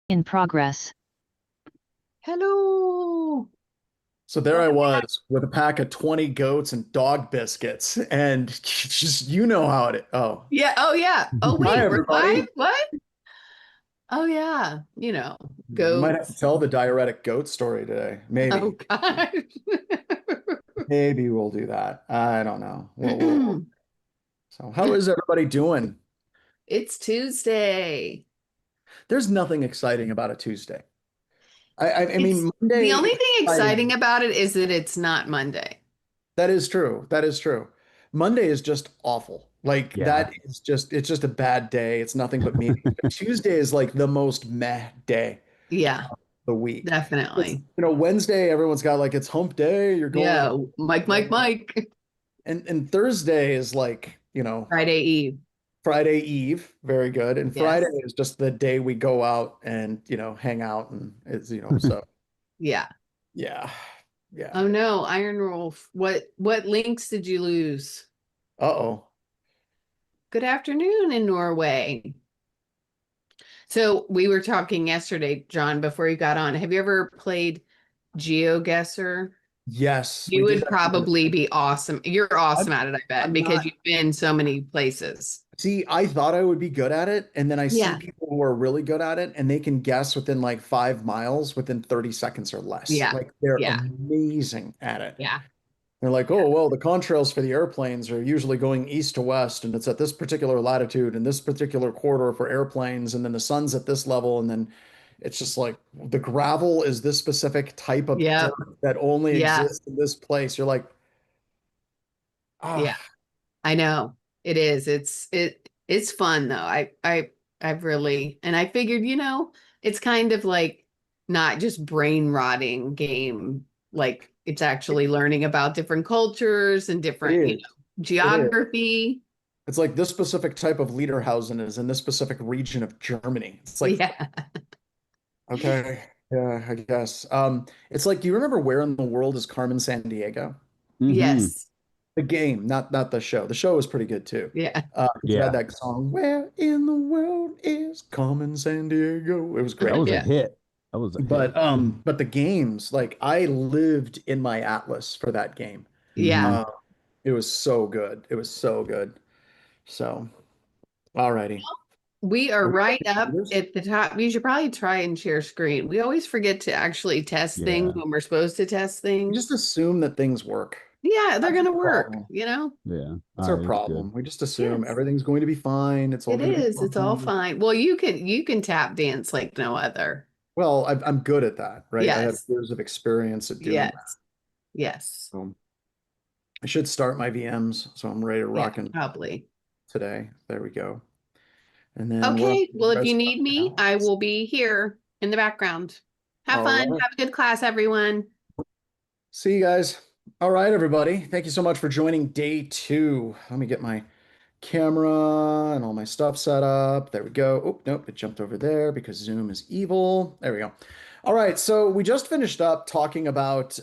In progress. Hello. So there I was with a pack of 20 goats and dog biscuits, and just you know how it is. Oh, Yeah. Oh, yeah. Oh, hi wait, we're live? everybody. What? Oh, yeah. We might have to Goats. tell the diuretic goat story today. Oh, Maybe, gosh. maybe we'll do that. I don't know. So how is everybody doing? It's Tuesday. There's nothing exciting about a Tuesday. I It's mean, the Monday only is thing exciting exciting. about it is that it's not Monday. That is true. That is true. Monday is just awful. Like Yeah. that is just it's just a bad day. It's nothing but meaning. But Tuesday is like the most meh day Yeah, the week. It's, definitely. Wednesday, everyone's got like it's hump day, you're going on, Yeah. Mike. and Thursday is like, Friday Eve. Friday Eve, very good. And Friday Yes. is just the day we go out and, hang out and so Yeah. yeah. Yeah. Oh no, Iron Wolf. What links did you lose? Uh-oh. Good afternoon in Norway. So we were talking yesterday, John, before you got on. Have you ever played GeoGuessr? Yes, we You did would that. probably be awesome. You're awesome I'm, at it, I bet, I'm because not. you've been so many places. See, I thought I would be good at it, and then I see Yeah. people who are really good at it, and they can guess within like 5 miles within 30 seconds or less. Yeah. Like they're Yeah. amazing at it. Yeah. They're like, oh, well, the contrails for the airplanes are usually going east to west, and it's at this particular latitude and this particular corridor for airplanes, and then the sun's at this level, and then it's just like the gravel is this specific type of Yeah. dirt that only Yeah. exists in this place. You're like, Yeah. ah, I know. It is. It's fun though. I've really, and I figured, it's kind of like not just brain rotting game. Like it's actually learning about different cultures and it different, is. It is. geography. It's like this specific type of Lederhausen is in this specific region of Germany. It's like, Yeah. okay, yeah, I guess. It's like, do you remember Where in the World is Carmen Sandiego? Hmm. Yes. The game, not the show. The show was pretty good too. Yeah. It had Yeah. that song, Where in the World is Carmen Sandiego? It was That great. was a Yeah. hit. That was a hit. But the games, like I lived in my Atlas for that game. Yeah. Hmm. Uh, it was so good. It was so good. So, alrighty. We are Are we right ready to up do this? at the top. You should probably try and share screen. We always forget to actually test things Yeah. when we're supposed to test We just things. assume that things work. Yeah, they're That's gonna our work, problem. Yeah. That's All our right. It's good. problem. We just assume Yes, everything's going to be fine. It's all it going to be is. It's all fine. fine. Well, you can tap dance like no other. Well, I'm good at that, right? I have Yes. years of experience at doing that. Yes. Yes. So I should start my VMs, so I'm ready to Yeah, rock and probably. today. There we go. And then we're Okay. Well, if you rest need me, now. I will be here in the background. Have All fun. right. Have a good class, everyone. See you guys. All right, everybody. Thank you so much for joining day two. Let me get my camera and all my stuff set up. There we go. Oh, nope, it jumped over there because Zoom is evil. There we go. All right, so we just finished up talking about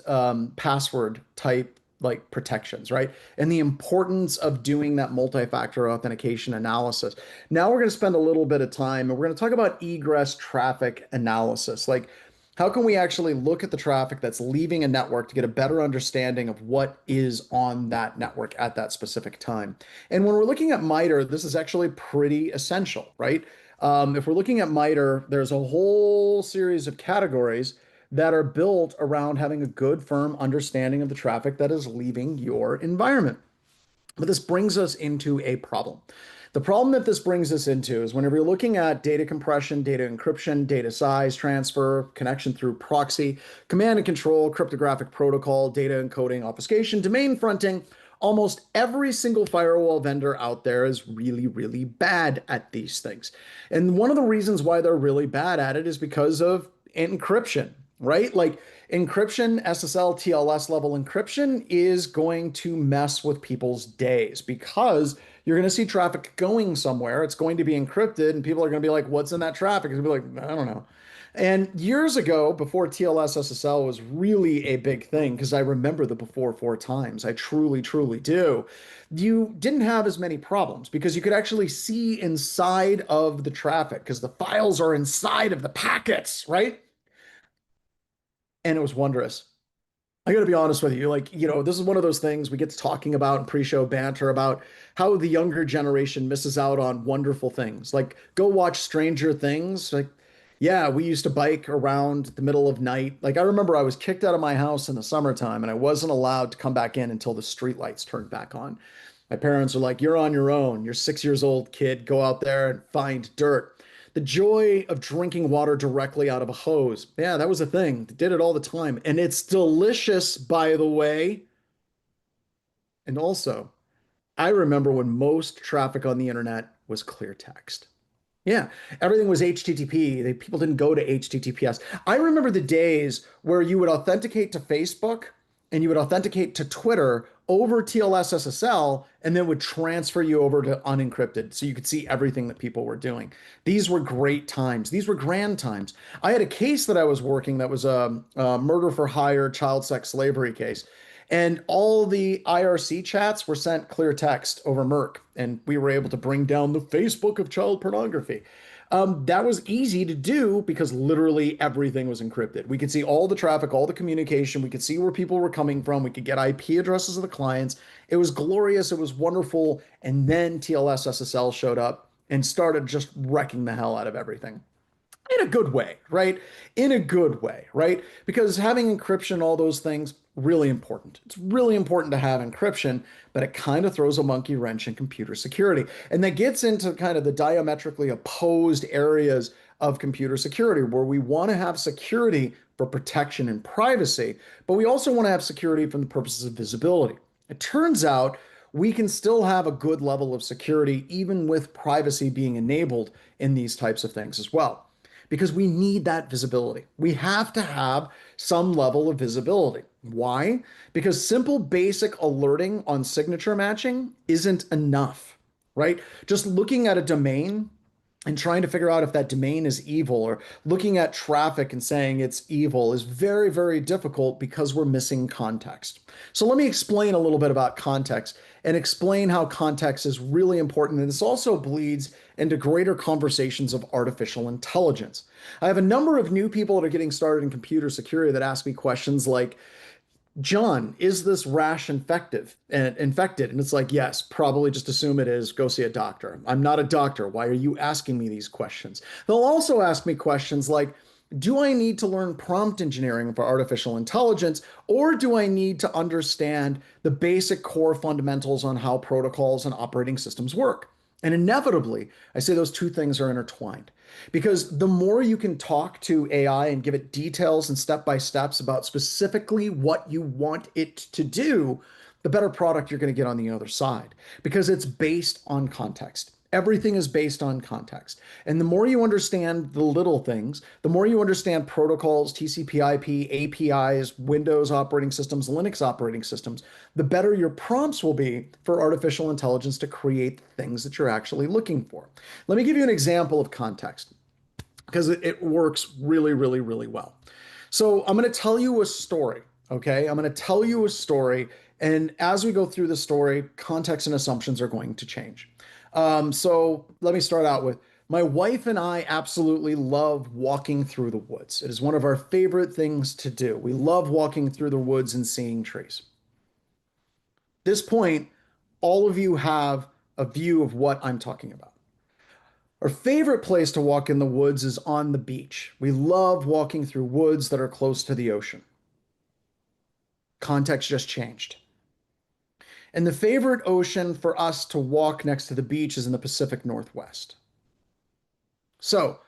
password type like protections, right? And the importance of doing that multi-factor authentication analysis. Now we're going to spend a little bit of time and we're going to talk about egress traffic analysis. Like how can we actually look at the traffic that's leaving a network to get a better understanding of what is on that network at that specific time? And when we're looking at MITRE, this is actually pretty essential, right? If we're looking at MITRE, there's a whole series of categories that are built around having a good, firm understanding of the traffic that is leaving your environment. But this brings us into a problem. The problem that this brings us into is whenever you're looking at data compression, data encryption, data size transfer, connection through proxy, command and control, cryptographic protocol, data encoding, obfuscation, domain fronting, almost every single firewall vendor out there is really, really bad at these things. And one of the reasons why they're really bad at it is because of encryption, right? Like encryption, SSL, TLS level encryption is going to mess with people's days because you're going to see traffic going somewhere. It's going to be encrypted, and people are going to be like, what's in that traffic? It's going to be like, I don't know. And years ago, before TLS SSL was really a big thing, because I remember the before 4 times, I truly, truly do, you didn't have as many problems because you could actually see inside of the traffic because the files are inside of the packets, right? And it was wondrous. I got to be honest with you. Like, this is one of those things we get to talking about in pre-show banter about how the younger generation misses out on wonderful things. Like, go watch Stranger Things. Like, yeah, we used to bike around the middle of night. Like, I remember I was kicked out of my house in the summertime and I wasn't allowed to come back in until the streetlights turned back on. My parents were like, "You're on your own. You're 6 years old, kid. Go out there and find dirt." The joy of drinking water directly out of a hose. Yeah, that was a thing. Did it all the time. And it's delicious, by the way. And also, I remember when most traffic on the internet was clear text. Yeah, everything was HTTP. People didn't go to HTTPS. I remember the days where you would authenticate to Facebook and you would authenticate to Twitter over TLS SSL and then would transfer you over to unencrypted so you could see everything that people were doing. These were great times. These were grand times. I had a case that I was working that was a murder for hire child sex slavery case. And all the IRC chats were sent clear text over Merck, and we were able to bring down the Facebook of child pornography. That was easy to do because literally everything was encrypted. We could see all the traffic, all the communication. We could see where people were coming from. We could get IP addresses of the clients. It was glorious. It was wonderful. And then TLS SSL showed up and started just wrecking the hell out of everything in a good way, right? In a good way, right? Because having encryption, all those things, really important. It's really important to have encryption, but it kind of throws a monkey wrench in computer security. And that gets into kind of the diametrically opposed areas of computer security, where we want to have security for protection and privacy, but we also want to have security for the purposes of visibility. It turns out we can still have a good level of security, even with privacy being enabled in these types of things as well, because we need that visibility. We have to have some level of visibility. Why? Because simple basic alerting on signature matching isn't enough, right? Just looking at a domain and trying to figure out if that domain is evil, or looking at traffic and saying it's evil, is very, very difficult because we're missing context. So let me explain a little bit about context and explain how context is really important. And this also bleeds into greater conversations of artificial intelligence. I have a number of new people that are getting started in computer security that ask me questions like, "John, is this rash infected?" And it's like, yes, probably just assume it is. Go see a doctor. I'm not a doctor. Why are you asking me these questions? They'll also ask me questions like, do I need to learn prompt engineering for artificial intelligence, or do I need to understand the basic core fundamentals on how protocols and operating systems work? And inevitably, I say those two things are intertwined. Because the more you can talk to AI and give it details and step by steps about specifically what you want it to do, the better product you're going to get on the other side, because it's based on context. Everything is based on context. And the more you understand the little things, the more you understand protocols, TCP/IP, APIs, Windows operating systems, Linux operating systems, the better your prompts will be for artificial intelligence to create the things that you're actually looking for. Let me give you an example of context, because it works really, really, really well. So I'm going to tell you a story, okay? I'm going to tell you a story, and as we go through the story, context and assumptions are going to change. So let me start out with, my wife and I absolutely love walking through the woods. It is one of our favorite things to do. We love walking through the woods and seeing trees. At this point, all of you have a view of what I'm talking about. Our favorite place to walk in the woods is on the beach. We love walking through woods that are close to the ocean. Context just changed. And the favorite ocean for us to walk next to the beach is in the Pacific Northwest. So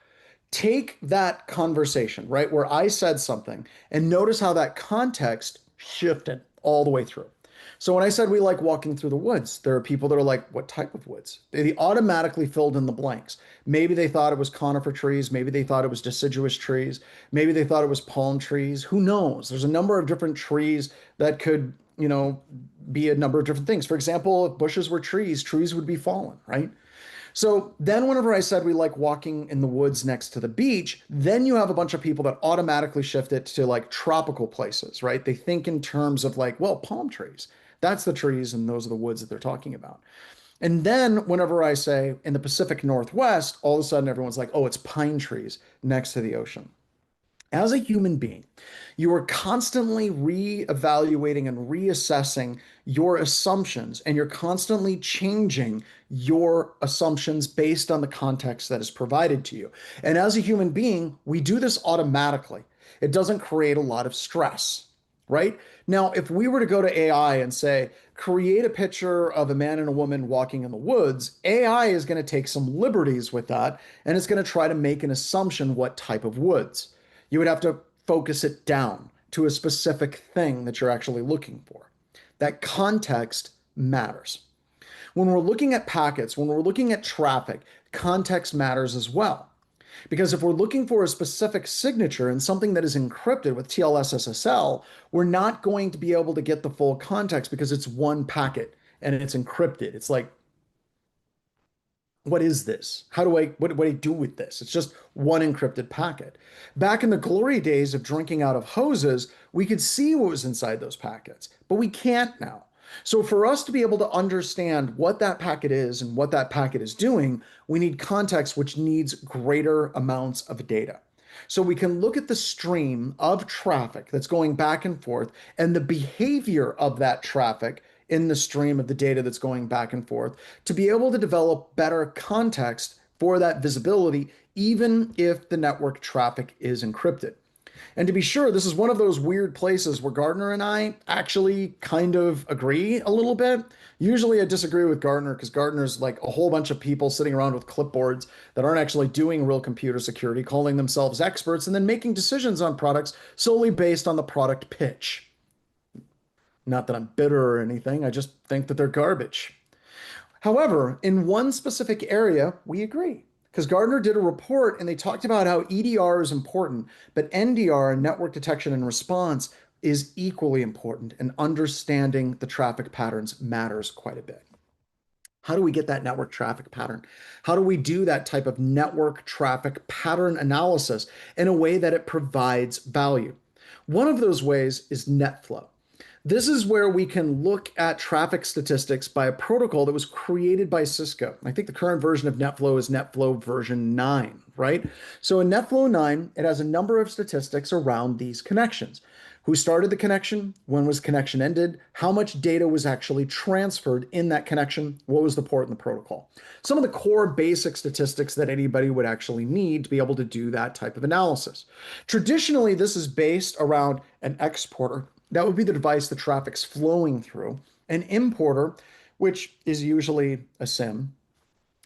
take that conversation, right, where I said something, and notice how that context shifted all the way through. So when I said we like walking through the woods, there are people that are like, what type of woods? They automatically filled in the blanks. Maybe they thought it was conifer trees. Maybe they thought it was deciduous trees. Maybe they thought it was palm trees. Who knows? There's a number of different trees that could, be a number of different things. For example, if bushes were trees, trees would be fallen, right? So then whenever I said we like walking in the woods next to the beach, then you have a bunch of people that automatically shift it to like tropical places, right? They think in terms of like, well, palm trees. That's the trees and those are the woods that they're talking about. And then whenever I say in the Pacific Northwest, all of a sudden everyone's like, oh, it's pine trees next to the ocean. As a human being, you are constantly re-evaluating and reassessing your assumptions, and you're constantly changing your assumptions based on the context that is provided to you. And as a human being, we do this automatically. It doesn't create a lot of stress, right? Now, if we were to go to AI and say, create a picture of a man and a woman walking in the woods, AI is going to take some liberties with that, and it's going to try to make an assumption what type of woods. You would have to focus it down to a specific thing that you're actually looking for. That context matters. When we're looking at packets, when we're looking at traffic, context matters as well. Because if we're looking for a specific signature and something that is encrypted with TLS SSL, we're not going to be able to get the full context because it's one packet and it's encrypted. It's like, what is this? What do I do with this? It's just one encrypted packet. Back in the glory days of drinking out of hoses, we could see what was inside those packets, but we can't now. So for us to be able to understand what that packet is and what that packet is doing, we need context, which needs greater amounts of data. So we can look at the stream of traffic that's going back and forth and the behavior of that traffic in the stream of the data that's going back and forth to be able to develop better context for that visibility, even if the network traffic is encrypted. And to be sure, this is one of those weird places where Gardner and I actually kind of agree a little bit. Usually I disagree with Gardner because Gardner's like a whole bunch of people sitting around with clipboards that aren't actually doing real computer security, calling themselves experts, and then making decisions on products solely based on the product pitch. Not that I'm bitter or anything, I just think that they're garbage. However, in one specific area, we agree. Because Gardner did a report and they talked about how EDR is important, but NDR, network detection and response, is equally important, and understanding the traffic patterns matters quite a bit. How do we get that network traffic pattern? How do we do that type of network traffic pattern analysis in a way that it provides value? One of those ways is NetFlow. This is where we can look at traffic statistics by a protocol that was created by Cisco. I think the current version of NetFlow is NetFlow version 9, right? So in NetFlow 9, it has a number of statistics around these connections. Who started the connection? When was connection ended? How much data was actually transferred in that connection? What was the port in the protocol? Some of the core basic statistics that anybody would actually need to be able to do that type of analysis. Traditionally, this is based around an exporter. That would be the device the traffic's flowing through. An importer, which is usually a SIM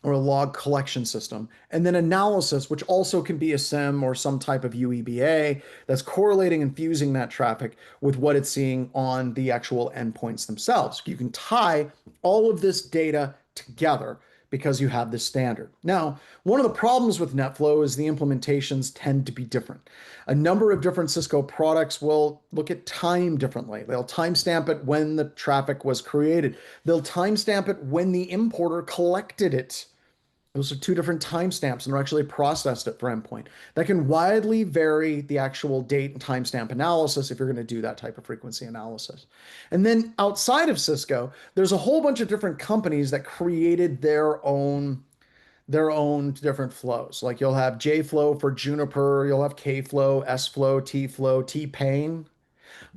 or a log collection system, and then analysis, which also can be a SIM or some type of UEBA that's correlating and fusing that traffic with what it's seeing on the actual endpoints themselves. You can tie all of this data together because you have this standard. Now, one of the problems with NetFlow is the implementations tend to be different. A number of different Cisco products will look at time differently. They'll timestamp it when the traffic was created. They'll timestamp it when the importer collected it. Those are two different timestamps and they're actually processed at for endpoint. That can widely vary the actual date and timestamp analysis if you're going to do that type of frequency analysis. And then outside of Cisco, there's a whole bunch of different companies that created their own different flows. Like you'll have JFlow for Juniper, you'll have KFlow, SFlow, TFlow, T-Pain.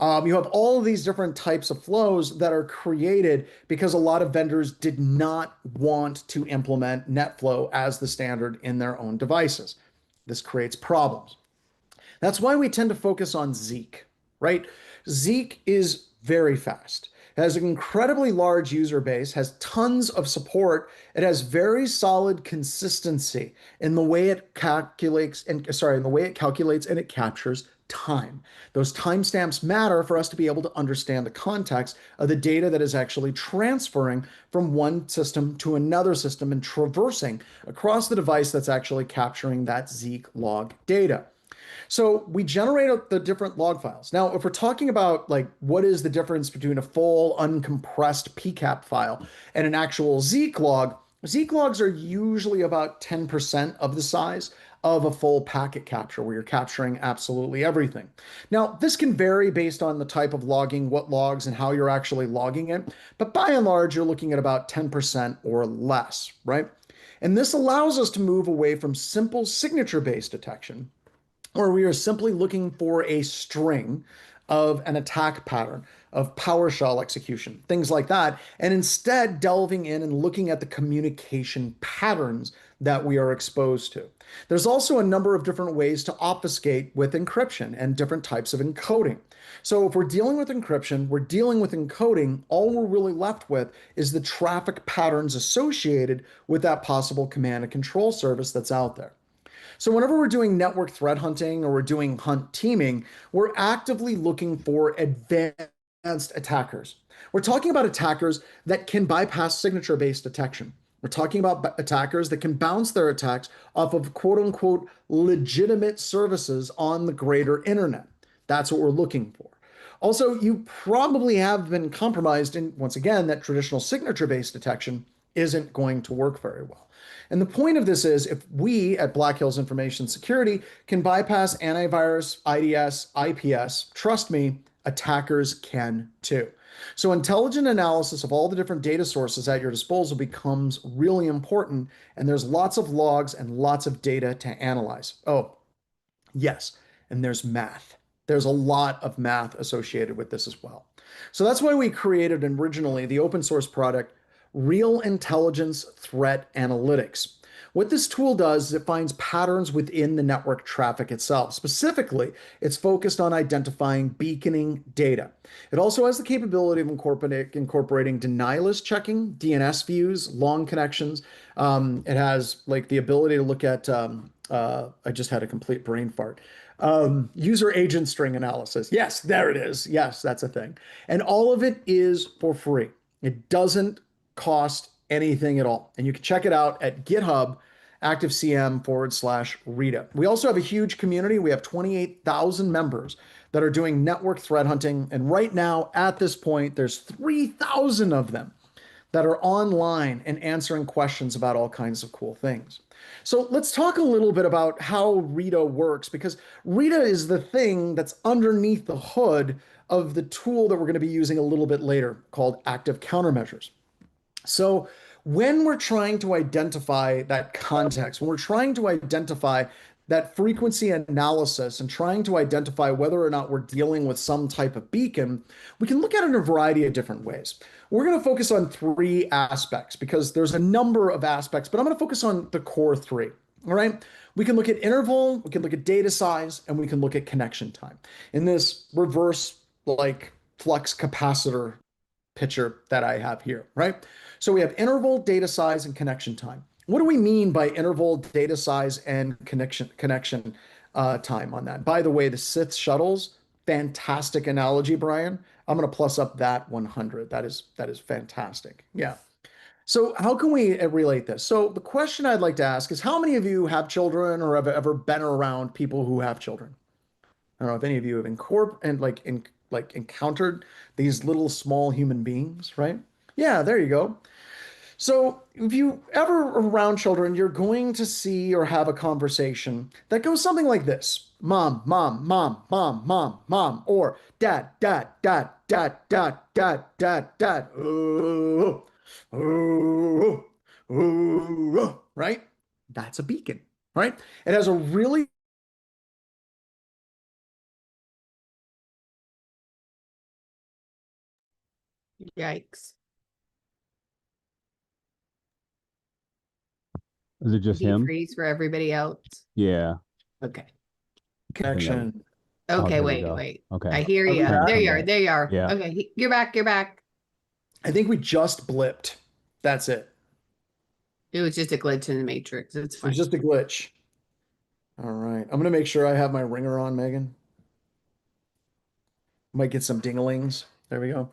You have all of these different types of flows that are created because a lot of vendors did not want to implement NetFlow as the standard in their own devices. This creates problems. That's why we tend to focus on Zeek, right? Zeek is very fast. It has an incredibly large user base, has tons of support. It has very solid consistency in the way it calculates and it captures time. Those timestamps matter for us to be able to understand the context of the data that is actually transferring from one system to another system and traversing across the device that's actually capturing that Zeek log data. So we generate the different log files. Now, if we're talking about like what is the difference between a full uncompressed PCAP file and an actual Zeek log, Zeek logs are usually about 10% of the size of a full packet capture where you're capturing absolutely everything. Now, this can vary based on the type of logging, what logs, and how you're actually logging it. But by and large, you're looking at about 10% or less, right? And this allows us to move away from simple signature-based detection or we are simply looking for a string of an attack pattern, of PowerShell execution, things like that, and instead delving in and looking at the communication patterns that we are exposed to. There's also a number of different ways to obfuscate with encryption and different types of encoding. So if we're dealing with encryption, we're dealing with encoding, all we're really left with is the traffic patterns associated with that possible command and control service that's out there. So whenever we're doing network threat hunting or we're doing hunt teaming, we're actively looking for advanced attackers. We're talking about attackers that can bypass signature-based detection. We're talking about attackers that can bounce their attacks off of quote unquote legitimate services on the greater internet. That's what we're looking for. Also, you probably have been compromised in, once again, that traditional signature-based detection isn't going to work very well. And the point of this is if we at Black Hills Information Security can bypass antivirus, IDS, IPS, trust me, attackers can too. So intelligent analysis of all the different data sources at your disposal becomes really important, and there's lots of logs and lots of data to analyze. Oh, yes, and there's math. There's a lot of math associated with this as well. So that's why we created originally the open source product, Real Intelligence Threat Analytics. What this tool does is it finds patterns within the network traffic itself. Specifically, it's focused on identifying beaconing data. It also has the capability of incorporating denialist checking, DNS views, long connections. It has like the ability to look at, I just had a complete brain fart. User agent string analysis. Yes, there it is. Yes, that's a thing. And all of it is for free. It doesn't cost anything at all. And you can check it out at GitHub, ActiveCM/Rita. We also have a huge community. We have 28,000 members that are doing network threat hunting. And right now, at this point, there's 3,000 of them that are online and answering questions about all kinds of cool things. So let's talk a little bit about how Rita works, because Rita is the thing that's underneath the hood of the tool that we're going to be using a little bit later called active countermeasures. So when we're trying to identify that context, when we're trying to identify that frequency analysis and trying to identify whether or not we're dealing with some type of beacon, we can look at it in a variety of different ways. We're going to focus on three aspects because there's a number of aspects, but I'm going to focus on the core three. All right. We can look at interval, we can look at data size, and we can look at connection time in this reverse like flux capacitor picture that I have here, right? So we have interval, data size, and connection time. What do we mean by interval, data size, and connection time on that? By the way, the Sith shuttles, fantastic analogy, Brian. I'm going to plus up that 100. That is fantastic. Yeah. So how can we relate this? So the question I'd like to ask is how many of you have children or have ever been around people who have children? I don't know if any of you have encountered these little small human beings, right? Yeah, there you go. So if you ever are around children, you're going to see or have a conversation that goes something like this. Mom, mom, mom, mom, mom, mom, or dad, dad, dad, dad, dad, dad, dad, dad. Ooh, ooh, ooh, right? That's a beacon, right? It has a really Yikes. Is it just Did you him? freeze for everybody else? Yeah. Okay. connection. Oh, Okay, there we wait, go. wait. Okay. I hear Are we you. back? There I'm you are. back. There you are. Yeah. Okay, you're back. You're back. I think we just blipped. That's it. It was just a glitch in the matrix. It's It was fine. just a glitch. All right. I'm going to make sure I have my ringer on, Megan. Might get some dinglings. There we go.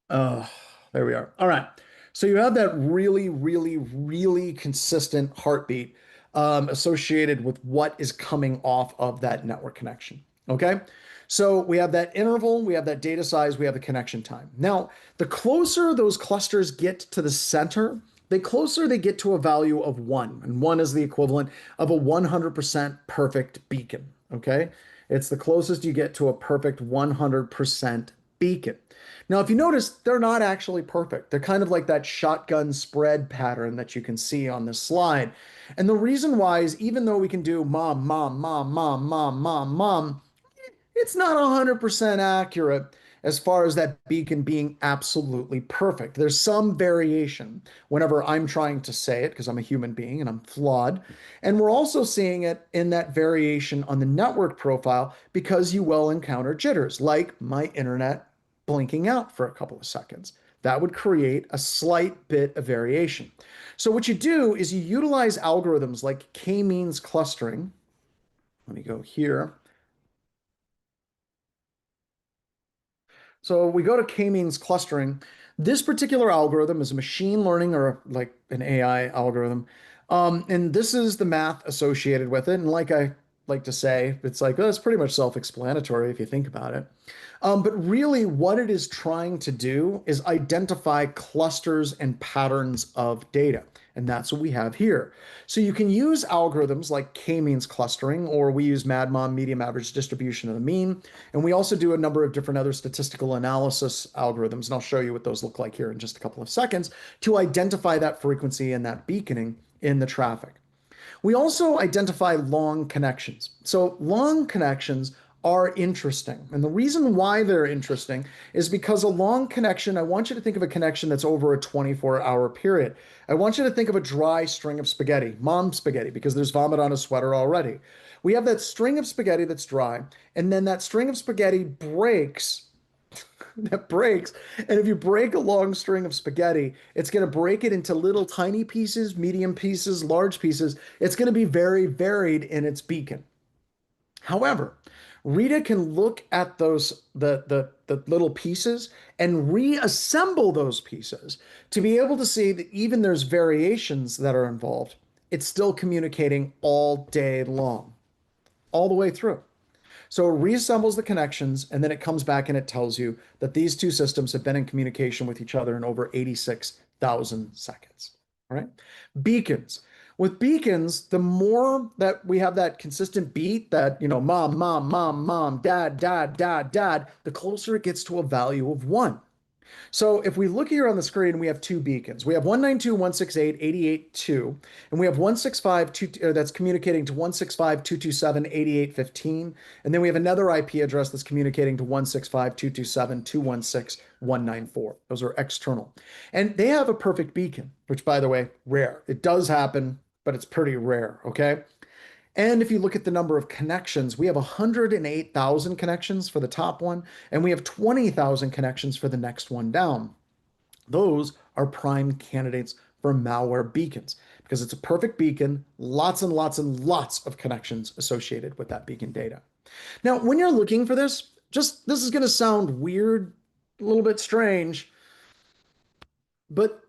There we are. All right. So you have that really, really, really consistent heartbeat associated with what is coming off of that network connection. Okay. So we have that interval, we have that data size, we have the connection time. Now, the closer those clusters get to the center, the closer they get to a value of 1, and 1 is the equivalent of a 100% perfect beacon, okay? It's the closest you get to a perfect 100% beacon. Now, if you notice, they're not actually perfect. They're kind of like that shotgun spread pattern that you can see on this slide. And the reason why is even though we can do mom, mom, mom, mom, mom, mom, mom, it's not 100% accurate as far as that beacon being absolutely perfect. There's some variation whenever I'm trying to say it because I'm a human being and I'm flawed. And we're also seeing it in that variation on the network profile because you will encounter jitters, like my internet blinking out for a couple of seconds. That would create a slight bit of variation. So what you do is you utilize algorithms like k-means clustering. Let me go here. So we go to k-means clustering. This particular algorithm is a machine learning or like an AI algorithm. And this is the math associated with it. And like I like to say, it's like, oh, it's pretty much self-explanatory if you think about it. But really, what it is trying to do is identify clusters and patterns of data. And that's what we have here. So you can use algorithms like k-means clustering, or we use MADMOM, medium average distribution of the mean. And we also do a number of different other statistical analysis algorithms. And I'll show you what those look like here in just a couple of seconds to identify that frequency and that beaconing in the traffic. We also identify long connections. So long connections are interesting. And the reason why they're interesting is because a long connection, I want you to think of a connection that's over a 24-hour period. I want you to think of a dry string of spaghetti, mom spaghetti, because there's vomit on a sweater already. We have that string of spaghetti that's dry, and then that string of spaghetti breaks that breaks. And if you break a long string of spaghetti, it's going to break it into little tiny pieces, medium pieces, large pieces. It's going to be very varied in its beacon. However, Rita can look at the little pieces and reassemble those pieces to be able to see that even there's variations that are involved. It's still communicating all day long, all the way through. So it reassembles the connections and then it comes back and it tells you that these two systems have been in communication with each other in over 86,000 seconds. All right. Beacons. With beacons, the more that we have that consistent beat, that, mom, mom, mom, mom, dad, dad, dad, dad, the closer it gets to a value of 1. So if we look here on the screen, we have two beacons. We have 192.168.88.2, and we have 165.2 that's communicating to 165.227.88.15, and then we have another IP address that's communicating to 165.227.216.194. Those are external. And they have a perfect beacon, which, by the way, rare. It does happen, but it's pretty rare, okay? And if you look at the number of connections, we have 108,000 connections for the top one, and we have 20,000 connections for the next one down. Those are prime candidates for malware beacons because it's a perfect beacon, lots and lots and lots of connections associated with that beacon data. Now, when you're looking for this, this is going to sound weird, a little bit strange, but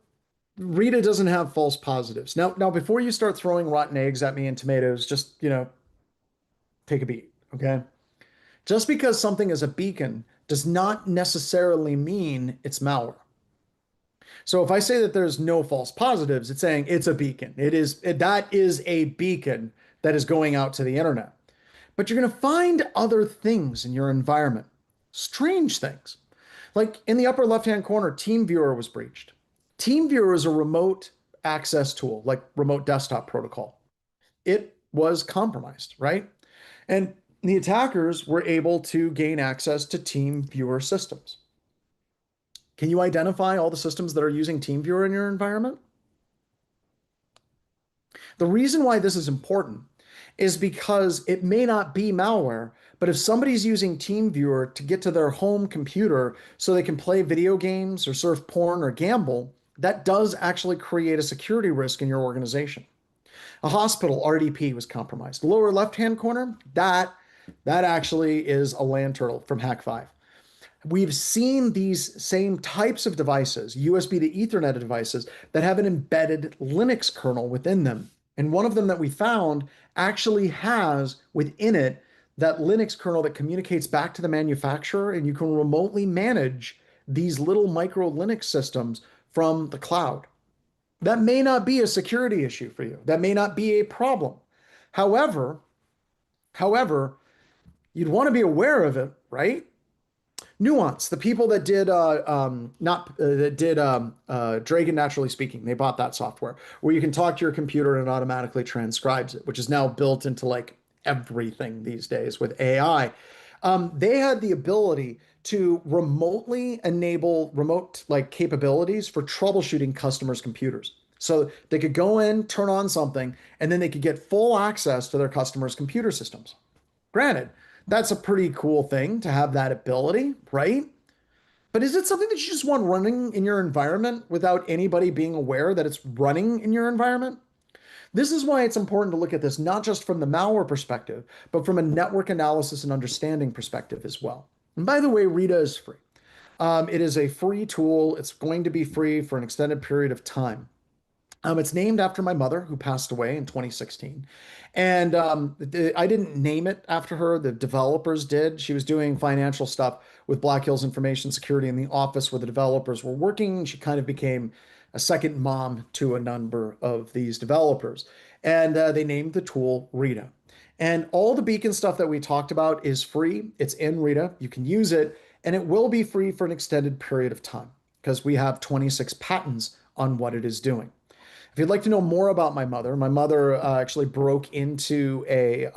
Rita doesn't have false positives. Now, before you start throwing rotten eggs at me and tomatoes, just, take a beat, okay? Just because something is a beacon does not necessarily mean it's malware. So if I say that there's no false positives, it's saying it's a beacon. That is a beacon that is going out to the internet. But you're going to find other things in your environment, strange things. Like in the upper left-hand corner, TeamViewer was breached. TeamViewer is a remote access tool, like remote desktop protocol. It was compromised, right? And the attackers were able to gain access to TeamViewer systems. Can you identify all the systems that are using TeamViewer in your environment? The reason why this is important is because it may not be malware, but if somebody's using TeamViewer to get to their home computer so they can play video games or surf porn or gamble, that does actually create a security risk in your organization. A hospital RDP was compromised. Lower left-hand corner, that actually is a land turtle from Hack5. We've seen these same types of devices, USB to Ethernet devices, that have an embedded Linux kernel within them. And one of them that we found actually has within it that Linux kernel that communicates back to the manufacturer, and you can remotely manage these little micro Linux systems from the cloud. That may not be a security issue for you. That may not be a problem. However, however, you'd want to be aware of it, right? Nuance, the people that did not that did Dragon Naturally Speaking, they bought that software where you can talk to your computer and it automatically transcribes it, which is now built into like everything these days with AI. They had the ability to remotely enable remote like capabilities for troubleshooting customers' computers. So they could go in, turn on something, and then they could get full access to their customers' computer systems. Granted, that's a pretty cool thing to have that ability, right? But is it something that you just want running in your environment without anybody being aware that it's running in your environment? This is why it's important to look at this not just from the malware perspective, but from a network analysis and understanding perspective as well. And by the way, Rita is free. It is a free tool. It's going to be free for an extended period of time. It's named after my mother, who passed away in 2016. And I didn't name it after her. The developers did. She was doing financial stuff with Black Hills Information Security in the office where the developers were working. She kind of became a second mom to a number of these developers. And they named the tool Rita. And all the beacon stuff that we talked about is free. It's in Rita. You can use it, and it will be free for an extended period of time because we have 26 patents on what it is doing. If you'd like to know more about my mother actually broke into a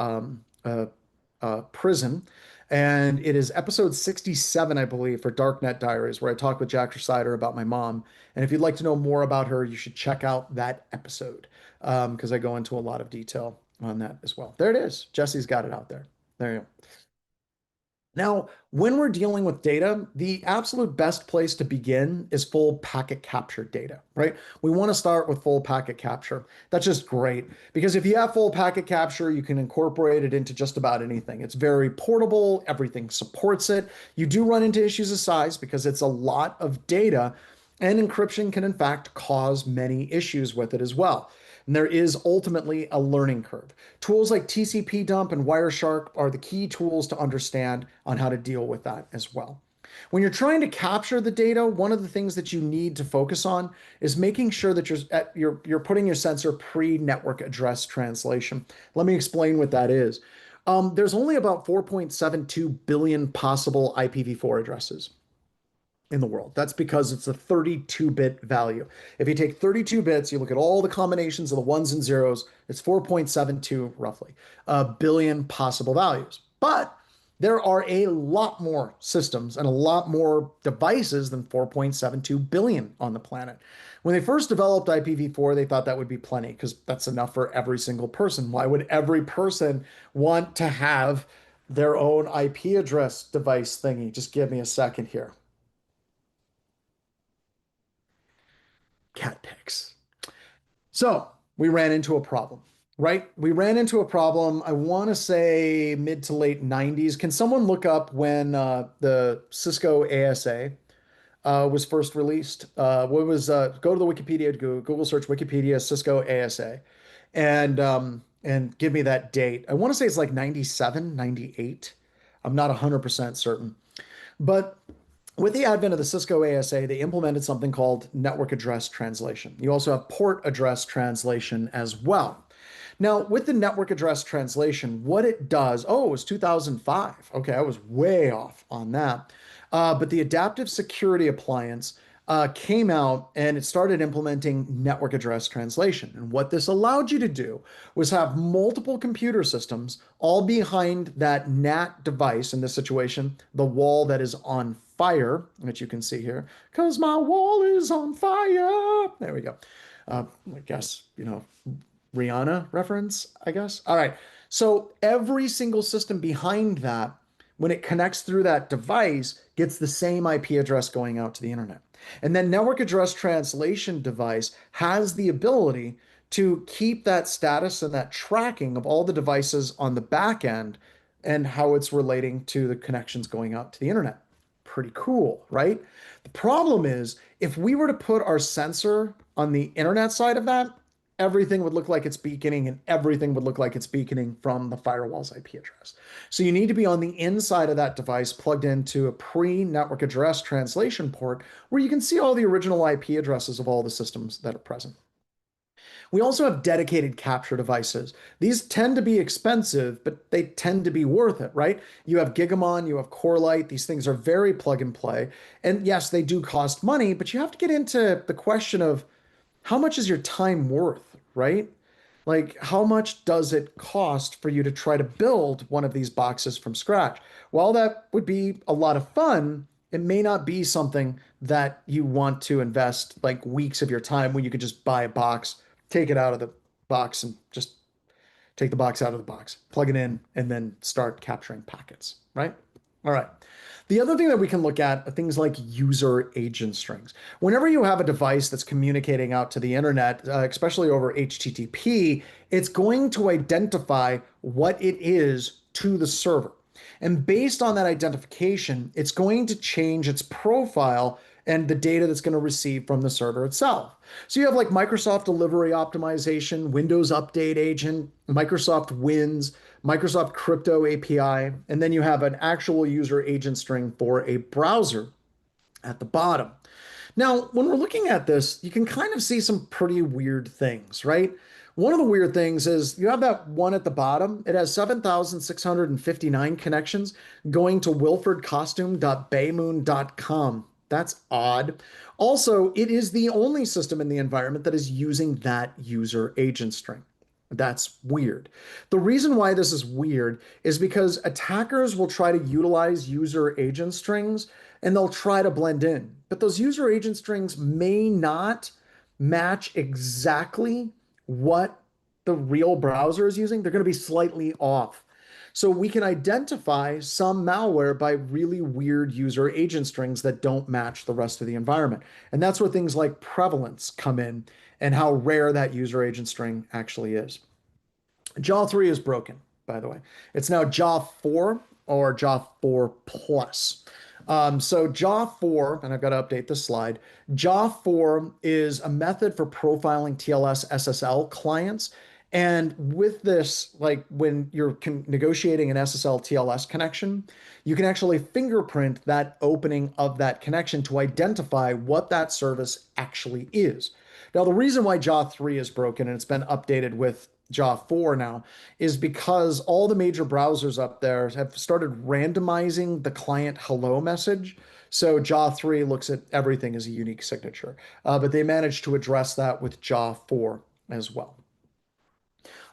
prison, and it is episode 67, I believe, for Darknet Diaries, where I talk with Jack Sider about my mom. And if you'd like to know more about her, you should check out that episode because I go into a lot of detail on that as well. There it is. Jesse's got it out there. There you go. Now, when we're dealing with data, the absolute best place to begin is full packet capture data, right? We want to start with full packet capture. That's just great because if you have full packet capture, you can incorporate it into just about anything. It's very portable, everything supports it. You do run into issues of size because it's a lot of data, and encryption can, in fact, cause many issues with it as well. And there is ultimately a learning curve. Tools like TCP dump and Wireshark are the key tools to understand on how to deal with that as well. When you're trying to capture the data, one of the things that you need to focus on is making sure that you're putting your sensor pre-network address translation. Let me explain what that is. There's only about 4.72 billion possible IPv4 addresses in the world. That's because it's a 32-bit value. If you take 32 bits, you look at all the combinations of the ones and zeros, it's 4.72 roughly billion possible values. But there are a lot more systems and a lot more devices than 4.72 billion on the planet. When they first developed IPv4, they thought that would be plenty because that's enough for every single person. Why would every person want to have their own IP address device thingy? Just give me a second here. Cat pics. So we ran into a problem, right? We ran into a problem, I want to say mid to late 90s. Can someone look up when the Cisco ASA was first released? Go to the Wikipedia, Google search Wikipedia Cisco ASA, and give me that date. I want to say it's like 97, 98. I'm not 100% certain. But with the advent of the Cisco ASA, they implemented something called network address translation. You also have port address translation as well. Now, with the network address translation, what it does, oh, it was 2005. Okay, I was way off on that. But the adaptive security appliance came out and it started implementing network address translation. And what this allowed you to do was have multiple computer systems all behind that NAT device, in this situation, the wall that is on fire, which you can see here, because my wall is on fire. There we go. I guess, Rihanna reference, I guess. All right. So every single system behind that, when it connects through that device, gets the same IP address going out to the internet. And then network address translation device has the ability to keep that status and that tracking of all the devices on the back end and how it's relating to the connections going out to the internet. Pretty cool, right? The problem is if we were to put our sensor on the internet side of that, everything would look like it's beaconing and everything would look like it's beaconing from the firewall's IP address. So you need to be on the inside of that device plugged into a pre-network address translation port where you can see all the original IP addresses of all the systems that are present. We also have dedicated capture devices. These tend to be expensive, but they tend to be worth it, right? You have Gigamon, you have Corelight. These things are very plug and play. And yes, they do cost money, but you have to get into the question of how much is your time worth, right? Like, how much does it cost for you to try to build one of these boxes from scratch? While that would be a lot of fun, it may not be something that you want to invest like weeks of your time when you could just buy a box, take it out of the box, and just take the box out of the box, plug it in, and then start capturing packets, right? All right. The other thing that we can look at are things like user agent strings. Whenever you have a device that's communicating out to the internet, especially over HTTP, it's going to identify what it is to the server. And based on that identification, it's going to change its profile and the data that's going to receive from the server itself. So you have like Microsoft Delivery Optimization, Windows Update Agent, Microsoft Wins, Microsoft Crypto API, and then you have an actual user agent string for a browser at the bottom. Now, when we're looking at this, you can kind of see some pretty weird things, right? One of the weird things is you have that one at the bottom. It has 7,659 connections going to wilfordcostume.baymoon.com. That's odd. Also, it is the only system in the environment that is using that user agent string. That's weird. The reason why this is weird is because attackers will try to utilize user agent strings and they'll try to blend in. But those user agent strings may not match exactly what the real browser is using. They're going to be slightly off. So we can identify some malware by really weird user agent strings that don't match the rest of the environment. And that's where things like prevalence come in and how rare that user agent string actually is. Jaw 3 is broken, by the way. It's now Jaw 4 or Jaw 4 Plus. So Jaw 4, and I've got to update this slide. Jaw 4 is a method for profiling TLS SSL clients. And with this, like when you're negotiating an SSL TLS connection, you can actually fingerprint that opening of that connection to identify what that service actually is. Now, the reason why Jaw 3 is broken and it's been updated with Jaw 4 now is because all the major browsers up there have started randomizing the client hello message. So Jaw 3 looks at everything as a unique signature, but they managed to address that with Jaw 4 as well.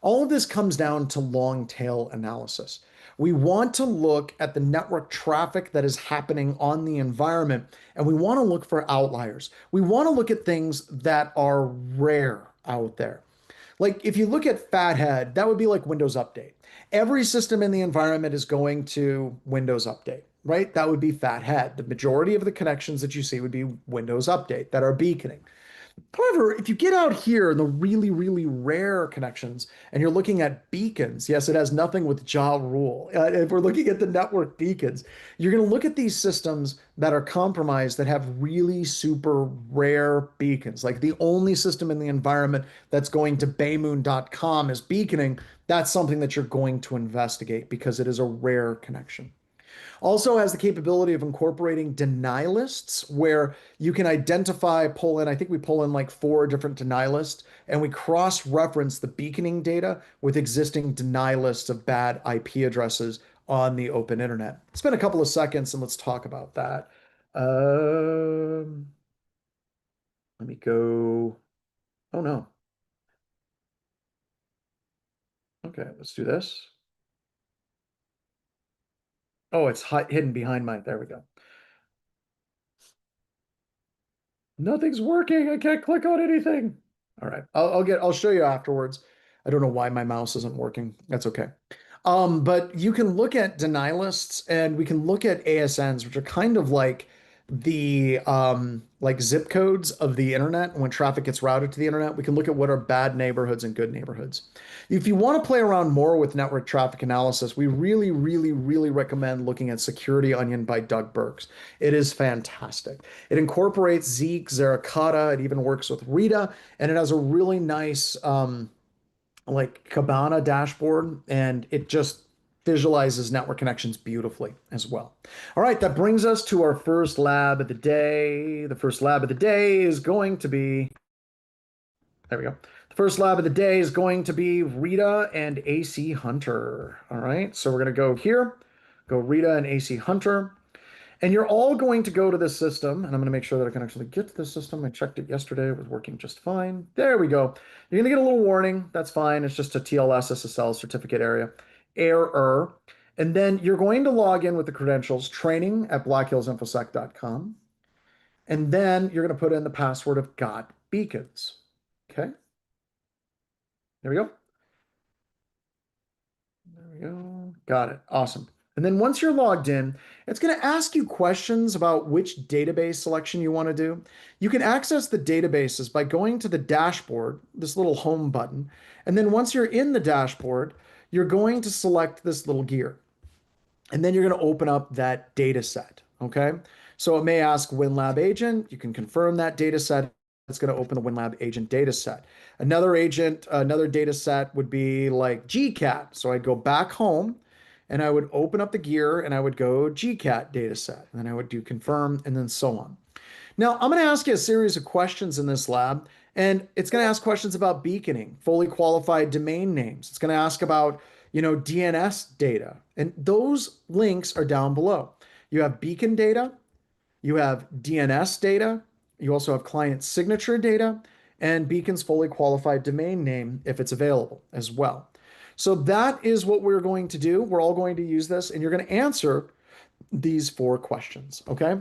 All of this comes down to long tail analysis. We want to look at the network traffic that is happening on the environment, and we want to look for outliers. We want to look at things that are rare out there. Like if you look at Fathead, that would be like Windows Update. Every system in the environment is going to Windows Update, right? That would be Fathead. The majority of the connections that you see would be Windows Update that are beaconing. However, if you get out here in the really, really rare connections and you're looking at beacons, yes, it has nothing with jaw rule. If we're looking at the network beacons, you're going to look at these systems that are compromised that have really super rare beacons. Like the only system in the environment that's going to baymoon.com as beaconing, that's something that you're going to investigate because it is a rare connection. Also has the capability of incorporating deny lists where you can identify, pull in, I think we pull in like 4 different deny lists, and we cross-reference the beaconing data with existing deny lists of bad IP addresses on the open internet. Spend a couple of seconds and let's talk about that. Let me go. Oh no. Okay, let's do this. Oh, it's hidden behind my, there we go. Nothing's working. I can't click on anything. All right. I'll show you afterwards. I don't know why my mouse isn't working. That's okay. But you can look at deny lists and we can look at ASNs, which are kind of like the like zip codes of the internet. When traffic gets routed to the internet, we can look at what are bad neighborhoods and good neighborhoods. If you want to play around more with network traffic analysis, we really, really, really recommend looking at Security Onion by Doug Burks. It is fantastic. It incorporates Zeek, Zeracata, it even works with Rita, and it has a really nice like Kibana dashboard, and it just visualizes network connections beautifully as well. All right, that brings us to our first lab of the day. The first lab of the day is going to be, there we go. The First lab of the day is going to be Rita and AC Hunter. All right, so we're going to go here, go Rita and AC Hunter. And you're all going to go to this system, and I'm going to make sure that I can actually get to this system. I checked it yesterday. It was working just fine. There we go. You're going to get a little warning. That's fine. It's just a TLS SSL certificate area error. And then you're going to log in with the credentials training@blackhillsinfosec.com. And then you're going to put in the password of got beacons. Okay. There we go. There we go. Got it. Awesome. And then once you're logged in, it's going to ask you questions about which database selection you want to do. You can access the databases by going to the dashboard, this little home button. And then once you're in the dashboard, you're going to select this little gear. And then you're going to open up that data set. Okay. So it may ask WinLab agent. You can confirm that data set. It's going to open the WinLab agent data set. Another data set would be like GCAT. So I'd go back home and I would open up the gear and I would go GCAT data set. And then I would do confirm and then so on. Now, I'm going to ask you a series of questions in this lab, and it's going to ask questions about beaconing, fully qualified domain names. It's going to ask about, DNS data, and those links are down below. You have beacon data, you have DNS data, you also have client signature data, and beacon's fully qualified domain name if it's available as well. So that is what we're going to do. We're all going to use this, and you're going to answer these 4 questions, okay?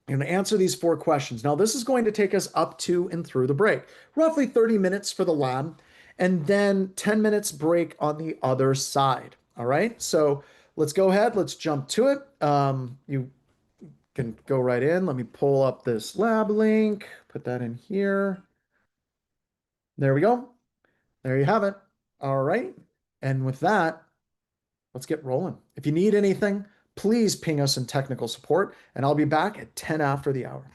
You're going to answer these 4 questions. Now, this is going to take us up to and through the break, roughly 30 minutes for the lab, and then 10 minutes break on the other side. All right, so let's go ahead. Let's jump to it. You can go right in. Let me pull up this lab link, put that in here. There we go. There you have it. All right. And with that, let's get rolling. If you need anything, please ping us in technical support, and I'll be back at 10 after the hour.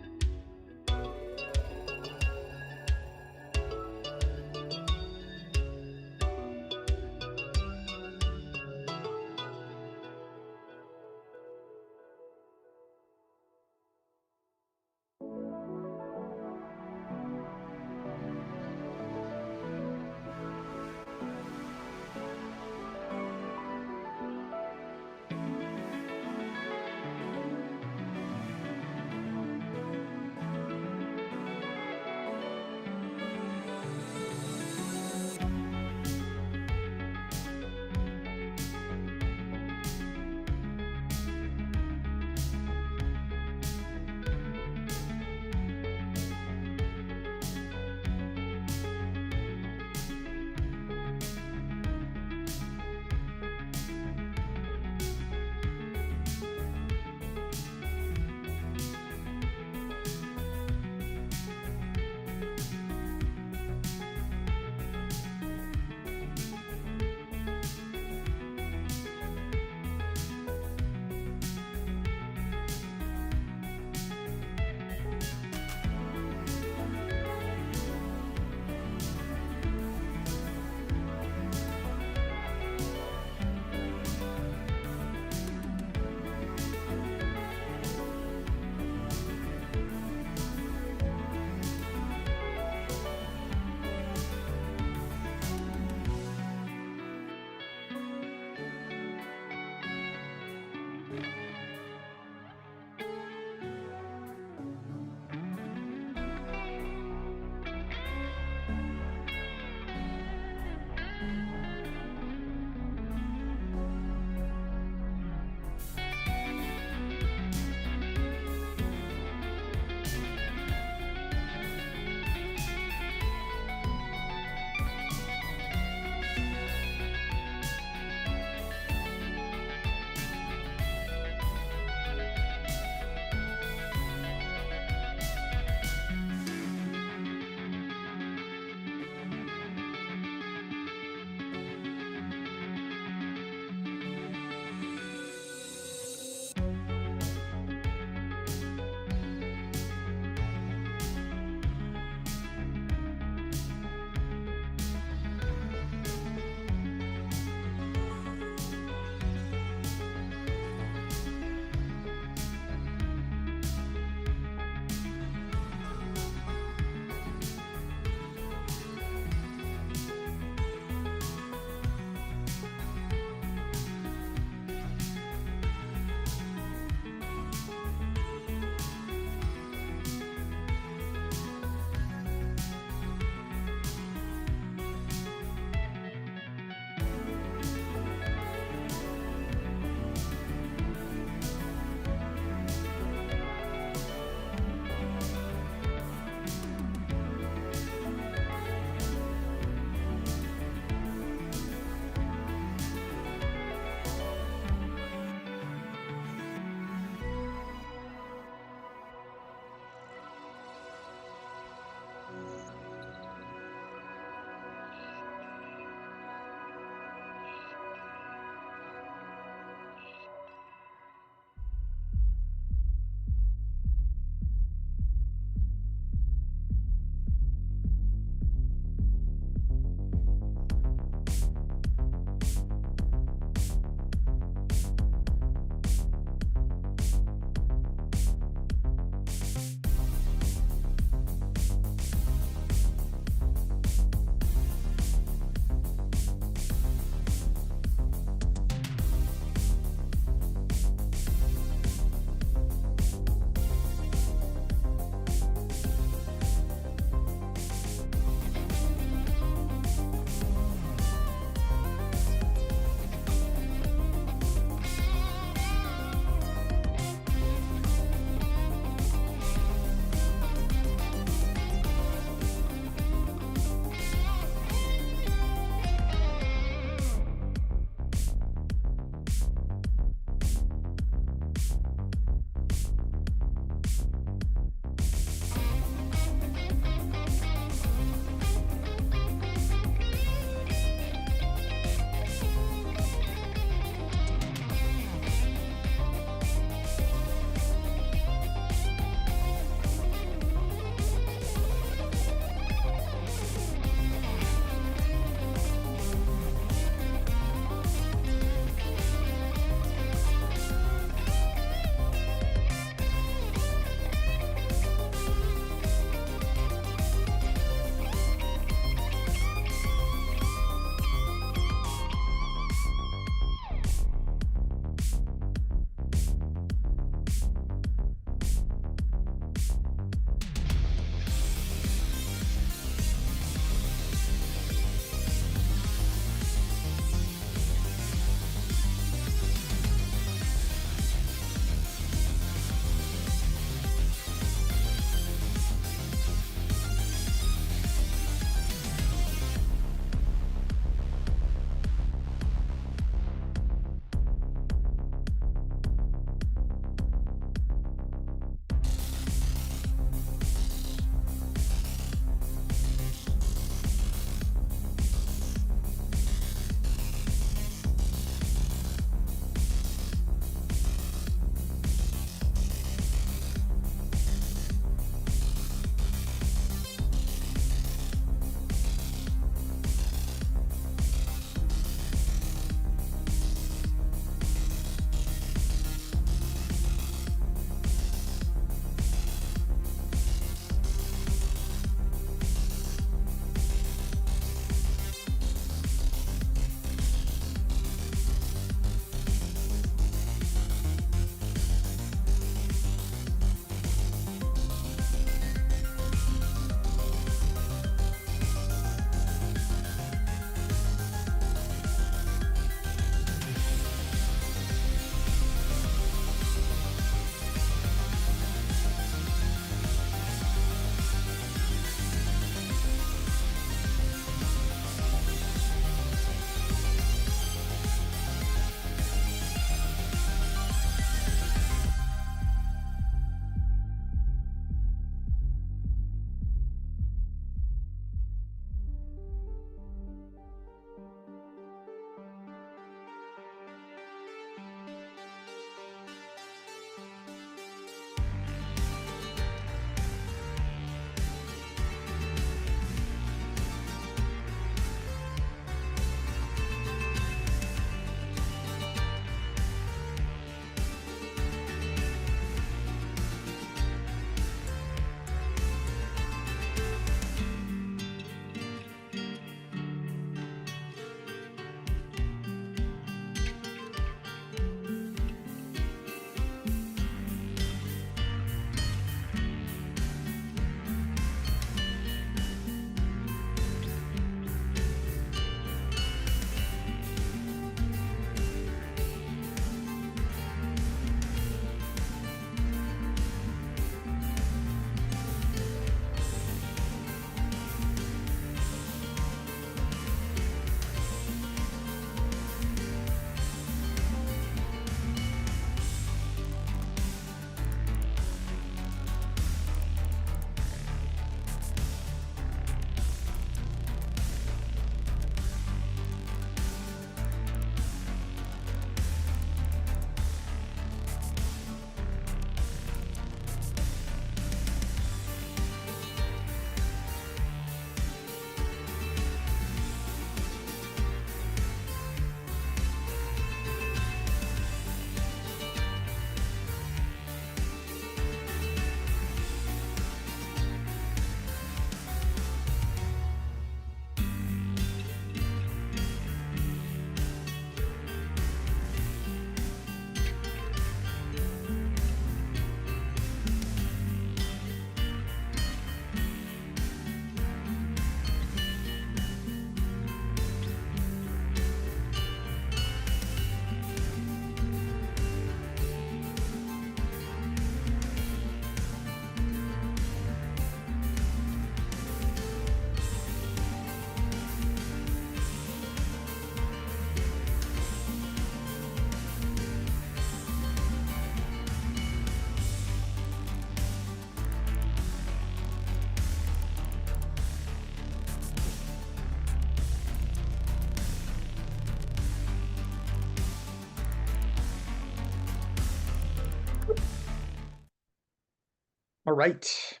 All right,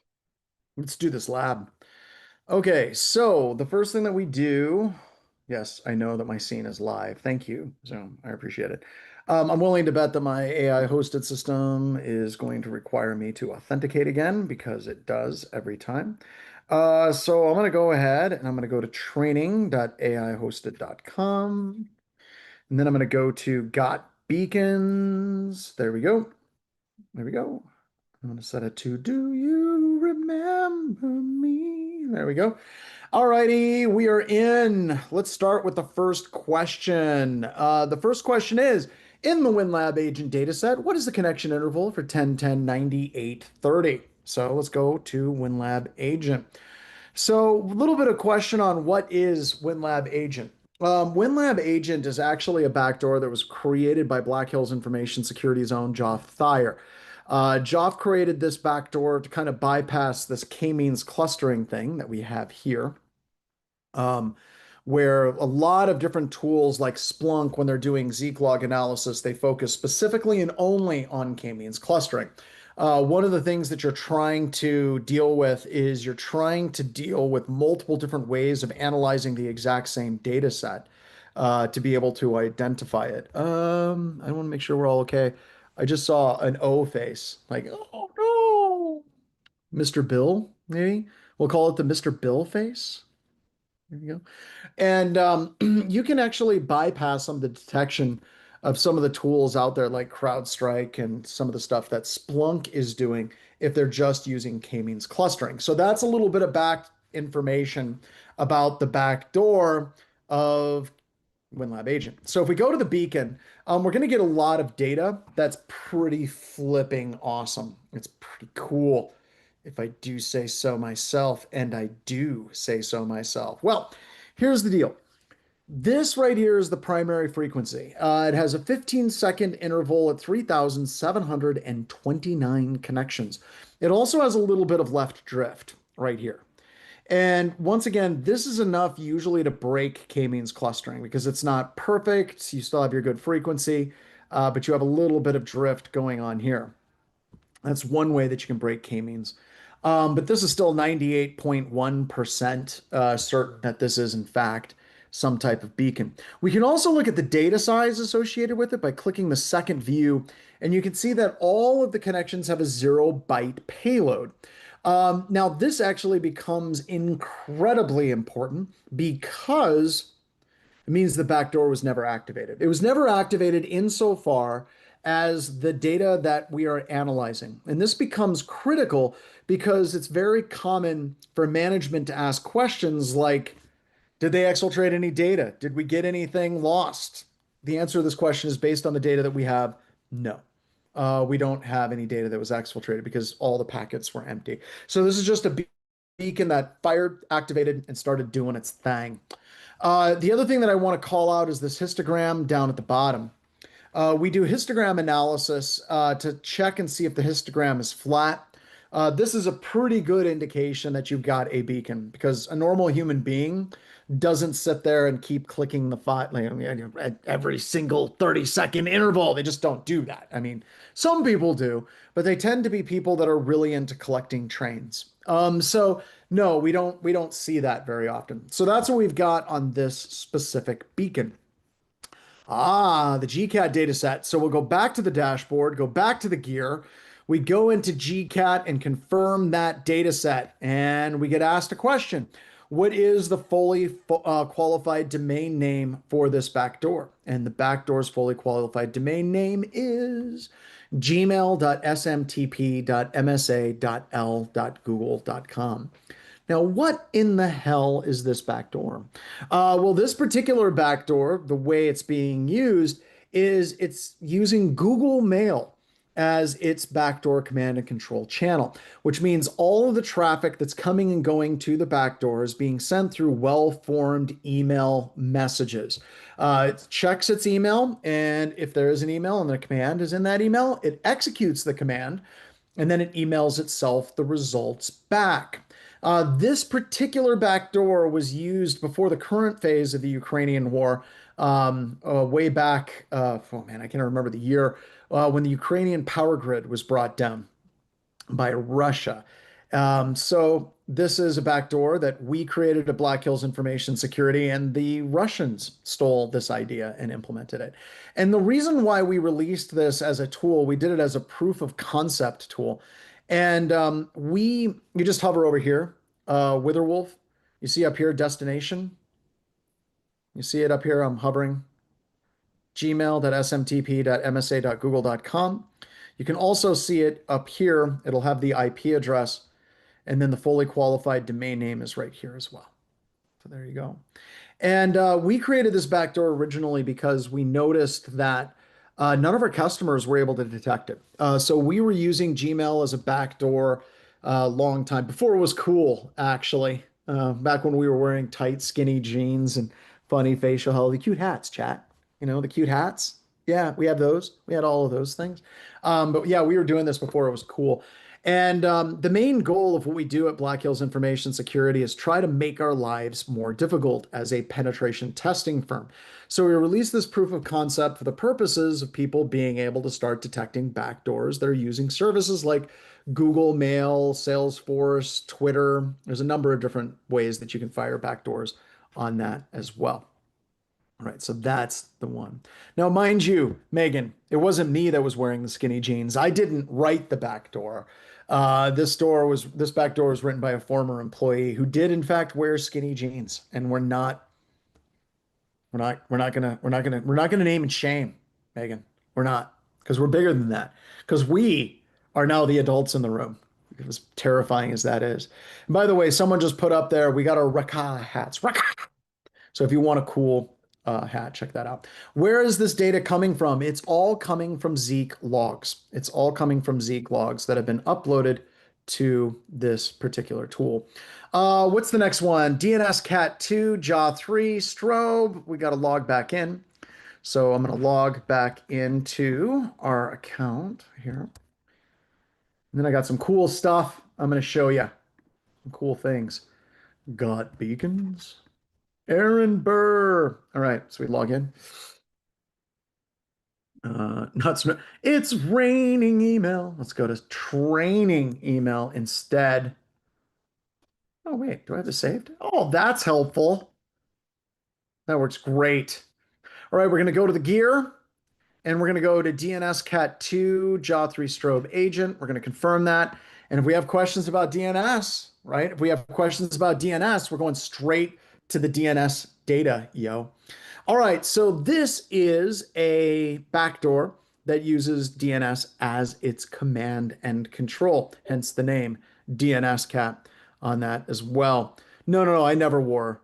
let's do this lab. Okay, so the first thing that we do, yes, I know that my scene is live. Thank you. So I appreciate it. I'm willing to bet that my AI hosted system is going to require me to authenticate again because it does every time. So I'm going to go ahead and I'm going to go to training.aihosted.com. And then I'm going to go to got beacons. There we go. There we go. I'm going to set it to do you remember me? There we go. Alrighty, we are in. Let's start with the first question. The first question is, in the WinLab agent dataset, what is the connection interval for 10.10.98.30? So let's go to WinLab agent. So a little bit of question on what is WinLab agent. WinLab agent is actually a backdoor that was created by Black Hills Information Security's own Joff Thayer. Joff created this backdoor to kind of bypass this k-means clustering thing that we have here, um, where a lot of different tools like Splunk, when they're doing Zeek log analysis, they focus specifically and only on k-means clustering. One of the things that you're trying to deal with is you're trying to deal with multiple different ways of analyzing the exact same data set to be able to identify it. I want to make sure we're all okay. I just saw an O face, like, oh no, Mr. Bill, maybe we'll call it the Mr. Bill face. There you go. And you can actually bypass some of the detection of some of the tools out there like CrowdStrike and some of the stuff that Splunk is doing if they're just using k-means clustering. So that's a little bit of back information about the back door of WinLab agent. So if we go to the beacon, we're going to get a lot of data that's pretty flipping awesome. It's pretty cool, if I do say so myself, and I do say so myself. Well, here's the deal. This right here is the primary frequency. It has a 15-second interval at 3,729 connections. It also has a little bit of left drift right here. And once again, this is enough usually to break k-means clustering because it's not perfect. You still have your good frequency, but you have a little bit of drift going on here. That's one way that you can break k-means. But this is still 98.1% certain that this is, in fact, some type of beacon. We can also look at the data size associated with it by clicking the second view, and you can see that all of the connections have a 0 byte payload. Now, this actually becomes incredibly important because it means the backdoor was never activated. It was never activated insofar as the data that we are analyzing. And this becomes critical because it's very common for management to ask questions like, did they exfiltrate any data? Did we get anything lost? The answer to this question is based on the data that we have. No. We don't have any data that was exfiltrated because all the packets were empty. So this is just a beacon that fired, activated, and started doing its thing. The other thing that I want to call out is this histogram down at the bottom. We do histogram analysis to check and see if the histogram is flat. This is a pretty good indication that you've got a beacon because a normal human being doesn't sit there and keep clicking the file at every single 30-second interval. They just don't do that. I mean, some people do, but they tend to be people that are really into collecting trains. So no, we don't see that very often. So that's what we've got on this specific beacon. The GCAT data set. So we'll go back to the dashboard, go back to the gear. We go into GCAT and confirm that data set. And we get asked a question. What is the fully qualified domain name for this backdoor? And the backdoor's fully qualified domain name is gmail.smtp.msa.l.google.com. Now, what in the hell is this backdoor? Well, this particular backdoor, the way it's being used is it's using Google Mail as its backdoor command and control channel, which means all of the traffic that's coming and going to the backdoor is being sent through well-formed email messages. It checks its email, and if there is an email and the command is in that email, it executes the command, and then it emails itself the results back. This particular backdoor was used before the current phase of the Ukrainian war, way back, oh man, I can't remember the year, when the Ukrainian power grid was brought down. by Russia. So this is a backdoor that we created at Black Hills Information Security, and the Russians stole this idea and implemented it. And the reason why we released this as a tool, we did it as a proof of concept tool. And you just hover over here, Witherwolf. You see up here, destination. You see it up here. I'm hovering. gmail.smtp.msa.google.com. You can also see it up here. It'll have the IP address, and then the fully qualified domain name is right here as well. So there you go. And we created this backdoor originally because we noticed that none of our customers were able to detect it. So we were using Gmail as a backdoor a long time before it was cool, actually. Back when we were wearing tight, skinny jeans and funny facial hair, the cute hats, chat. You know, the cute hats. Yeah, we had those. We had all of those things. But yeah, we were doing this before it was cool. And the main goal of what we do at Black Hills Information Security is try to make our lives more difficult as a penetration testing firm. So we released this proof of concept for the purposes of people being able to start detecting backdoors that are using services like Google Mail, Salesforce, Twitter. There's a number of different ways that you can fire backdoors on that as well. All right, so that's the one. Now, mind you, Megan, it wasn't me that was wearing the skinny jeans. I didn't write the backdoor. This backdoor was written by a former employee who did in fact wear skinny jeans, and we're not gonna name and shame, Megan. We're not, because we're bigger than that. Because we are now the adults in the room. As terrifying as that is. And by the way, someone just put up there, we got our Raka hats. Raka. So if you want a cool hat, check that out. Where is this data coming from? It's all coming from Zeek logs. It's all coming from Zeek logs that have been uploaded to this particular tool. What's the next one? DNS-Cat2, JA3, Strobe. We got to log back in. So I'm going to log back into our account here. And then I got some cool stuff. I'm going to show you some cool things. Got beacons. Aaron Burr. All right, so we log in. It's raining email. Let's go to training email instead. Oh, wait, do I have this saved? Oh, that's helpful. That works great. All right, we're going to go to the gear and we're going to go to DNS-Cat2, JA3 Strobe agent. We're going to confirm that. And if we have questions about DNS, right? If we have questions about DNS, we're going straight to the DNS data, yo. All right, so this is a backdoor that uses DNS as its command and control, hence the name DNS-Cat on that as well. No, I never wore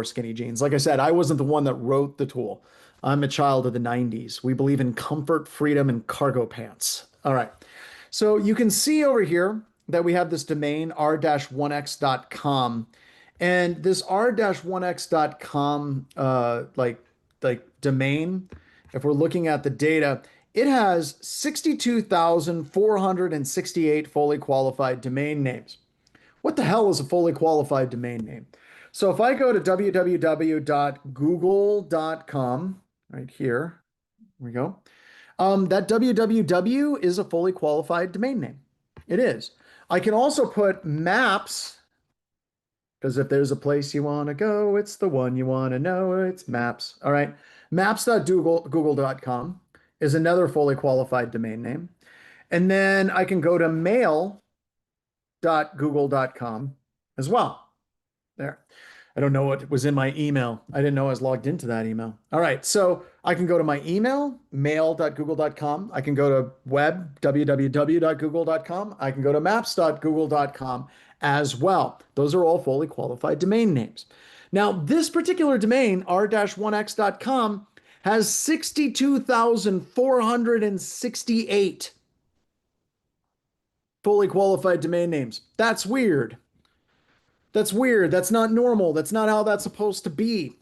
skinny jeans. Like I said, I wasn't the one that wrote the tool. I'm a child of the 90s. We believe in comfort, freedom, and cargo pants. All right. So you can see over here that we have this domain r-1x.com. And this r-1x.com domain, if we're looking at the data, it has 62,468 fully qualified domain names. What the hell is a fully qualified domain name? So if I go to www.google.com, right here we go. That www is a fully qualified domain name. It is. I can also put maps, because if there's a place you want to go, it's the one you want to know. It's maps. All right. Maps.google.com is another fully qualified domain name. And then I can go to mail.google.com as well. There. I don't know what was in my email. I didn't know I was logged into that email. All right. So I can go to my email, mail.google.com. I can go to web, www.google.com. I can go to maps.google.com as well. Those are all fully qualified domain names. Now, this particular domain, r-1x.com, has 62,468 fully qualified domain names. That's weird. That's weird. That's not normal. That's not how that's supposed to be.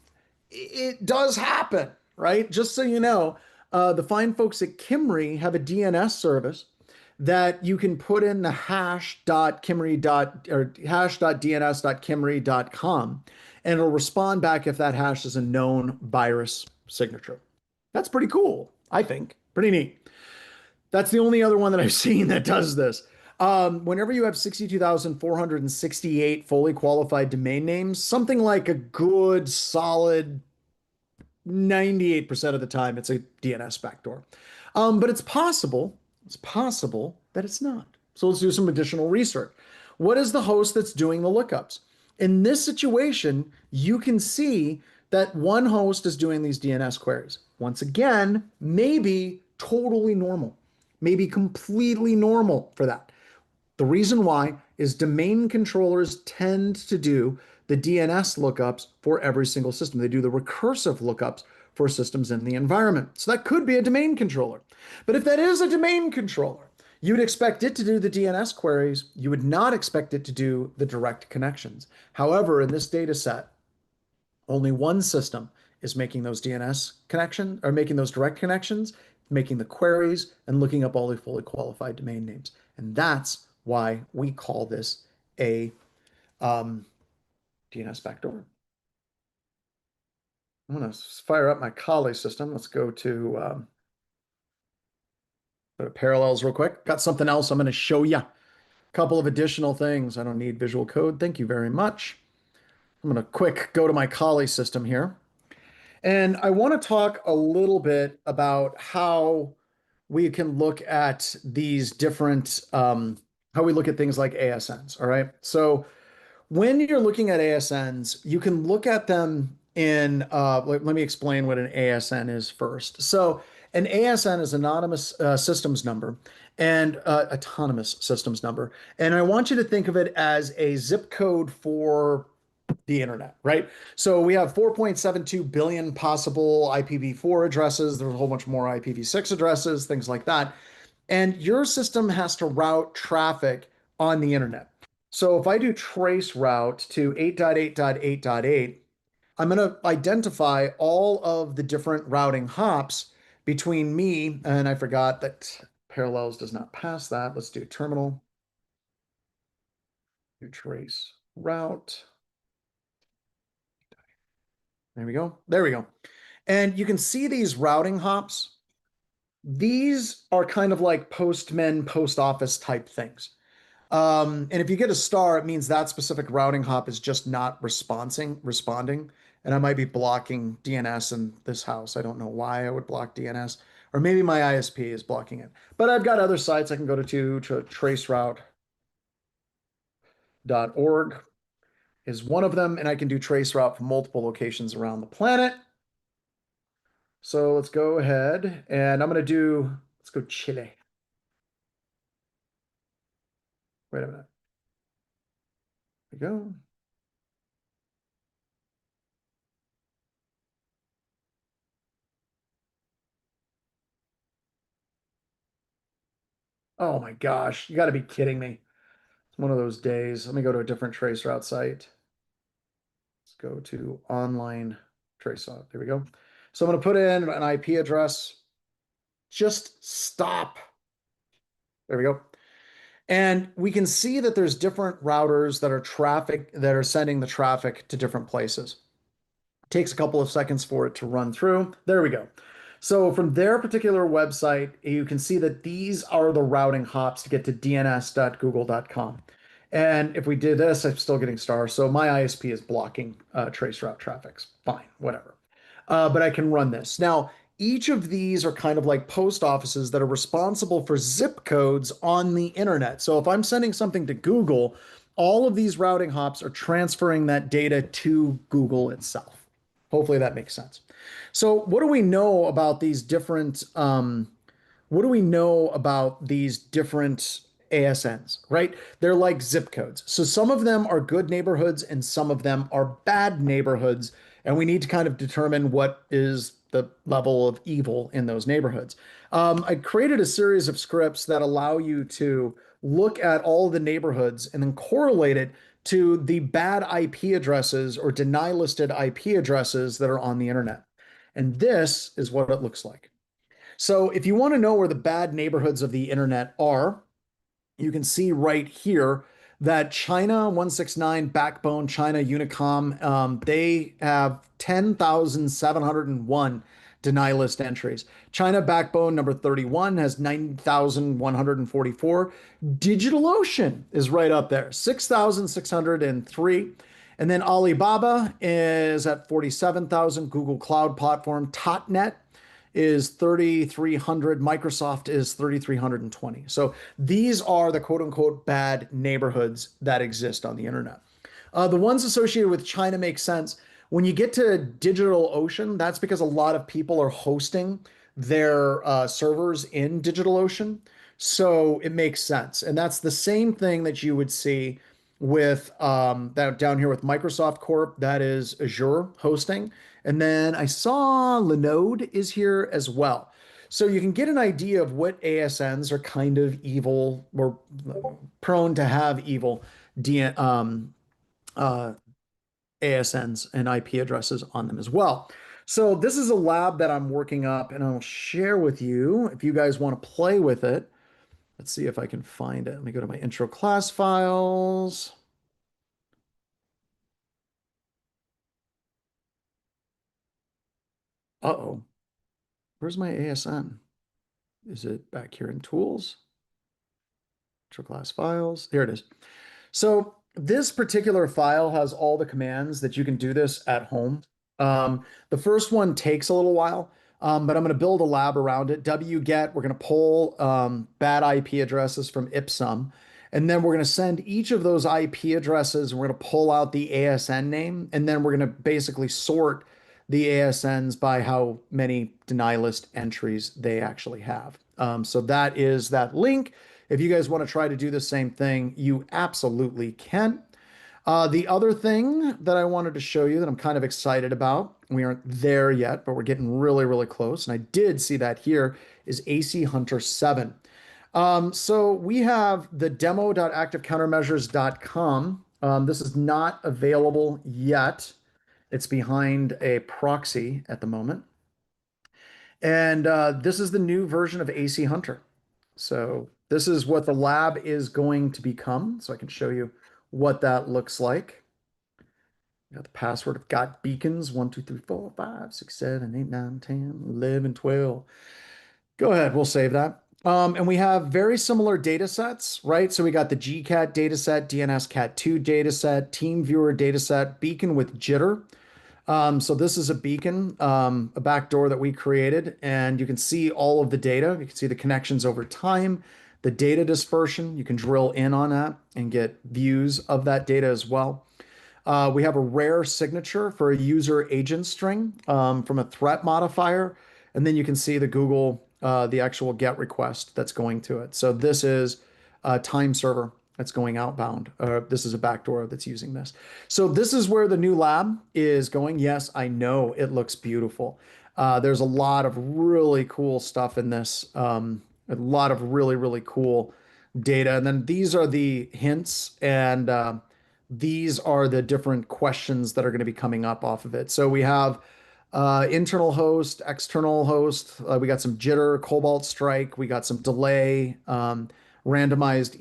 It does happen, right? Just so you know, the fine folks at Kimry have a DNS service that you can put in the hash.dns.kimry.com, and it'll respond back if that hash is a known virus signature. That's pretty cool, I think. Pretty neat. That's the only other one that I've seen that does this. Whenever you have 62,468 fully qualified domain names, something like a good solid 98% of the time it's a DNS backdoor. But it's possible that it's not. So let's do some additional research. What is the host that's doing the lookups? In this situation, you can see that one host is doing these DNS queries. Once again, maybe totally normal, maybe completely normal for that. The reason why is domain controllers tend to do the DNS lookups for every single system. They do the recursive lookups for systems in the environment. So that could be a domain controller. But if that is a domain controller, you would expect it to do the DNS queries. You would not expect it to do the direct connections. However, in this data set, only one system is making those DNS connections or making those direct connections, making the queries, and looking up all the fully qualified domain names. And that's why we call this a DNS backdoor. I'm going to fire up my Kali system. Let's go to parallels real quick. Got something else I'm going to show you. A couple of additional things. I don't need visual code. Thank you very much. I'm going to quick go to my Kali system here. And I want to talk a little bit about how we can look at these different, how we look at things like ASNs. All right. So when you're looking at ASNs, you can look at them in, let me explain what an ASN is first. So an ASN is anonymous systems number and autonomous systems number. And I want you to think of it as a zip code for the internet, right? So we have 4.72 billion possible IPv4 addresses. There's a whole bunch more IPv6 addresses, things like that. And your system has to route traffic on the internet. So if I do trace route to 8.8.8.8, I'm going to identify all of the different routing hops between me, and I forgot that Parallels does not pass that. Let's do terminal. Do trace route. There we go. There we go. And you can see these routing hops. These are kind of like postmen, post office type things. And if you get a star, it means that specific routing hop is just not responding. And I might be blocking DNS in this house. I don't know why I would block DNS, or maybe my ISP is blocking it. But I've got other sites I can go to traceroute.org is one of them, and I can do traceroute from multiple locations around the planet. So let's go ahead and let's go Chile. Wait a minute. There we go. Oh my gosh, you got to be kidding me. It's one of those days. Let me go to a different traceroute site. Let's go to online traceroute. There we go. So I'm going to put in an IP address. Just stop. There we go. And we can see that there's different routers that are sending the traffic to different places. It takes a couple of seconds for it to run through. There we go. So from their particular website, you can see that these are the routing hops to get to dns.google.com. And if we did this, I'm still getting stars. So my ISP is blocking traceroute traffic. Fine, whatever. But I can run this. Now, each of these are kind of like post offices that are responsible for zip codes on the internet. So if I'm sending something to Google, all of these routing hops are transferring that data to Google itself. Hopefully that makes sense. So what do we know about these different ASNs, right? They're like zip codes. So some of them are good neighborhoods and some of them are bad neighborhoods. And we need to kind of determine what is the level of evil in those neighborhoods. I created a series of scripts that allow you to look at all the neighborhoods and then correlate it to the bad IP addresses or deny listed IP addresses that are on the internet. And this is what it looks like. So if you want to know where the bad neighborhoods of the internet are, you can see right here that China 169 Backbone China Unicom, they have 10,701 deny list entries. China backbone number 31 has 9,144. DigitalOcean is right up there, 6,603. And then Alibaba is at 47,000. Google Cloud Platform, Totnet is 3,300. Microsoft is 3,320. So these are the quote unquote bad neighborhoods that exist on the internet. The ones associated with China make sense. When you get to DigitalOcean, that's because a lot of people are hosting their servers in DigitalOcean. So it makes sense. And that's the same thing that you would see with that down here with Microsoft Corp. That is Azure hosting. And then I saw Linode is here as well. So you can get an idea of what ASNs are kind of evil or prone to have evil uh, ASNs and IP addresses on them as well. So this is a lab that I'm working up and I'll share with you if you guys want to play with it. Let's see if I can find it. Let me go to my intro class files. Uh-oh. Where's my ASN? Is it back here in tools? Intro class files. Here it is. So this particular file has all the commands that you can do this at home. The first one takes a little while, but I'm going to build a lab around it. wget, we're going to pull bad IP addresses from Ipsum, and then we're going to send each of those IP addresses, and we're going to pull out the ASN name, and then we're going to basically sort the ASNs by how many deny list entries they actually have. So that is that link. If you guys want to try to do the same thing, you absolutely can. The other thing that I wanted to show you that I'm kind of excited about, we aren't there yet, but we're getting really, really close. And I did see that here is AC Hunter 7. So we have the demo.activecountermeasures.com. This is not available yet. It's behind a proxy at the moment. And this is the new version of AC Hunter. So this is what the lab is going to become. So I can show you what that looks like. Got the password of got beacons 1, 2, 3, 4, 5, 6, 7, 8, 9, 10, 11, 12. Go ahead, we'll save that. And we have very similar data sets, right? So we got the GCAT dataset, DNSCAT2 dataset, TeamViewer dataset, beacon with jitter. So this is a beacon, a backdoor that we created, and you can see all of the data. You can see the connections over time, the data dispersion. You can drill in on that and get views of that data as well. We have a rare signature for a user agent string from a threat modifier. And then you can see the Google, the actual GET request that's going to it. So this is a time server that's going outbound. This is a backdoor that's using this. So this is where the new lab is going. Yes, I know it looks beautiful. There's a lot of really cool stuff in this. A lot of really, really cool data. And then these are the hints and these are the different questions that are going to be coming up off of it. So we have internal host, external host. We got some jitter, cobalt strike. We got some delay, randomized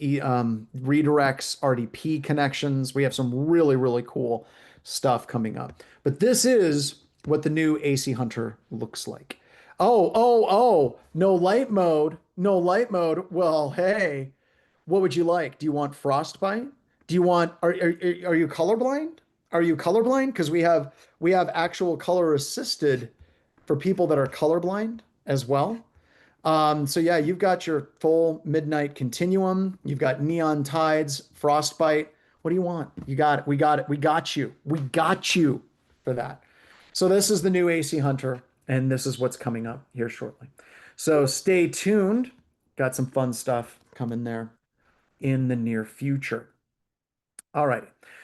redirects, RDP connections. We have some really, really cool stuff coming up. But this is what the new AC Hunter looks like. Oh, no light mode. No light mode. Well, hey, what would you like? Do you want frostbite? Do you want are you colorblind? Are you colorblind? Because we have actual color assisted for people that are colorblind as well. So yeah, you've got your full midnight continuum. You've got neon tides, frostbite. What do you want? You got it. We got it. We got you. We got you for that. So this is the new AC Hunter, and this is what's coming up here shortly. So stay tuned. Got some fun stuff coming there in the near future. All right.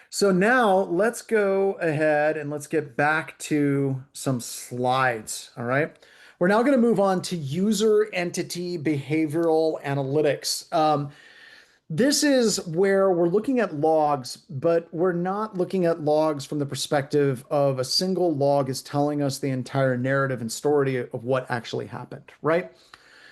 So now let's go ahead and let's get back to some slides. All right. We're now going to move on to user entity behavioral analytics. This is where we're looking at logs, but we're not looking at logs from the perspective of a single log is telling us the entire narrative and story of what actually happened, right?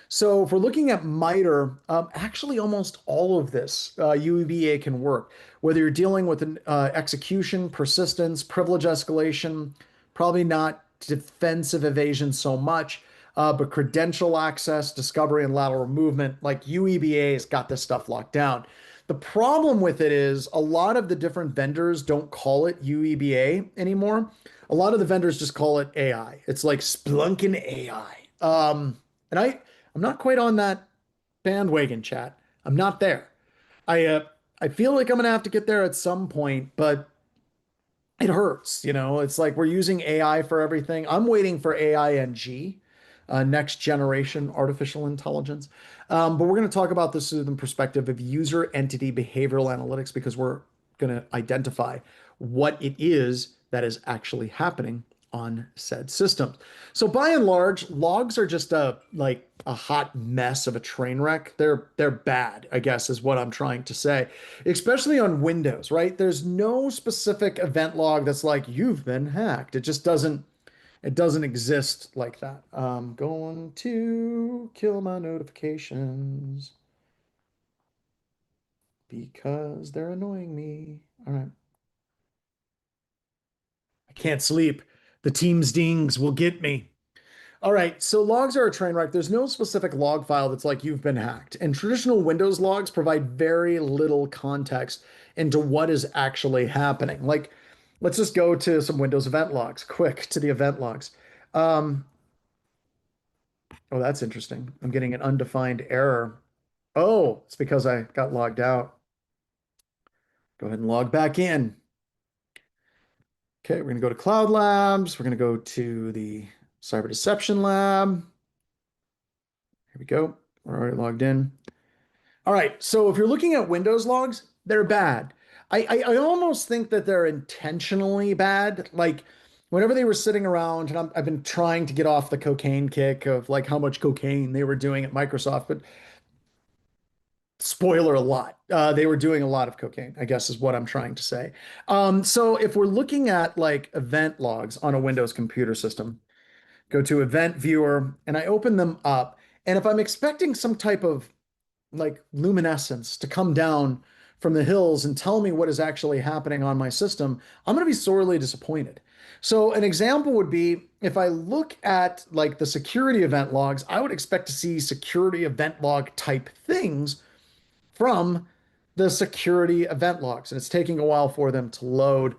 So if we're looking at MITRE, actually almost all of this UEBA can work. Whether you're dealing with an execution, persistence, privilege escalation, probably not defensive evasion so much. But credential access, discovery, and lateral movement, like UEBA's got this stuff locked down. The problem with it is a lot of the different vendors don't call it UEBA anymore. A lot of the vendors just call it AI. It's like Splunking AI. And I'm not quite on that bandwagon, chat. I'm not there. I feel like I'm gonna have to get there at some point, but it hurts, you know. It's like we're using AI for everything. I'm waiting for AING, next generation artificial intelligence. But we're going to talk about this through the perspective of user entity behavioral analytics because we're going to identify what it is that is actually happening on said systems. So by and large, logs are just a hot mess of a train wreck. They're bad, I guess, is what I'm trying to say. Especially on Windows, right? There's no specific event log that's like you've been hacked. It doesn't exist like that. I'm going to kill my notifications because they're annoying me. All right. I can't sleep. The Teams dings will get me. All right, so logs are a train wreck. There's no specific log file that's like you've been hacked. And traditional Windows logs provide very little context into what is actually happening. Like, let's just go to some Windows event logs, quick to the event logs. Um, oh, that's interesting. I'm getting an undefined error. Oh, it's because I got logged out. Go ahead and log back in. Okay, we're going to go to Cloud Labs. We're going to go to the Cyber Deception Lab. Here we go. We're already logged in. All right, so if you're looking at Windows logs, they're bad. I almost think that they're intentionally bad. Like whenever they were sitting around, and I've been trying to get off the cocaine kick of like how much cocaine they were doing at Microsoft, but spoiler a lot. They were doing a lot of cocaine, I guess is what I'm trying to say. So if we're looking at like event logs on a Windows computer system, go to Event Viewer, and I open them up. And if I'm expecting some type of like luminescence to come down from the hills and tell me what is actually happening on my system, I'm going to be sorely disappointed. So an example would be if I look at like the security event logs, I would expect to see security event log type things from the security event logs, and it's taking a while for them to load.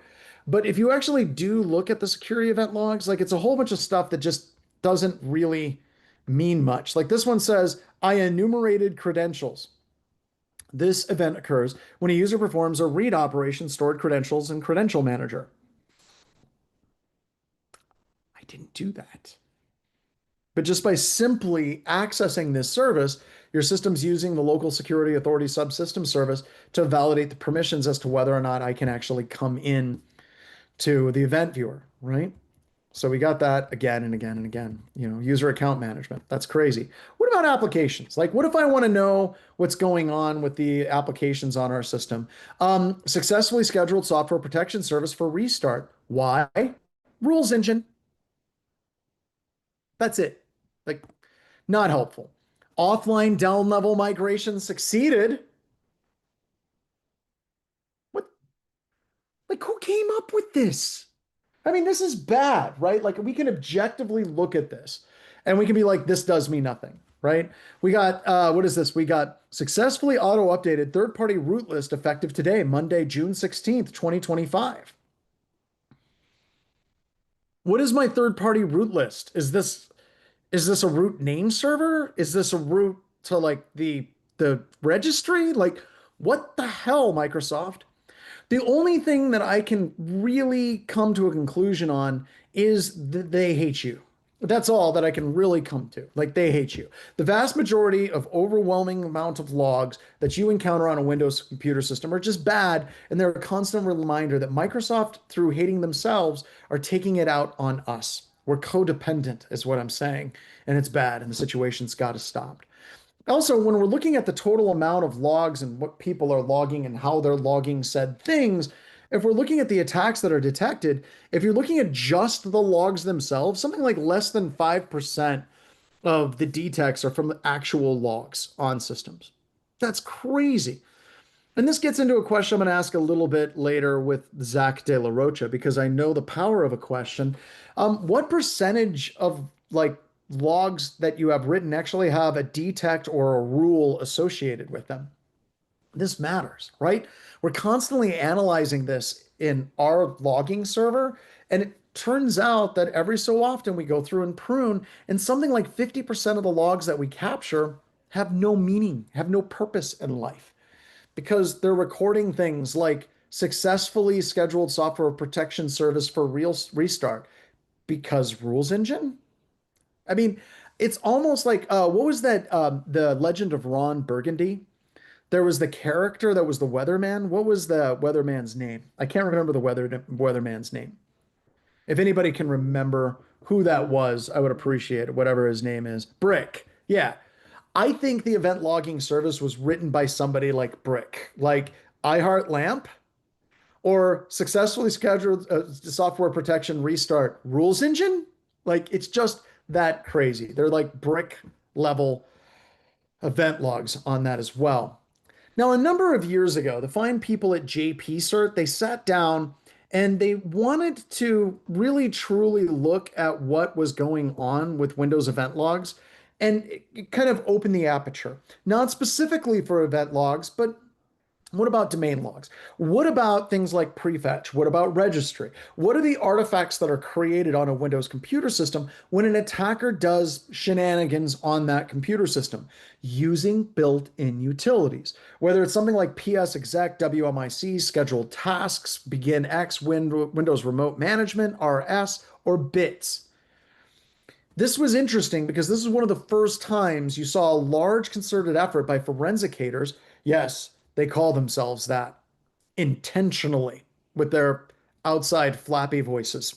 But if you actually do look at the security event logs, like it's a whole bunch of stuff that just doesn't really mean much. Like this one says, I enumerated credentials. This event occurs when a user performs a read operation stored credentials in Credential Manager. I didn't do that. But just by simply accessing this service, your system's using the local security authority subsystem service to validate the permissions as to whether or not I can actually come in to the event viewer, right? So we got that again and again and again. You know, user account management. That's crazy. What about applications? Like, what if I want to know what's going on with the applications on our system? Successfully scheduled software protection service for restart. Why? Rules engine. That's it. Like, not helpful. Offline down level migration succeeded. What? Like, who came up with this? I mean, this is bad, right? Like, we can objectively look at this and we can be like, this does me nothing, right? We got, what is this? We got successfully auto updated third party root list effective today, Monday, June 16th, 2025. What is my third party root list? Is this a root name server? Is this a root to like the registry? Like what the hell, Microsoft? The only thing that I can really come to a conclusion on is that they hate you. That's all that I can really come to. Like they hate you. The vast majority of overwhelming amount of logs that you encounter on a Windows computer system are just bad, and they're a constant reminder that Microsoft, through hating themselves, are taking it out on us. We're codependent, is what I'm saying, and it's bad, and the situation's got to stop. Also, when we're looking at the total amount of logs and what people are logging and how they're logging said things, if we're looking at the attacks that are detected, if you're looking at just the logs themselves, something like less than 5% of the detects are from actual logs on systems. That's crazy. And this gets into a question I'm going to ask a little bit later with Zach De La Rocha because I know the power of a question. What percentage of like logs that you have written actually have a detect or a rule associated with them? This matters, right? We're constantly analyzing this in our logging server, and it turns out that every so often we go through and prune, and something like 50% of the logs that we capture have no meaning, have no purpose in life because they're recording things like successfully scheduled software protection service for real restart because rules engine. I mean, it's almost like what was that? The Legend of Ron Burgundy. There was the character that was the weatherman. What was the weatherman's name? I can't remember the weatherman's name. If anybody can remember who that was, I would appreciate it, whatever his name is. Brick. Yeah. I think the event logging service was written by somebody like Brick, like I Heart Lamp or successfully scheduled software protection restart rules engine. Like it's just that crazy. They're like Brick level event logs on that as well. Now, a number of years ago, the fine people at JP they sat down and they wanted to really truly look at what was going on with Windows event logs and it kind of open the aperture. Not specifically for event logs, but what about domain logs? What about things like prefetch? What about registry? What are the artifacts that are created on a Windows computer system when an attacker does shenanigans on that computer system using built-in utilities? Whether it's something like PSExec, WMIC, scheduled tasks, begin X, Windows Remote Management, RS, or bits. This was interesting because this is one of the first times you saw a large concerted effort by forensicators. Yes, they call themselves that intentionally with their outside flappy voices.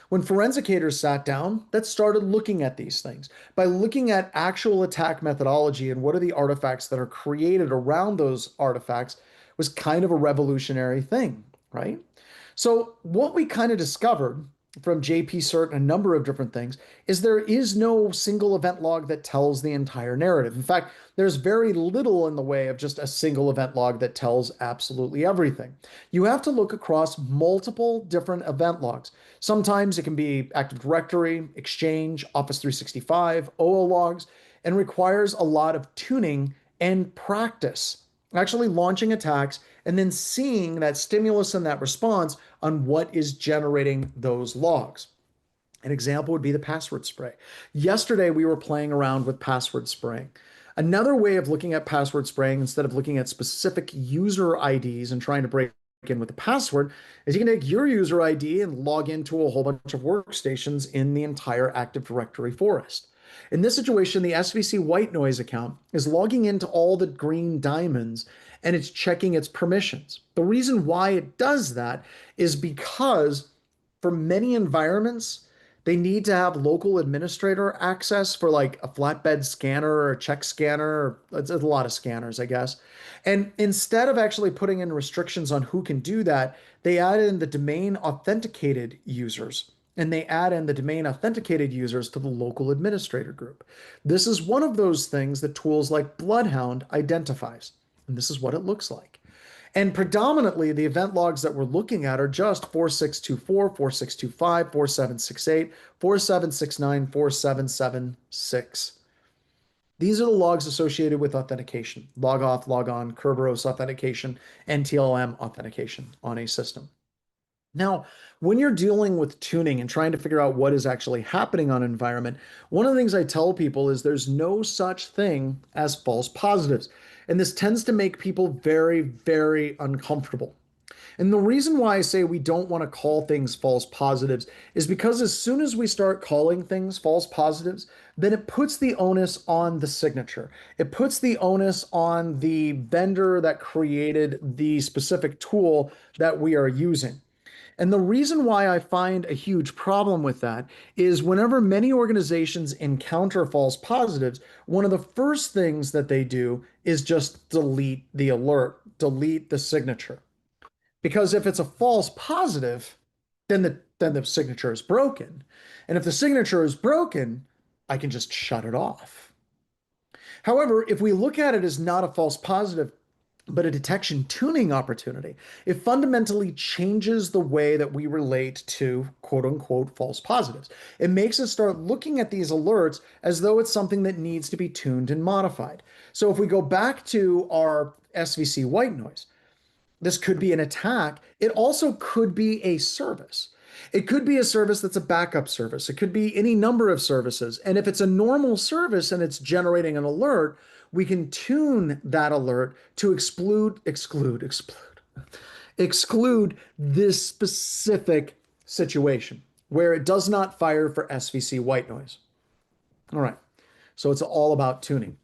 When forensicators sat down, that started looking at these things by looking at actual attack methodology and what are the artifacts that are created around those artifacts was kind of a revolutionary thing, right? So what we kind of discovered from JP Cert and a number of different things is there is no single event log that tells the entire narrative. In fact, there's very little in the way of just a single event log that tells absolutely everything. You have to look across multiple different event logs. Sometimes it can be Active Directory, Exchange, Office 365, OO logs, and requires a lot of tuning and practice. Actually launching attacks and then seeing that stimulus and that response on what is generating those logs. An example would be the password spray. Yesterday, we were playing around with password spraying. Another way of looking at password spraying, instead of looking at specific user IDs and trying to break in with the password, is you can take your user ID and log into a whole bunch of workstations in the entire Active Directory forest. In this situation, the SVC white noise account is logging into all the green diamonds and it's checking its permissions. The reason why it does that is because for many environments, they need to have local administrator access for like a flatbed scanner or a check scanner. It's a lot of scanners, I guess. And instead of actually putting in restrictions on who can do that, they add in the domain authenticated users and they add in the domain authenticated users to the local administrator group. This is one of those things that tools like Bloodhound identifies. And this is what it looks like. And predominantly, the event logs that we're looking at are just 4624, 4625, 4768, 4769, 4776. These are the logs associated with authentication, log off, log on, Kerberos authentication, and TLM authentication on a system. Now, when you're dealing with tuning and trying to figure out what is actually happening on an environment, one of the things I tell people is there's no such thing as false positives. And this tends to make people very, very uncomfortable. And the reason why I say we don't want to call things false positives is because as soon as we start calling things false positives, then it puts the onus on the signature. It puts the onus on the vendor that created the specific tool that we are using. And the reason why I find a huge problem with that is whenever many organizations encounter false positives, one of the first things that they do is just delete the alert, delete the signature. Because if it's a false positive, then the signature is broken. And if the signature is broken, I can just shut it off. However, if we look at it as not a false positive, but a detection tuning opportunity. It fundamentally changes the way that we relate to quote unquote false positives. It makes us start looking at these alerts as though it's something that needs to be tuned and modified. So if we go back to our SVC white noise, this could be an attack. It also could be a service. It could be a service that's a backup service. It could be any number of services. And if it's a normal service and it's generating an alert, we can tune that alert to exclude this specific situation where it does not fire for SVC white noise. All right. So it's all about tuning.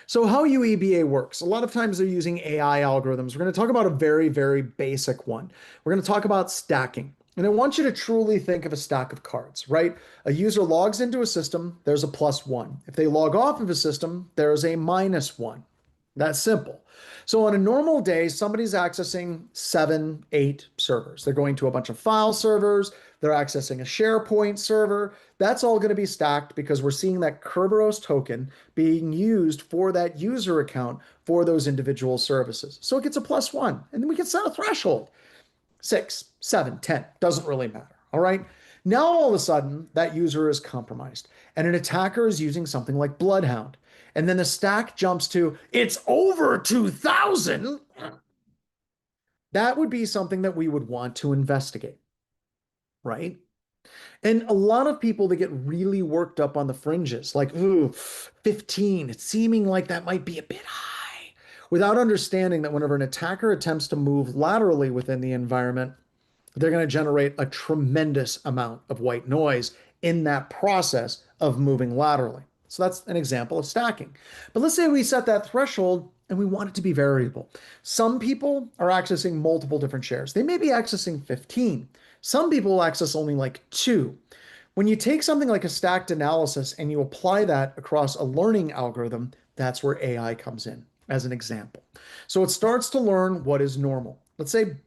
So how UEBA works, a lot of times they're using AI algorithms. We're going to talk about a very, very basic one. We're going to talk about stacking. And I want you to truly think of a stack of cards, right? A user logs into a system, there's a +1. If they log off of a system, there's a -1. That's simple. So on a normal day, somebody's accessing 7, 8 servers. They're going to a bunch of file servers. They're accessing a SharePoint server. That's all going to be stacked because we're seeing that Kerberos token being used for that user account for those individual services. So it gets a +1. And then we can set a threshold. 6, 7, 10, doesn't really matter. All right. Now all of a sudden that user is compromised and an attacker is using something like Bloodhound. And then the stack jumps to, it's over 2,000. That would be something that we would want to investigate, right? And a lot of people, they get really worked up on the fringes, like, ooh, 15, it's seeming like that might be a bit high, without understanding that whenever an attacker attempts to move laterally within the environment, they're going to generate a tremendous amount of white noise in that process of moving laterally. So that's an example of stacking. But let's say we set that threshold and we want it to be variable. Some people are accessing multiple different shares. They may be accessing 15. Some people will access only like 2. When you take something like a stacked analysis and you apply that across a learning algorithm, that's where AI comes in as an example. So it starts to learn what is normal. Let's say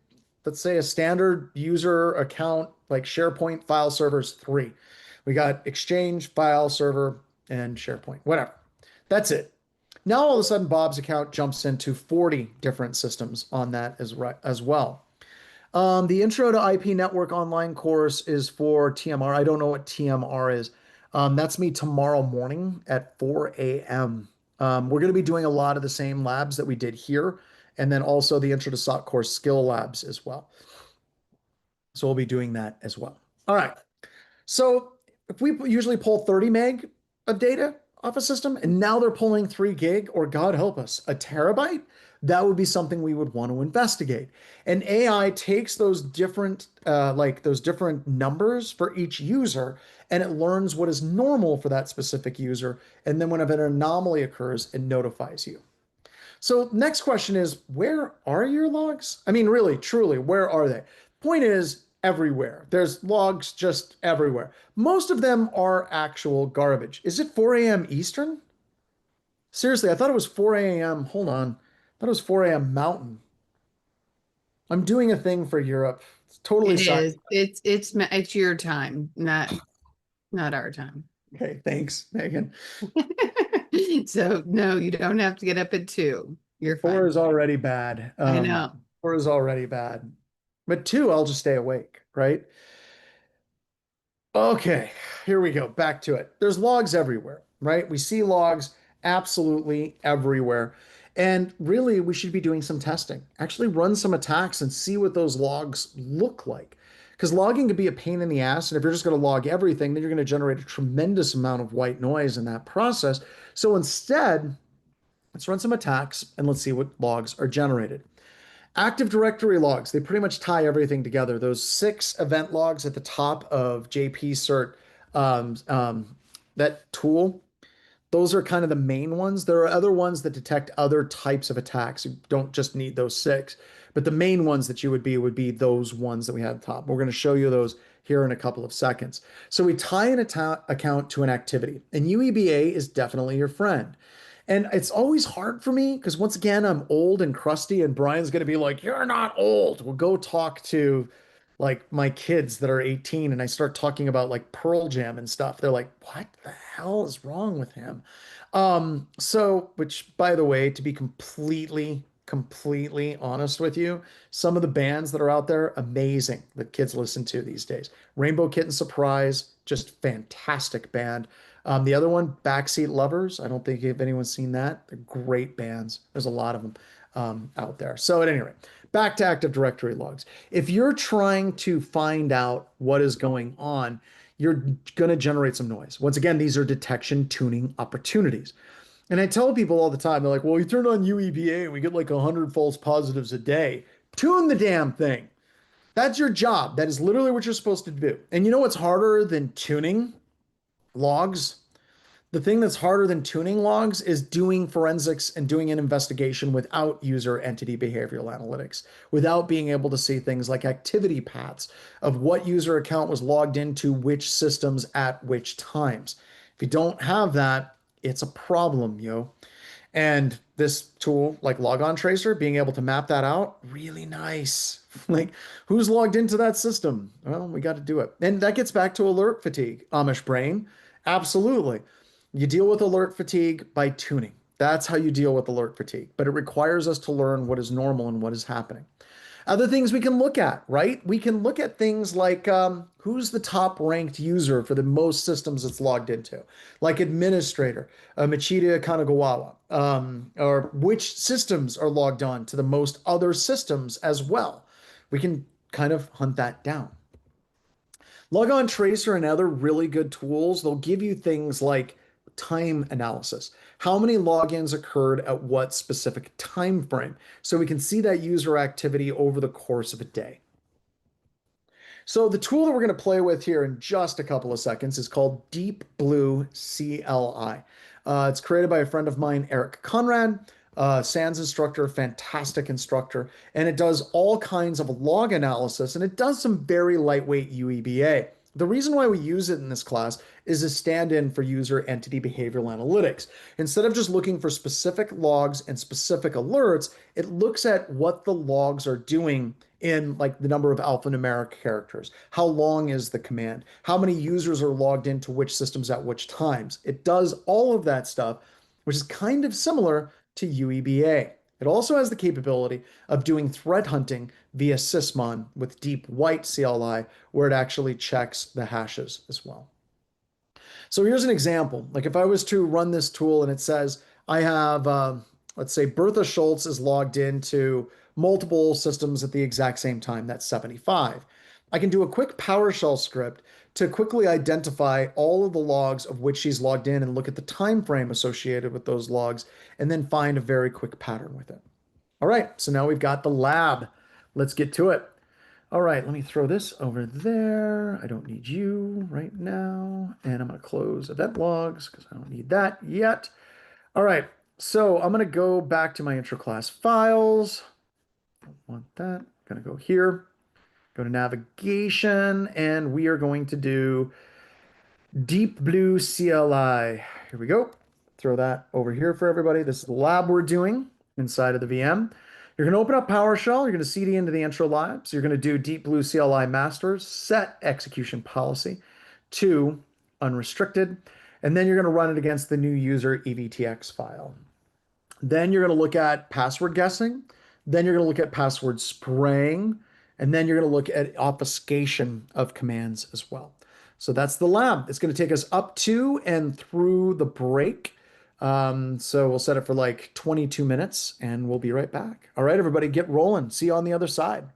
a standard user account like SharePoint file servers 3. We got Exchange, file server, and SharePoint, whatever. That's it. Now all of a sudden Bob's account jumps into 40 different systems on that as well. The Intro to IP Network online course is for TMR. I don't know what TMR is. That's me tomorrow morning at 4 a.m. We're going to be doing a lot of the same labs that we did here, and then also the Intro to SOC course skill labs as well. So we'll be doing that as well. All right. So if we usually pull 30 meg of data off a system, and now they're pulling 3 gig, or God help us, a terabyte, that would be something we would want to investigate. And AI takes those different numbers for each user, and it learns what is normal for that specific user. And then whenever an anomaly occurs, it notifies you. So next question is, where are your logs? I mean, really, truly, where are they? Point is, everywhere. There's logs just everywhere. Most of them are actual garbage. Is it 4 a.m. Eastern? Seriously, I thought it was 4 a.m. Hold on. I thought it was 4 a.m. Mountain. I'm doing a thing for Europe. It's totally It side. is. It's your time, not our time. Okay, thanks, Megan. So no, you don't have to get up at 2. You're 4 fine. is already bad. I know. 4 is already bad. But 2, I'll just stay awake, right? Okay, here we go. Back to it. There's logs everywhere, right? We see logs absolutely everywhere. And really, we should be doing some testing. Actually, run some attacks and see what those logs look like. Because logging can be a pain in the ass. And if you're just going to log everything, then you're going to generate a tremendous amount of white noise in that process. So instead, let's run some attacks and let's see what logs are generated. Active Directory logs, they pretty much tie everything together. Those 6 event logs at the top of JP Cert, that tool, those are kind of the main ones. There are other ones that detect other types of attacks. You don't just need those 6, but the main ones that you would be those ones that we had at the top. We're going to show you those here in a couple of seconds. So we tie an account to an activity, and UEBA is definitely your friend. And it's always hard for me because once again, I'm old and crusty, and Brian's going to be like, "You're not old." We'll go talk to like my kids that are 18, and I start talking about like Pearl Jam and stuff. They're like, "What the hell is wrong with him?" Which by the way, to be completely completely honest with you, some of the bands that are out there, amazing, that kids listen to these days. Rainbow Kitten Surprise, just fantastic band. The other one, Backseat Lovers. I don't think if anyone's seen that. They're great bands. There's a lot of them out there. So at any rate, back to Active Directory logs. If you're trying to find out what is going on, you're going to generate some noise. Once again, these are detection tuning opportunities. And I tell people all the time, they're like, well, we turn on UEBA and we get like 100 false positives a day. Tune the damn thing. That's your job. That is literally what you're supposed to do. And you know what's harder than tuning logs? The thing that's harder than tuning logs is doing forensics and doing an investigation without user entity behavioral analytics, without being able to see things like activity paths of what user account was logged into which systems at which times. If you don't have that, it's a problem, yo. And this tool, like Logon Tracer, being able to map that out, really nice. Like, who's logged into that system? Well, we got to do it. And that gets back to alert fatigue. Amish brain, absolutely. You deal with alert fatigue by tuning. That's how you deal with alert fatigue. But it requires us to learn what is normal and what is happening. Other things we can look at, right? We can look at things like who's the top ranked user for the most systems it's logged into, like administrator, Machida Kanagawa, or which systems are logged on to the most other systems as well. We can kind of hunt that down. Logon Tracer and other really good tools, they'll give you things like time analysis. How many logins occurred at what specific time frame? So we can see that user activity over the course of a day. So the tool that we're going to play with here in just a couple of seconds is called Deep Blue CLI. It's created by a friend of mine, Eric Conrad, SANS instructor, fantastic instructor, and it does all kinds of log analysis, and it does some very lightweight UEBA. The reason why we use it in this class is a stand-in for user entity behavioral analytics. Instead of just looking for specific logs and specific alerts, it looks at what the logs are doing in like the number of alphanumeric characters. How long is the command? How many users are logged into which systems at which times? It does all of that stuff, which is kind of similar to UEBA. It also has the capability of doing threat hunting via Sysmon with Deep White CLI, where it actually checks the hashes as well. So here's an example. Like if I was to run this tool and it says I have, let's say Bertha Schultz is logged into multiple systems at the exact same time, that's 75. I can do a quick PowerShell script to quickly identify all of the logs of which she's logged in and look at the time frame associated with those logs and then find a very quick pattern with it. All right, so now we've got the lab. Let's get to it. All right, let me throw this over there. I don't need you right now. And I'm going to close event logs because I don't need that yet. All right, so I'm going to go back to my intro class files. Don't want that. I'm going to go here, go to navigation, and we are going to do Deep Blue CLI. Here we go. Throw that over here for everybody. This is the lab we're doing inside of the VM. You're going to open up PowerShell. You're going to CD into the intro lab. So you're going to do Deep Blue CLI masters, set execution policy to unrestricted. And then you're going to run it against the new user EVTX file. Then you're going to look at password guessing. Then you're going to look at password spraying. And then you're going to look at obfuscation of commands as well. So that's the lab. It's going to take us up to and through the break. So we'll set it for like 22 minutes and we'll be right back. All right, everybody, get rolling. See you on the other side.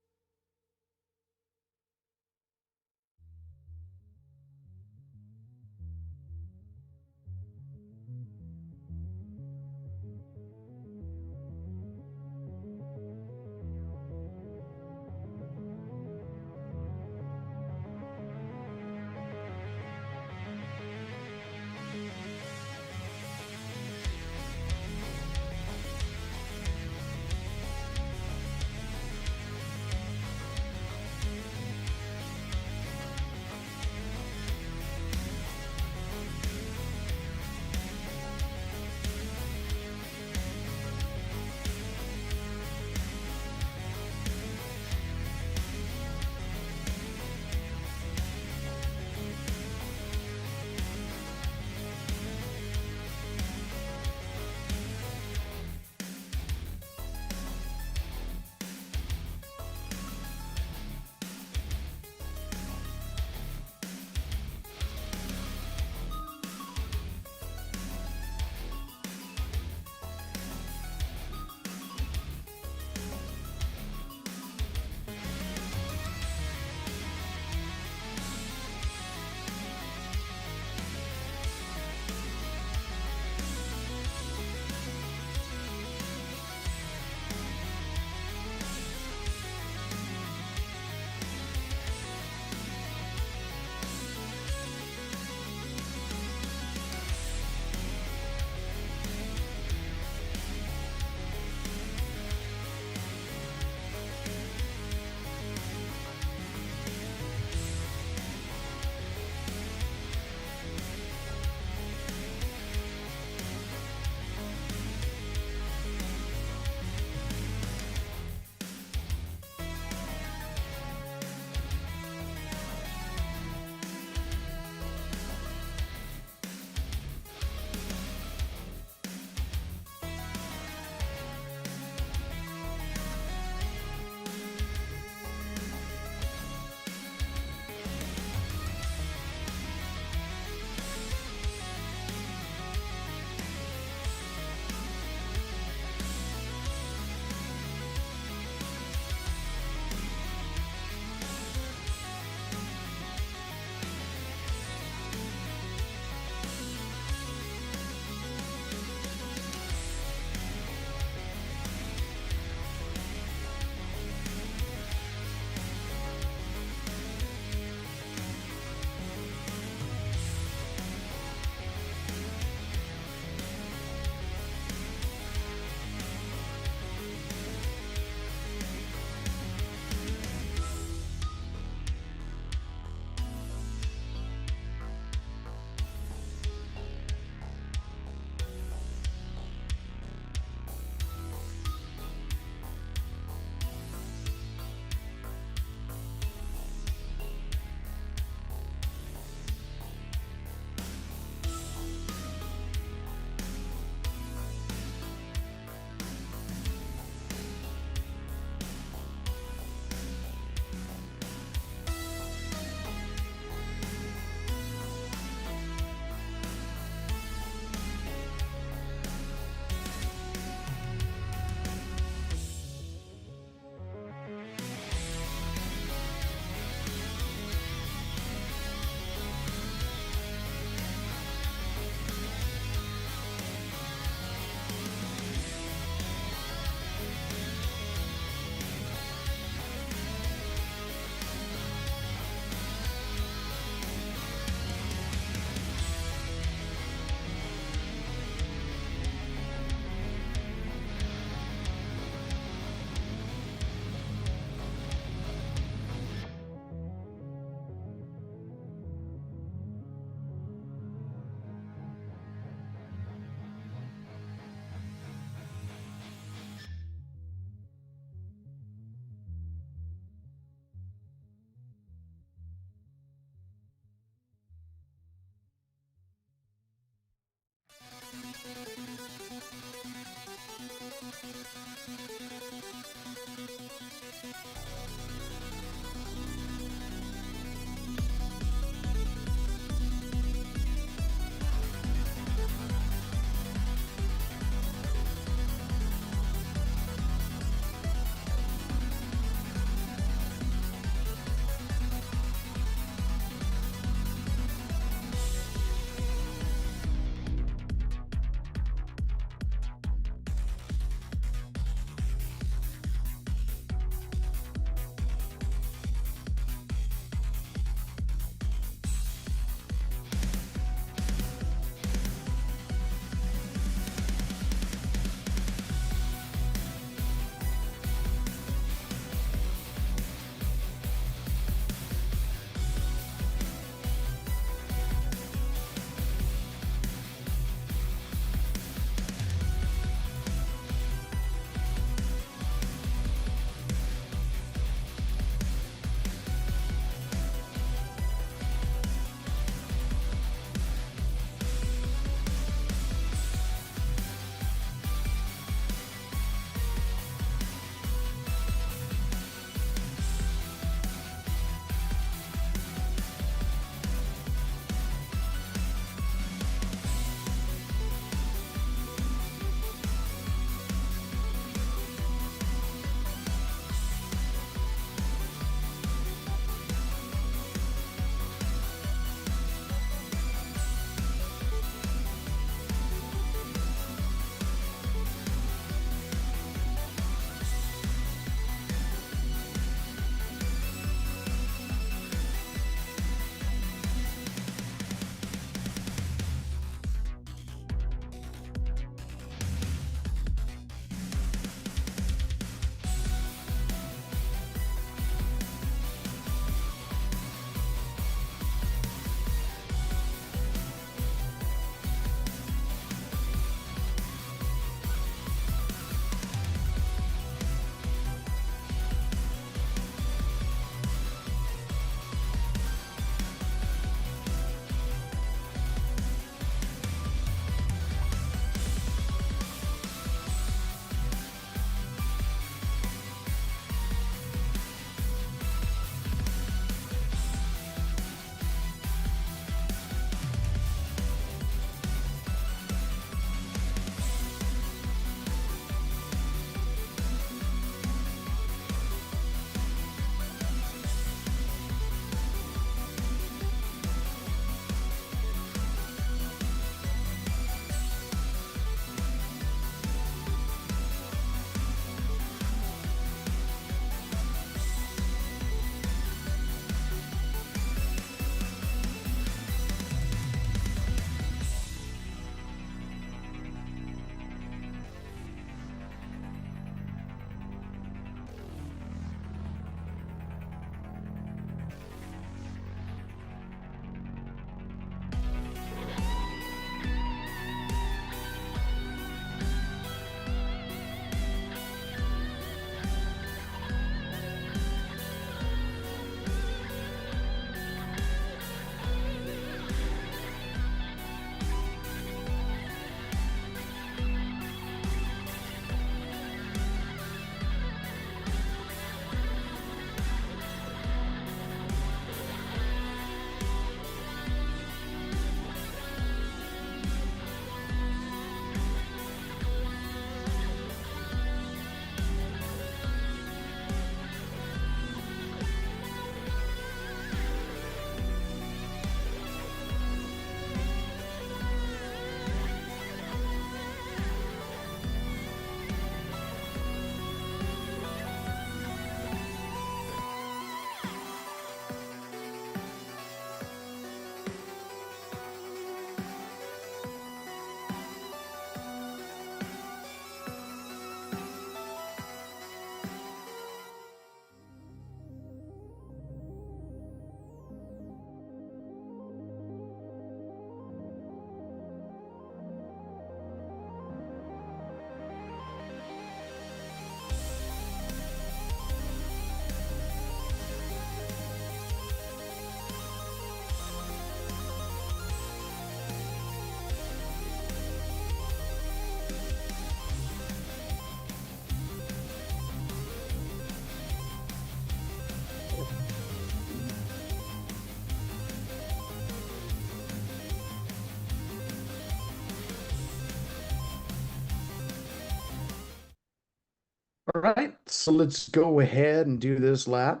right, so let's go ahead and do this lab.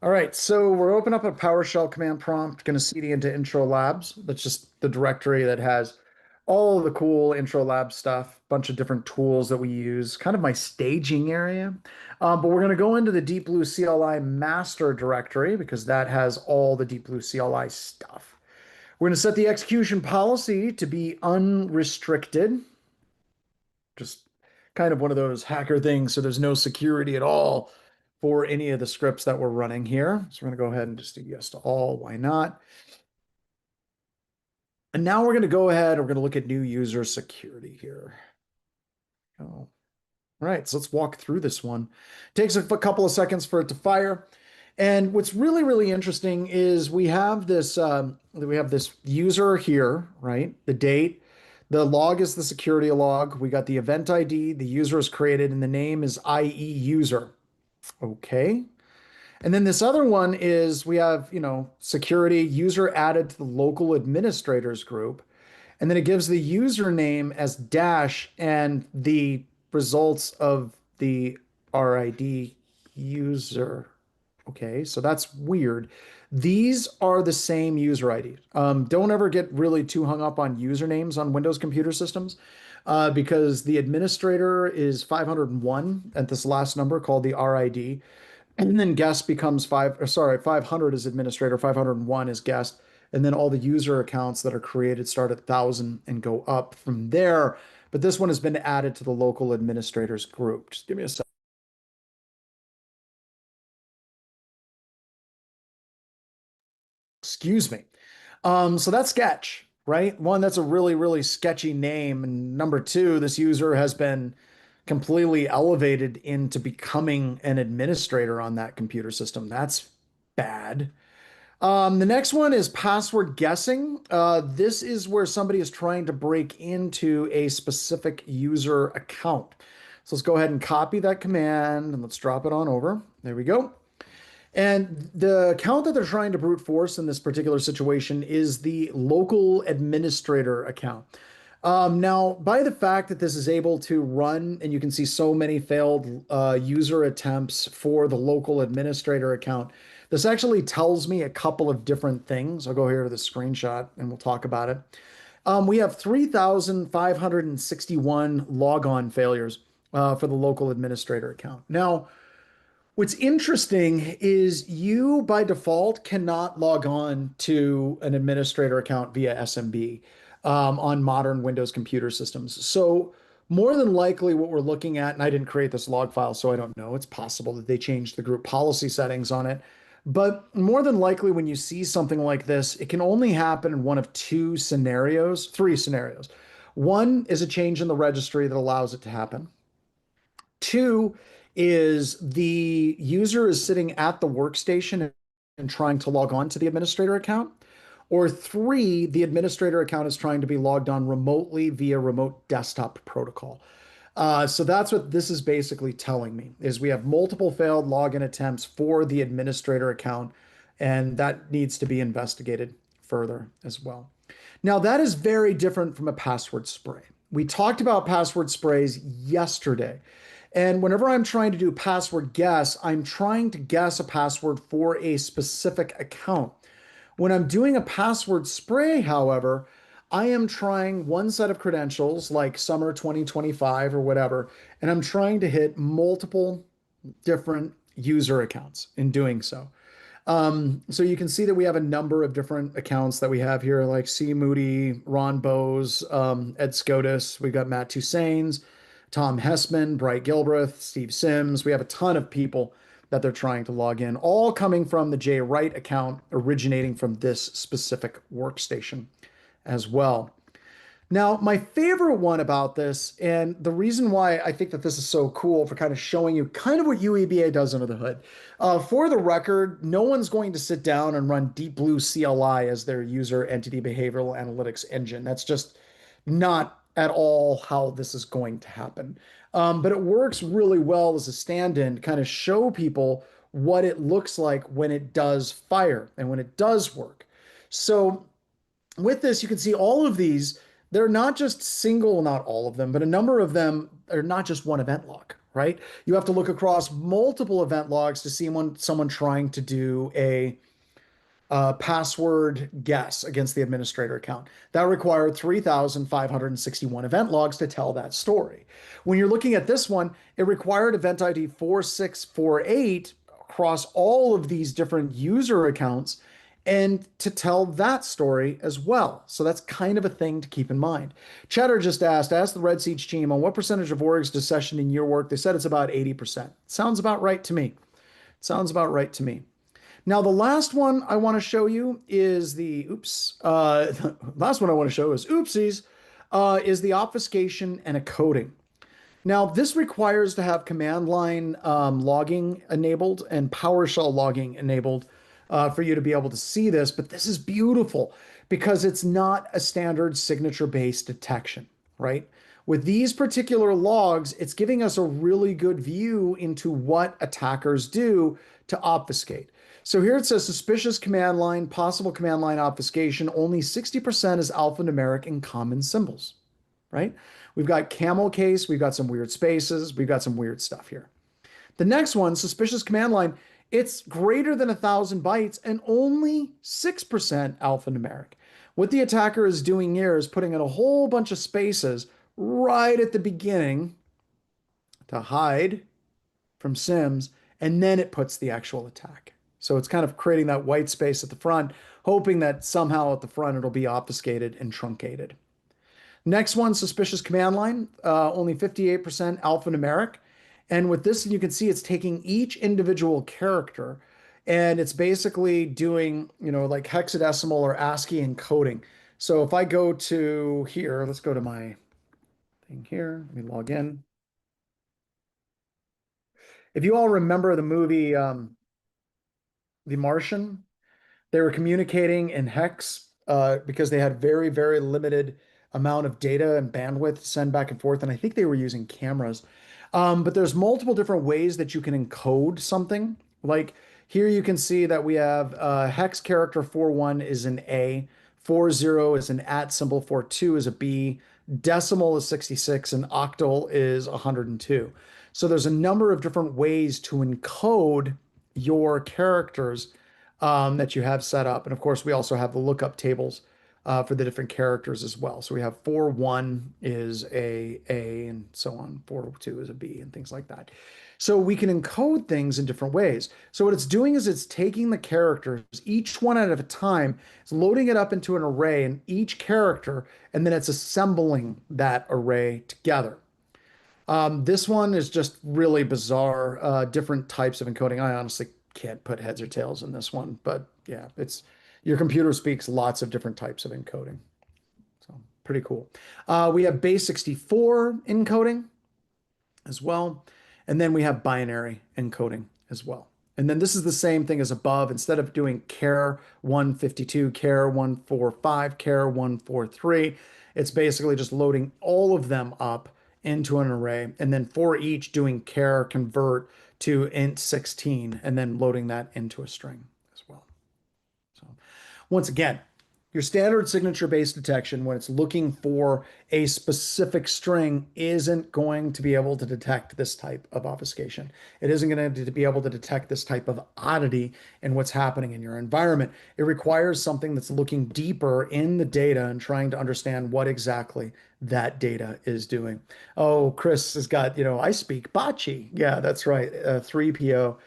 All right, so we're open up a PowerShell command prompt, going to cd into intro labs. That's just the directory that has all of the cool intro lab stuff, bunch of different tools that we use, kind of my staging area. But we're going to go into the Deep Blue CLI master directory because that has all the Deep Blue CLI stuff. We're going to set the execution policy to be unrestricted. Just kind of one of those hacker things. So there's no security at all for any of the scripts that we're running here. So we're going to go ahead and just do yes to all. Why not? And now we're going to go ahead and we're going to look at new user security here. Oh. All right, so let's walk through this one. Takes a couple of seconds for it to fire. And what's really, really interesting is we have this user here, right? The date. The log is the security log. We got the event ID. The user is created, and the name is IE user. Okay. And then this other one is we have, security user added to the local administrators group. And then it gives the username as dash and the results of the RID user. Okay, so that's weird. These are the same user ID. Don't ever get really too hung up on usernames on Windows computer systems because the administrator is 501 at this last number called the RID. And then guest becomes 500 is administrator, 501 is guest. And then all the user accounts that are created start at 1,000 and go up from there. But this one has been added to the local administrators group. Just give me a second. Excuse me. So that's sketch, right? One, that's a really, really sketchy name. And number two, this user has been completely elevated into becoming an administrator on that computer system. That's bad. The next one is password guessing. This is where somebody is trying to break into a specific user account. So let's go ahead and copy that command and let's drop it on over. There we go. And the account that they're trying to brute force in this particular situation is the local administrator account. Now, by the fact that this is able to run, and you can see so many failed user attempts for the local administrator account, this actually tells me a couple of different things. I'll go here to the screenshot and we'll talk about it. We have 3,561 logon failures for the local administrator account. Now, what's interesting is you by default cannot log on to an administrator account via SMB on modern Windows computer systems. So more than likely what we're looking at, and I didn't create this log file, so I don't know. It's possible that they changed the group policy settings on it. But more than likely when you see something like this, it can only happen in one of three scenarios. One is a change in the registry that allows it to happen. Two is the user is sitting at the workstation and trying to log on to the administrator account. Or three, the administrator account is trying to be logged on remotely via remote desktop protocol. So that's what this is basically telling me, is we have multiple failed login attempts for the administrator account, and that needs to be investigated further as well. Now, that is very different from a password spray. We talked about password sprays yesterday. And whenever I'm trying to do password guess, I'm trying to guess a password for a specific account. When I'm doing a password spray, however, I am trying one set of credentials like summer 2025 or whatever, and I'm trying to hit multiple different user accounts in doing so. So you can see that we have a number of different accounts that we have here, like C. Moody, Ron Bowes, Ed Scotus. We've got Matt Toussaint's, Tom Hessman, Bright Gilbreth, Steve Sims. We have a ton of people that they're trying to log in, all coming from the Jay Wright account, originating from this specific workstation as well. Now, my favorite one about this, and the reason why I think that this is so cool for kind of showing you kind of what UEBA does under the hood. For the record, no one's going to sit down and run Deep Blue CLI as their user entity behavioral analytics engine. That's just not at all how this is going to happen. But it works really well as a stand-in to kind of show people what it looks like when it does fire and when it does work. So with this, you can see all of these, they're not just single, not all of them, but a number of them are not just one event log, right? You have to look across multiple event logs to see someone trying to do a password guess against the administrator account. That required 3,561 event logs to tell that story. When you're looking at this one, it required event ID 4648 across all of these different user accounts and to tell that story as well. So that's kind of a thing to keep in mind. Cheddar just asked the Red Siege team on what percentage of orgs does session in your work? They said it's about 80%. Sounds about right to me. Sounds about right to me. Now, the last one I want to show you is the last one I want to show is oopsies, is the obfuscation and a coding. Now, this requires to have command line logging enabled and PowerShell logging enabled for you to be able to see this. But this is beautiful because it's not a standard signature-based detection, right? With these particular logs, it's giving us a really good view into what attackers do to obfuscate. So here it says suspicious command line, possible command line obfuscation, only 60% is alphanumeric and common symbols, right? We've got camel case, we've got some weird spaces, we've got some weird stuff here. The next one, suspicious command line, it's greater than 1,000 bytes and only 6% alphanumeric. What the attacker is doing here is putting in a whole bunch of spaces right at the beginning to hide from SIMs, and then it puts the actual attack. So it's kind of creating that white space at the front, hoping that somehow at the front it'll be obfuscated and truncated. Next one, suspicious command line, only 58% alphanumeric. And with this, you can see it's taking each individual character and it's basically doing, like hexadecimal or ASCII encoding. So if I go to here, let's go to my thing here. Let me log in. If you all remember the movie The Martian, they were communicating in hex because they had very, very limited amount of data and bandwidth to send back and forth. And I think they were using cameras. But there's multiple different ways that you can encode something. Like here you can see that we have hex character 41 is an A, 40 is an at symbol, 42 is a B, decimal is 66, and octal is 102. So there's a number of different ways to encode your characters that you have set up. And of course, we also have the lookup tables for the different characters as well. So we have 4-1 is a and so on. 4-2 is a B and things like that. So we can encode things in different ways. So what it's doing is it's taking the characters, each one at a time, it's loading it up into an array in each character, and then it's assembling that array together. This one is just really bizarre, different types of encoding. I honestly can't put heads or tails in this one, but yeah, your computer speaks lots of different types of encoding. So pretty cool. We have base 64 encoding as well. And then we have binary encoding as well. And then this is the same thing as above. Instead of doing char 152, char 145, char 143, it's basically just loading all of them up into an array. And then for each doing char convert to int 16 and then loading that into a string as well. So once again, your standard signature-based detection, when it's looking for a specific string, isn't going to be able to detect this type of obfuscation. It isn't going to be able to detect this type of oddity in what's happening in your environment. It requires something that's looking deeper in the data and trying to understand what exactly that data is doing. Oh, Chris has got, I speak Bocce. Yeah, that's right. 3PO,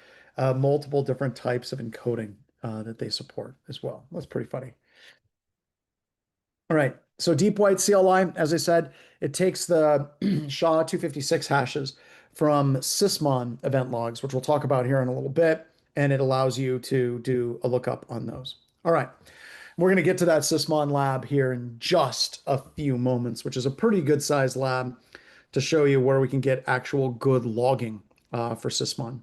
multiple different types of encoding that they support as well. That's pretty funny. All right, so deep white CLI, as I said, it takes the SHA-256 hashes from Sysmon event logs, which we'll talk about here in a little bit, and it allows you to do a lookup on those. All right, we're going to get to that Sysmon lab here in just a few moments, which is a pretty good sized lab to show you where we can get actual good logging for Sysmon.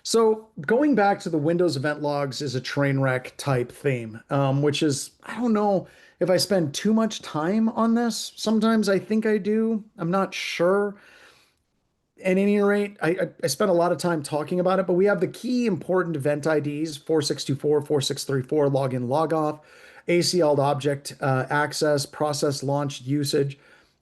So going back to the Windows event logs is a train wreck type theme, which is, I don't know if I spend too much time on this. Sometimes I think I do. I'm not sure. At any rate, I spent a lot of time talking about it, but we have the key important event IDs, 4624, 4634, login, log off, ACL object access, process launch usage.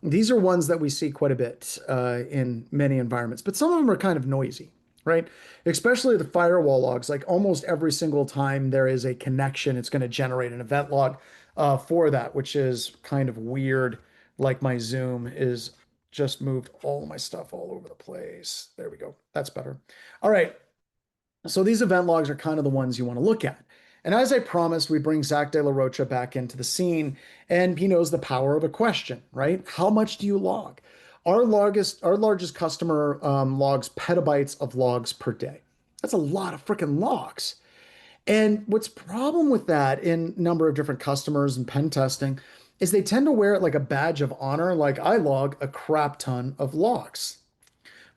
These are ones that we see quite a bit in many environments, but some of them are kind of noisy, right? Especially the firewall logs. Like almost every single time there is a connection, it's going to generate an event log for that, which is kind of weird. Like my Zoom is just moved all my stuff all over the place. There we go. That's better. All right. So these event logs are kind of the ones you want to look at. And as I promised, we bring Zach De La Rocha back into the scene, and he knows the power of a question, right? How much do you log? Our largest customer logs petabytes of logs per day. That's a lot of freaking logs. And what's problem with that in number of different customers and pen testing is they tend to wear it like a badge of honor, like I log a crap ton of logs.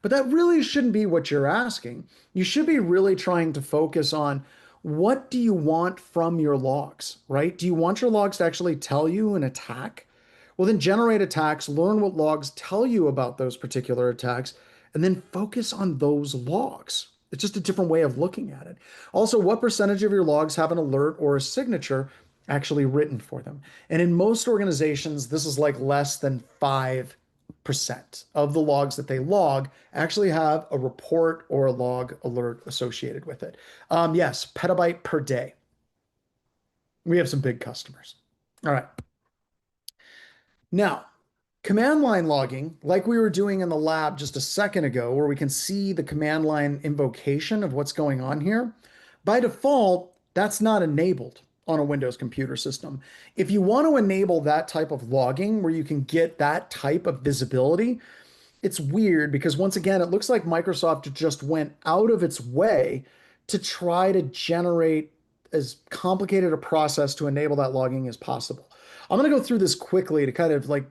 But that really shouldn't be what you're asking. You should be really trying to focus on what do you want from your logs, right? Do you want your logs to actually tell you an attack? Well, then generate attacks, learn what logs tell you about those particular attacks, and then focus on those logs. It's just a different way of looking at it. Also, what percentage of your logs have an alert or a signature actually written for them? And in most organizations, this is like less than 5% of the logs that they log actually have a report or a log alert associated with it. Yes, petabyte per day. We have some big customers. All right. Now, command line logging, like we were doing in the lab just a second ago, where we can see the command line invocation of what's going on here, by default, that's not enabled on a Windows computer system. If you want to enable that type of logging where you can get that type of visibility, it's weird because once again, it looks like Microsoft just went out of its way to try to generate as complicated a process to enable that logging as possible. I'm going to go through this quickly to kind of like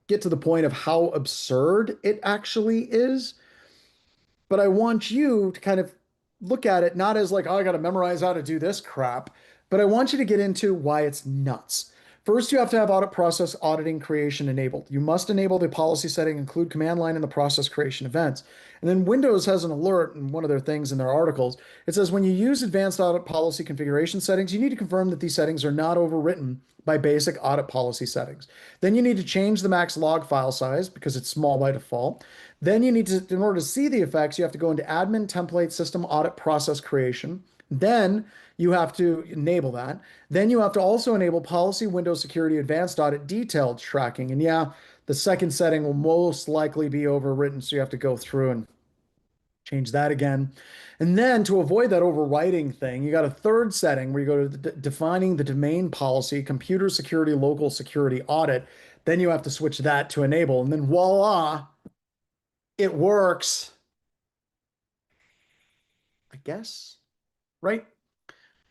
get to the point of how absurd it actually is. But I want you to kind of look at it not as like, oh, I got to memorize how to do this crap, but I want you to get into why it's nuts. First, you have to have audit process auditing creation enabled. You must enable the policy setting, include command line in the process creation events. And then Windows has an alert in one of their things in their articles. It says when you use advanced audit policy configuration settings, you need to confirm that these settings are not overwritten by basic audit policy settings. Then you need to change the max log file size because it's small by default. Then you need to, in order to see the effects, you have to go into admin template system audit process creation. Then you have to enable that. Then you have to also enable policy window security advanced audit detailed tracking. And yeah, the second setting will most likely be overwritten. So you have to go through and change that again. And then to avoid that overwriting thing, you got a third setting where you go to defining the domain policy, computer security, local security audit. Then you have to switch that to enable. And then voila, it works. I guess, right?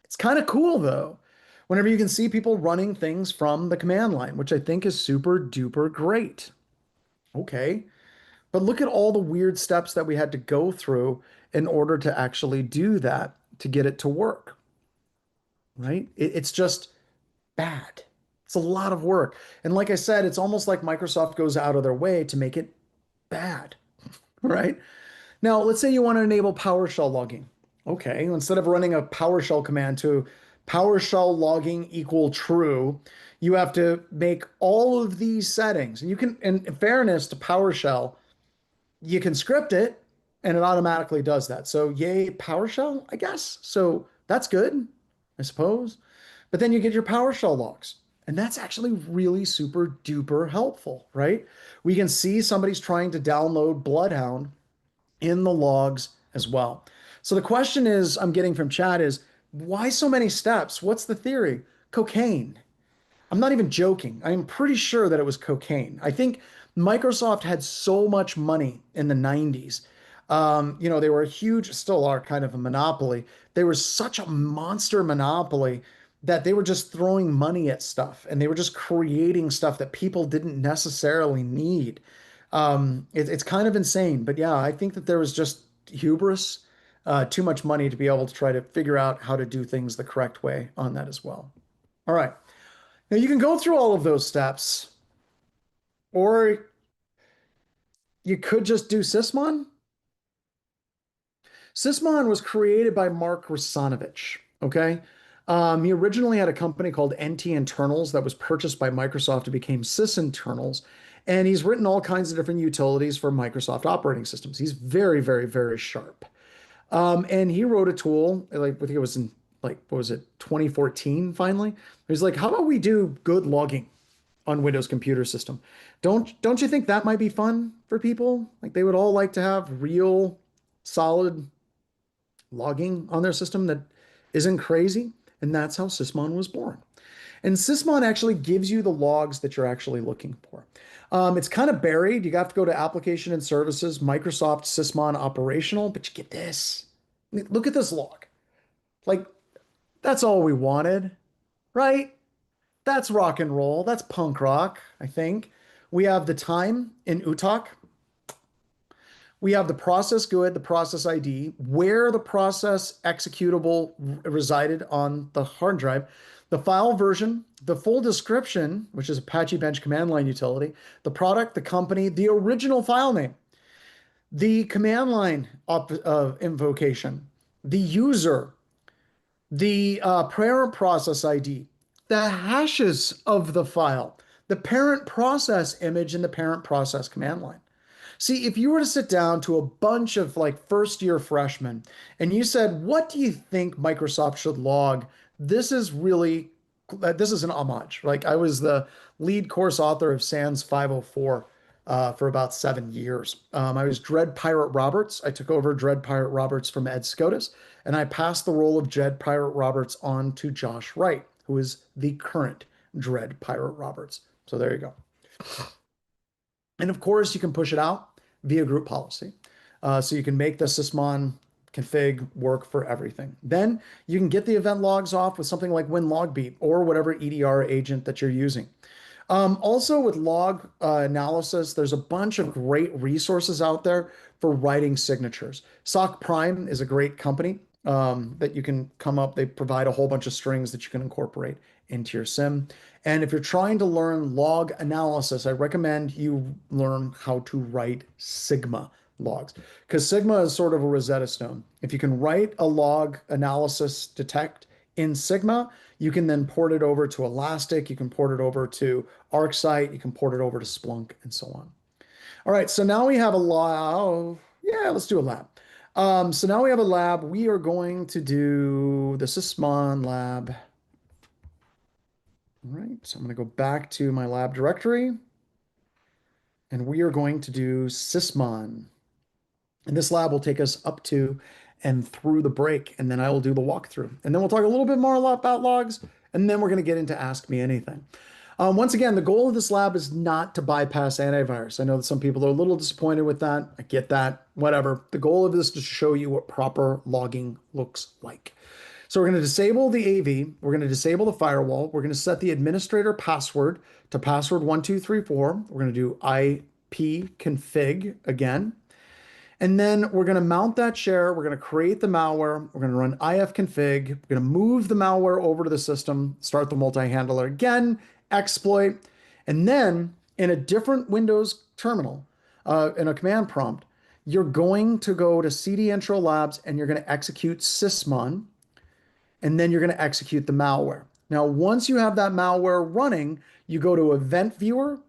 It's kind of cool though, whenever you can see people running things from the command line, which I think is super duper great. Okay. But look at all the weird steps that we had to go through in order to actually do that to get it to work, right? It's just bad. It's a lot of work. And like I said, it's almost like Microsoft goes out of their way to make it bad, right? Now, let's say you want to enable PowerShell logging. Okay, instead of running a PowerShell command to PowerShell logging equal true, you have to make all of these settings. And you can, in fairness to PowerShell, you can script it and it automatically does that. So yay, PowerShell, I guess. So that's good, I suppose. But then you get your PowerShell logs. And that's actually really super duper helpful, right? We can see somebody's trying to download Bloodhound in the logs as well. So the question is, I'm getting from chat is, why so many steps? What's the theory? Cocaine. I'm not even joking. I'm pretty sure that it was cocaine. I think Microsoft had so much money in the 90s. They were a huge, still are kind of a monopoly. They were such a monster monopoly that they were just throwing money at stuff and they were just creating stuff that people didn't necessarily need. It's kind of insane, but yeah, I think that there was just hubris, too much money to be able to try to figure out how to do things the correct way on that as well. All right. Now you can go through all of those steps, or you could just do Sysmon. Sysmon was created by Mark Rusanovich. Okay. He originally had a company called NT Internals that was purchased by Microsoft and became Sys Internals. And he's written all kinds of different utilities for Microsoft operating systems. He's very, very, very sharp. And he wrote a tool, like I think it was in like, what was it, 2014 finally? He's like, how about we do good logging on Windows computer system? Don't you think that might be fun for people? Like they would all like to have real solid logging on their system that isn't crazy. And that's how Sysmon was born. And Sysmon actually gives you the logs that you're actually looking for. It's kind of buried. You have to go to Application and Services, Microsoft Sysmon Operational, but you get this. Look at this log. Like, that's all we wanted, right? That's rock and roll. That's punk rock, I think. We have the time in UTOC. We have the process good, the process ID, where the process executable resided on the hard drive, the file version, the full description, which is Apache Bench command line utility, the product, the company, the original file name, the command line invocation, the user, the parent process ID, the hashes of the file, the parent process image, and the parent process command line. See, if you were to sit down to a bunch of like first year freshmen and you said, what do you think Microsoft should log? This is really, this is an homage. Like I was the lead course author of SANS 504 for about 7 years. I was Dread Pirate Roberts. I took over Dread Pirate Roberts from Ed Scotus, and I passed the role of Dread Pirate Roberts on to Josh Wright, who is the current Dread Pirate Roberts. So there you go. And of course, you can push it out via group policy. So you can make the Sysmon config work for everything. Then you can get the event logs off with something like WinLogBeat or whatever EDR agent that you're using. Also with log analysis, there's a bunch of great resources out there for writing signatures. SOC Prime is a great company that you can come up. They provide a whole bunch of strings that you can incorporate into your SIM. And if you're trying to learn log analysis, I recommend you learn how to write Sigma logs, because Sigma is sort of a Rosetta Stone. If you can write a log analysis detect in Sigma, you can then port it over to Elastic, you can port it over to ArcSight, you can port it over to Splunk, and so on. All right, so now we have a lab. Yeah, let's do a lab. So now we have a lab. We are going to do the Sysmon lab. All right, so I'm going to go back to my lab directory, and we are going to do Sysmon. And this lab will take us up to and through the break, and then I will do the walkthrough. And then we'll talk a little bit more about logs, and then we're going to get into Ask Me Anything. Once again, the goal of this lab is not to bypass antivirus. I know that some people are a little disappointed with that. I get that, whatever. The goal of this is to show you what proper logging looks like. So we're going to disable the AV. We're going to disable the firewall. We're going to set the administrator password to password 1234. We're going to do IP config again. And then we're going to mount that share. We're going to create the malware. We're going to run ifconfig. We're going to move the malware over to the system, start the multi-handler again, exploit. And then in a different Windows terminal, in a command prompt, you're going to go to CD Intro Labs and you're going to execute Sysmon. And then you're going to execute the malware. Now, once you have that malware running, you go to Event Viewer.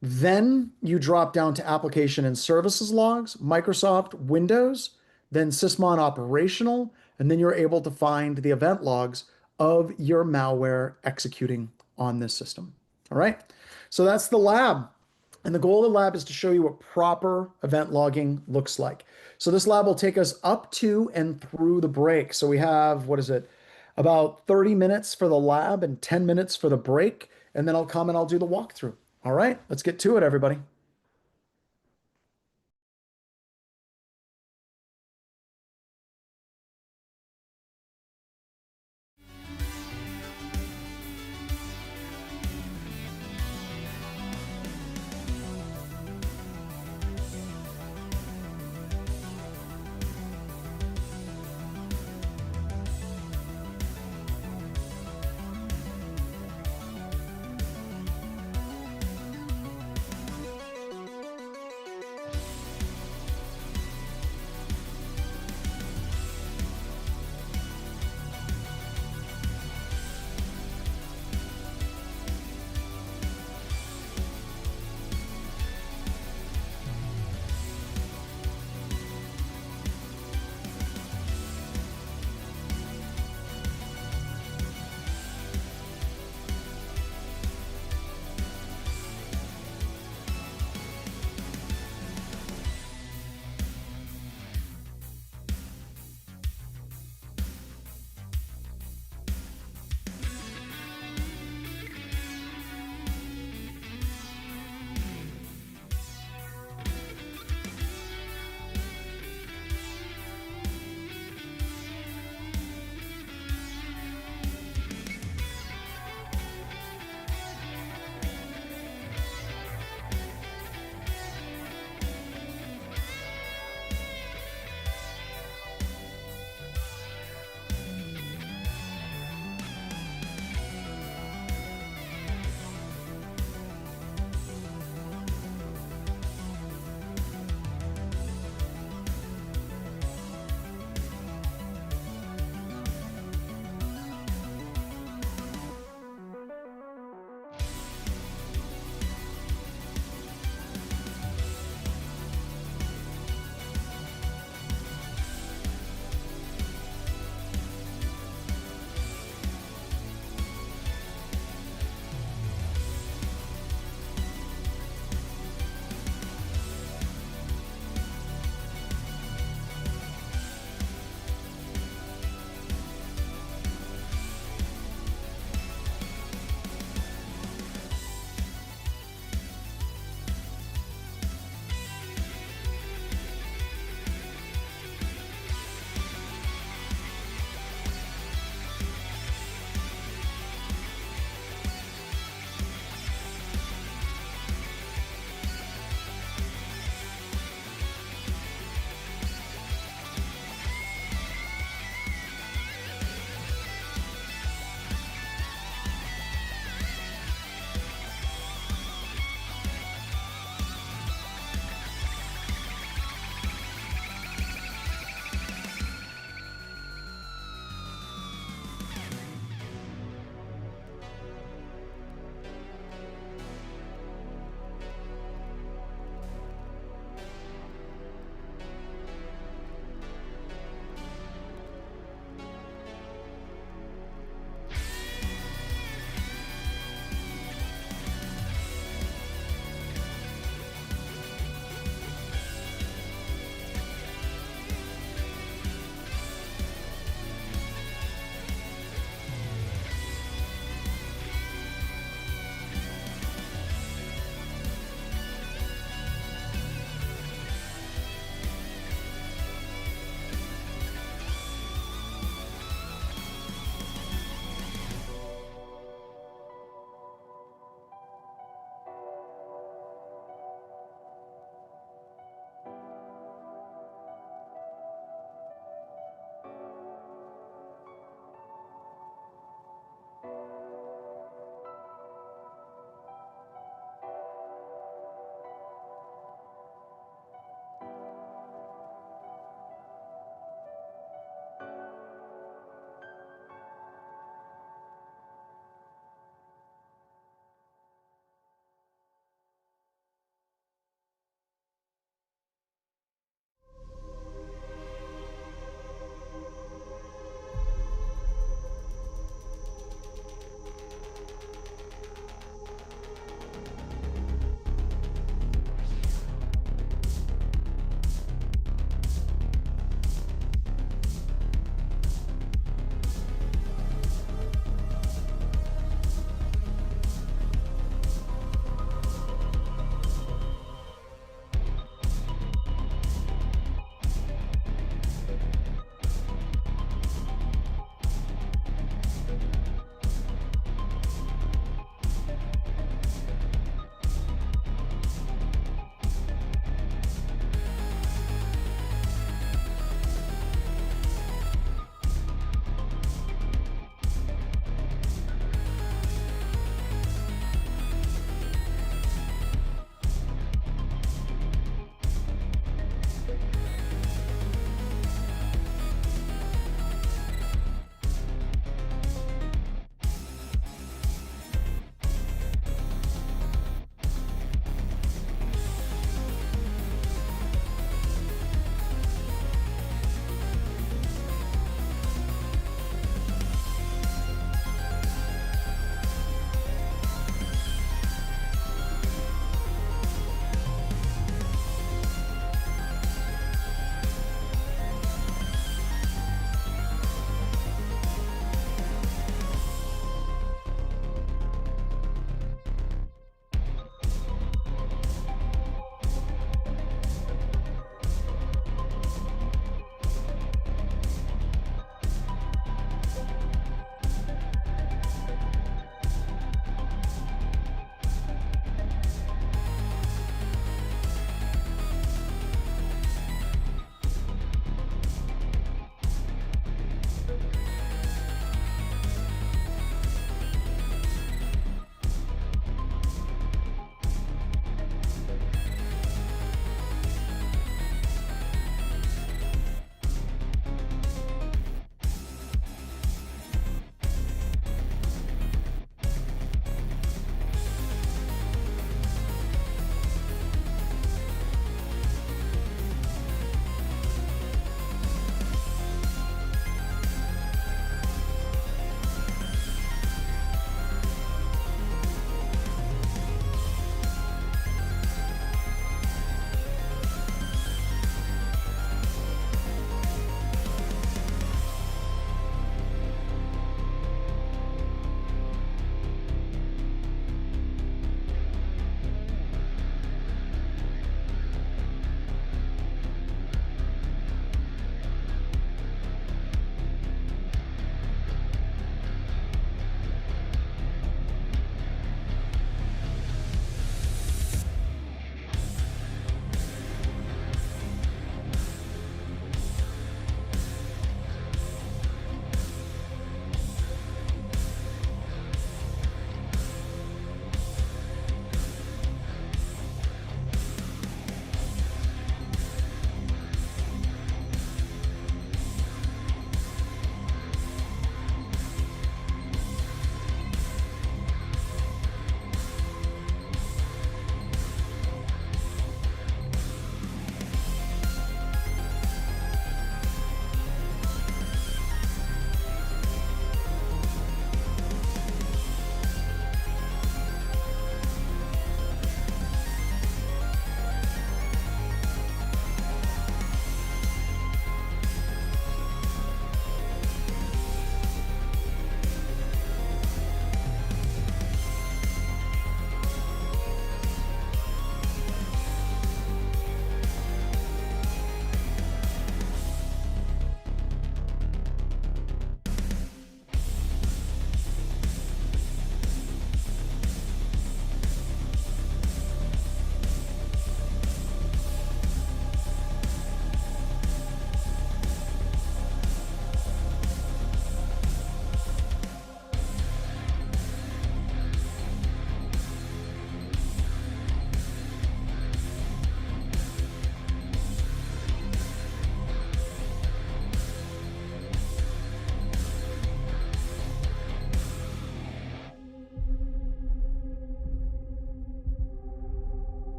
Then you drop down to Application and Services Logs, Microsoft Windows, then Sysmon Operational, and then you're able to find the event logs of your malware executing on this system. All right, so that's the lab. And the goal of the lab is to show you what proper event logging looks like. So this lab will take us up to and through the break. So we have, what is it, about 30 minutes for the lab and 10 minutes for the break. And then I'll come and I'll do the walkthrough. All right, let's get to it, everybody.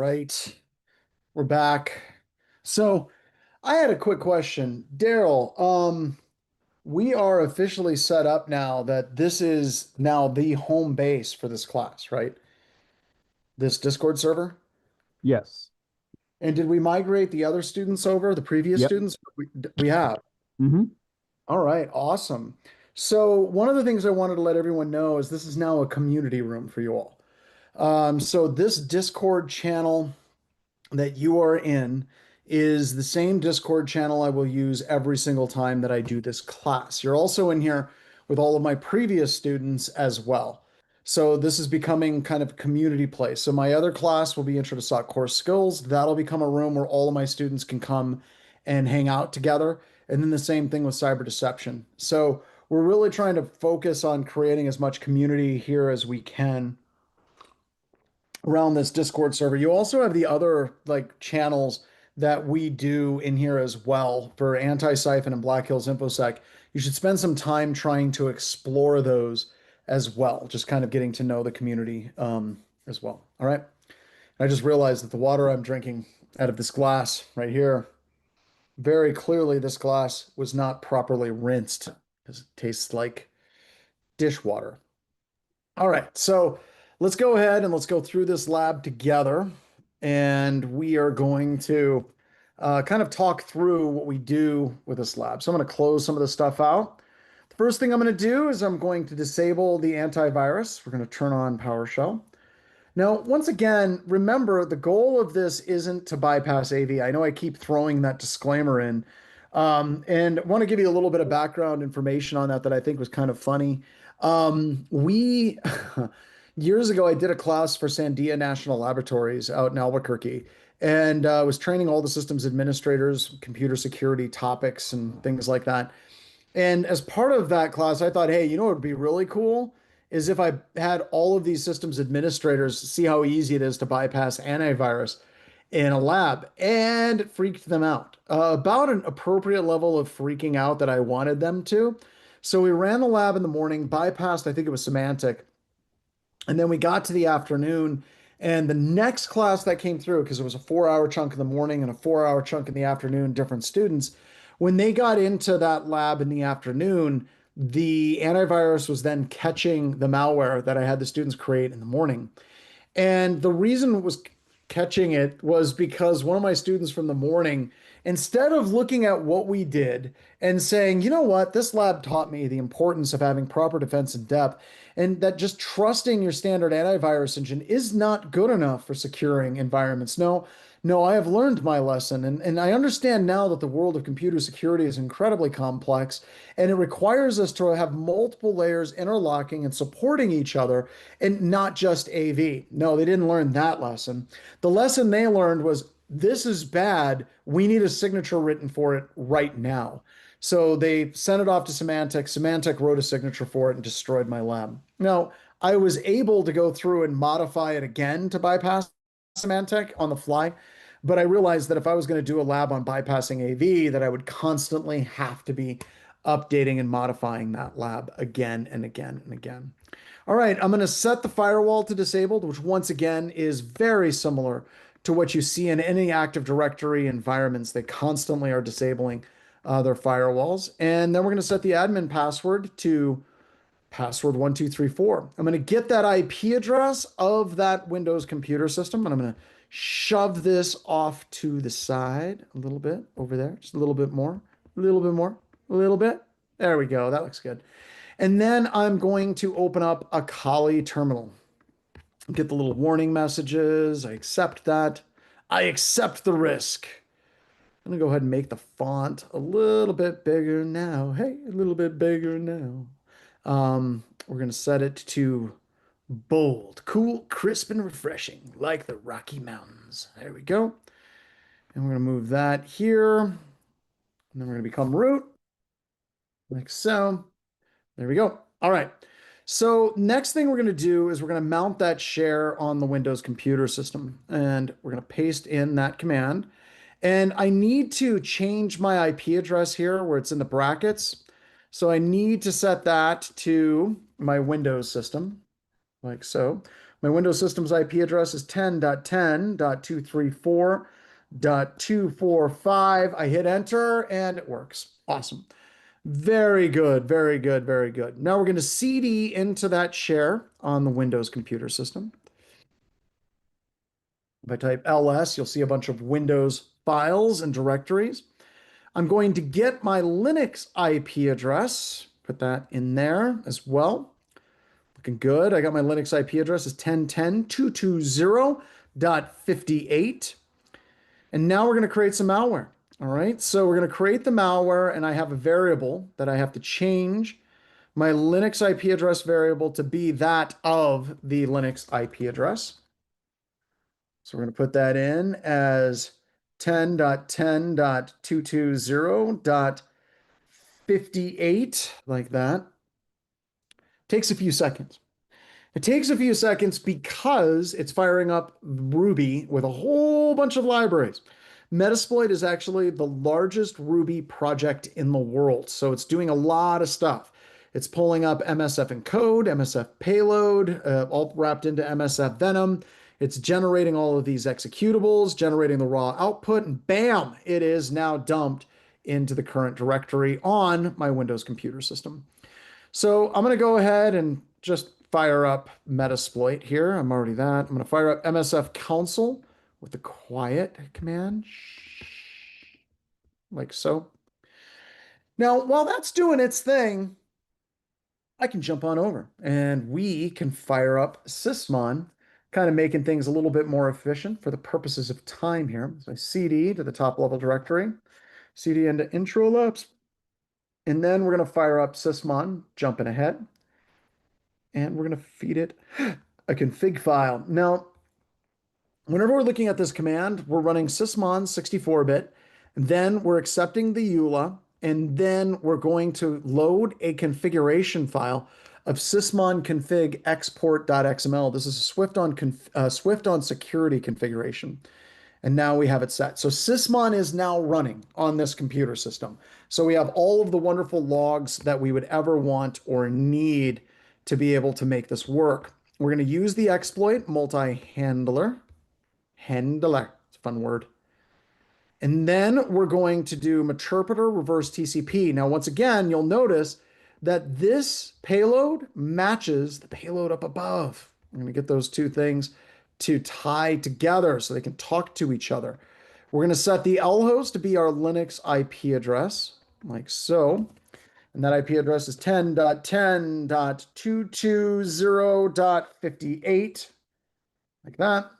right, we're back. So I had a quick question. Daryl, we are officially set up now that this is now the home base for this class, right? This Discord server. Yes. And did we migrate the other students over, the previous Yep. students? We have. Hmm. All right, awesome. So one of the things I wanted to let everyone know is this is now a community room for you all. So this Discord channel that you are in is the same Discord channel I will use every single time that I do this class. You're also in here with all of my previous students as well. So this is becoming kind of a community place. So my other class will be Intro to SOC Core Skills. That'll become a room where all of my students can come and hang out together. And then the same thing with cyber deception. So we're really trying to focus on creating as much community here as we can around this Discord server. You also have the other like channels that we do in here as well for Antisyphon and Black Hills Infosec. You should spend some time trying to explore those as well, just kind of getting to know the community as well. All right. I just realized that the water I'm drinking out of this glass right here, very clearly this glass was not properly rinsed because it tastes like dishwater. All right, so let's go ahead and let's go through this lab together. And we are going to kind of talk through what we do with this lab. So I'm going to close some of the stuff out. The first thing I'm going to do is I'm going to disable the antivirus. We're going to turn on PowerShell. Now, once again, remember the goal of this isn't to bypass AV. I know I keep throwing that disclaimer in, and I want to give you a little bit of background information on that I think was kind of funny. We years ago, I did a class for Sandia National Laboratories out in Albuquerque, and was training all the systems administrators, computer security topics, and things like that. And as part of that class, I thought, hey, you know what would be really cool is if I had all of these systems administrators see how easy it is to bypass antivirus in a lab, and it freaked them out about an appropriate level of freaking out that I wanted them to. So we ran the lab in the morning, bypassed, I think it was semantic, and then we got to the afternoon, and the next class that came through, because it was a 4 hour chunk in the morning and a 4 hour chunk in the afternoon, different students, when they got into that lab in the afternoon, the antivirus was then catching the malware that I had the students create in the morning. And the reason it was catching it was because one of my students from the morning, instead of looking at what we did and saying, you know what, this lab taught me the importance of having proper defense in depth, and that just trusting your standard antivirus engine is not good enough for securing environments. No, I have learned my lesson, and I understand now that the world of computer security is incredibly complex, and it requires us to have multiple layers interlocking and supporting each other, and not just AV. No, they didn't learn that lesson. The lesson they learned was this is bad. We need a signature written for it right now. So they sent it off to Symantec. Symantec wrote a signature for it and destroyed my lab. Now, I was able to go through and modify it again to bypass Symantec on the fly, but I realized that if I was going to do a lab on bypassing AV, that I would constantly have to be updating and modifying that lab again and again and again. All right, I'm going to set the firewall to disabled, which once again is very similar to what you see in any Active Directory environments. They constantly are disabling their firewalls. And then we're going to set the admin password to password 1234. I'm going to get that IP address of that Windows computer system, and I'm going to shove this off to the side a little bit over there, just a little bit more, a little bit more, a little bit. There we go. That looks good. And then I'm going to open up a Kali terminal. Get the little warning messages. I accept that. I accept the risk. I'm gonna go ahead and make the font a little bit bigger now. Hey, a little bit bigger now. We're gonna set it to bold, cool, crisp, and refreshing, like the Rocky Mountains. There we go. And we're gonna move that here. And then we're gonna become root, like so. There we go. All right. So next thing we're going to do is we're going to mount that share on the Windows computer system, and we're going to paste in that command. And I need to change my IP address here where it's in the brackets. So I need to set that to my Windows system. like so. My Windows system's IP address is 10.10.234.245. I hit enter and it works. Awesome. Very good, very good, very good. Now we're going to CD into that share on the Windows computer system. If I type ls, you'll see a bunch of Windows files and directories. I'm going to get my Linux IP address, put that in there as well. Looking good. I got my Linux IP address is 10.10.220.58. And now we're going to create some malware. All right, so we're going to create the malware, and I have a variable that I have to change my Linux IP address variable to be that of the Linux IP address. So we're going to put that in as 10.10.220.58, like that. Takes a few seconds. It takes a few seconds because it's firing up Ruby with a whole bunch of libraries. Metasploit is actually the largest Ruby project in the world, so it's doing a lot of stuff. It's pulling up MSF encode, MSF payload, all wrapped into MSF Venom. It's generating all of these executables, generating the raw output, and bam, it is now dumped into the current directory on my Windows computer system. So I'm going to go ahead and just fire up Metasploit here. I'm already that. I'm going to fire up MSF console with the quiet command, like so. Now, while that's doing its thing, I can jump on over and we can fire up Sysmon, kind of making things a little bit more efficient for the purposes of time here. So I CD to the top level directory, CD into intro labs, and then we're going to fire up Sysmon, jumping ahead, and we're going to feed it a config file. Now, whenever we're looking at this command, we're running sysmon 64-bit, then we're accepting the EULA, and then we're going to load a configuration file of sysmon config export.xml. This is a Swift on security configuration. And now we have it set. So Sysmon is now running on this computer system. So we have all of the wonderful logs that we would ever want or need to be able to make this work. We're going to use the exploit multi-handler. Handler, it's a fun word. And then we're going to do meterpreter reverse TCP. Now, once again, you'll notice that this payload matches the payload up above. I'm going to get those two things to tie together so they can talk to each other. We're going to set the L host to be our Linux IP address, like so. And that IP address is 10.10.220.58, like that.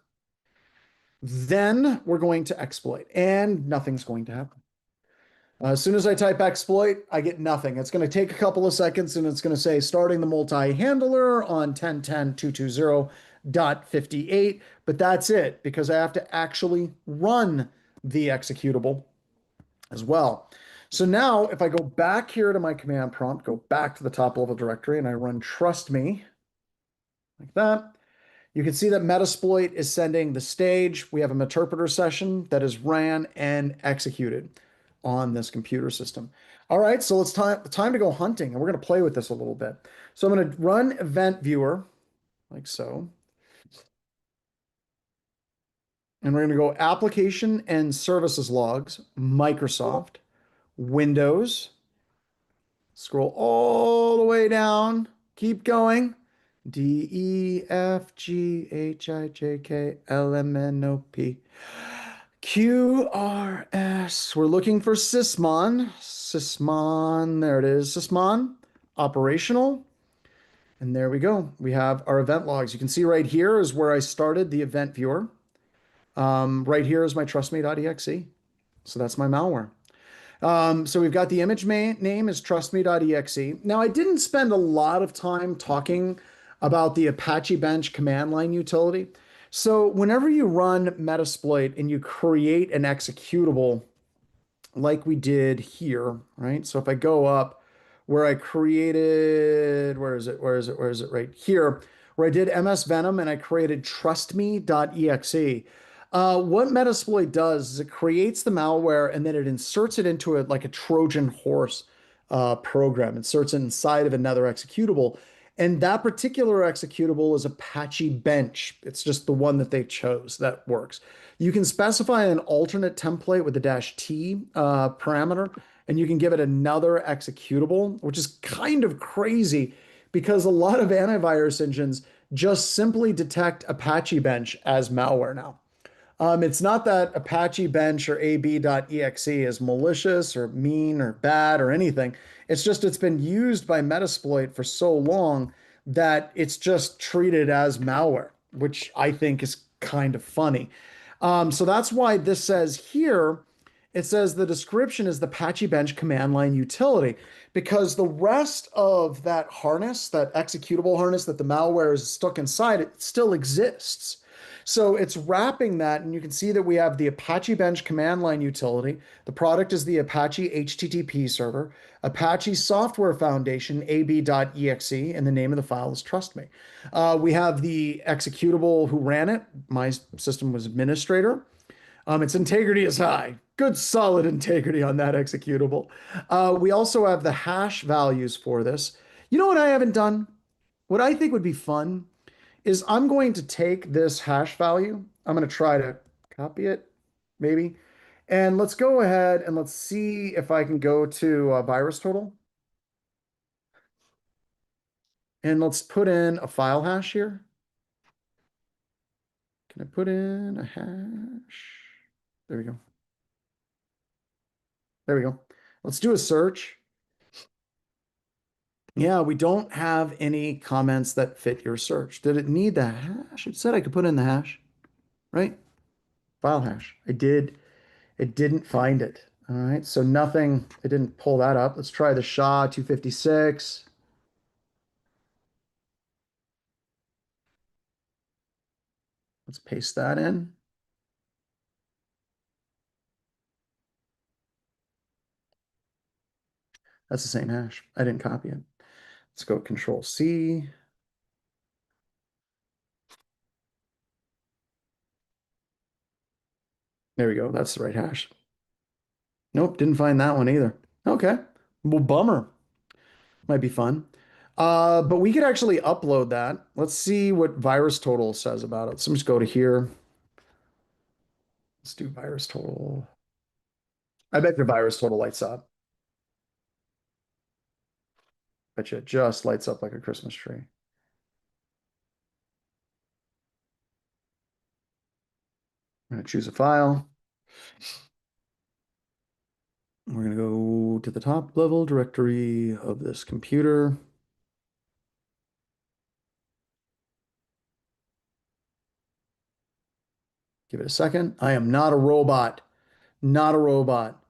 Then we're going to exploit, and nothing's going to happen. As soon as I type exploit, I get nothing. It's going to take a couple of seconds, and it's going to say starting the multi-handler on 10.10.220.58, but that's it, because I have to actually run the executable as well. So now if I go back here to my command prompt, go back to the top level directory, and I run trust me, like that, you can see that Metasploit is sending the stage. We have a meterpreter session that is ran and executed on this computer system. All right, so it's time to go hunting, and we're going to play with this a little bit. So I'm going to run event viewer, like so. And we're going to go application and services logs, Microsoft, Windows, scroll all the way down, keep going. D, E, F, G, H, I, J, K, L, M, N, O, P, Q, R, S. We're looking for Sysmon. Sysmon, there it is. Sysmon, operational. And there we go. We have our event logs. You can see right here is where I started the event viewer. Right here is my trustme.exe. So that's my malware. So we've got the image name is trustme.exe. Now, I didn't spend a lot of time talking about the Apache Bench command line utility. So whenever you run Metasploit and you create an executable like we did here, right? So if I go up where I created, where is it? Right here, where I did MS Venom and I created trustme.exe. What Metasploit does is it creates the malware and then it inserts it into it like a Trojan horse program. Inserts it inside of another executable. And that particular executable is Apache Bench. It's just the one that they chose that works. You can specify an alternate template with the -t parameter, and you can give it another executable, which is kind of crazy because a lot of antivirus engines just simply detect Apache Bench as malware now. It's not that Apache Bench or ab.exe is malicious or mean or bad or anything. It's just it's been used by Metasploit for so long that it's just treated as malware, which I think is kind of funny. So that's why this says here, it says the description is the Apache Bench command line utility, because the rest of that harness, that executable harness that the malware is stuck inside, it still exists. So it's wrapping that, and you can see that we have the Apache Bench command line utility. The product is the Apache HTTP server, Apache Software Foundation, ab.exe, and the name of the file is Trust Me. We have the executable who ran it. My system was administrator. Its integrity is high. Good solid integrity on that executable. We also have the hash values for this. You know what I haven't done? What I think would be fun is I'm going to take this hash value. I'm going to try to copy it, maybe. And let's go ahead and let's see if I can go to VirusTotal. And let's put in a file hash here. Can I put in a hash? There we go. There we go. Let's do a search. Yeah, we don't have any comments that fit your search. Did it need the hash? It said I could put in the hash, right? File hash. I did. It didn't find it. All right, so nothing, it didn't pull that up. Let's try the SHA-256. Let's paste that in. That's the same hash. I didn't copy it. Let's go Control C. There we go. That's the right hash. Nope, didn't find that one either. Okay, well, bummer. Might be fun. But we could actually upload that. Let's see what VirusTotal says about it. So let's go to here. Let's do VirusTotal. I bet your VirusTotal lights up. Bet you it just lights up like a Christmas tree. I'm going to choose a file. We're going to go to the top level directory of this computer. Give it a second. I am not a robot. Not a robot.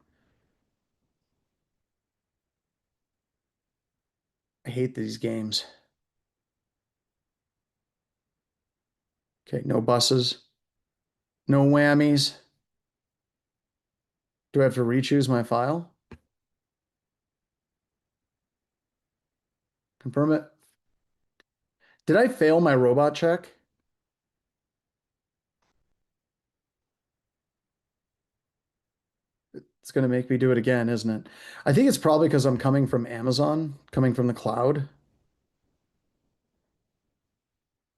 I hate these games. Okay, no buses. No whammies. Do I have to re-choose my file? Confirm it. Did I fail my robot check? It's going to make me do it again, isn't it? I think it's probably because I'm coming from Amazon, coming from the cloud.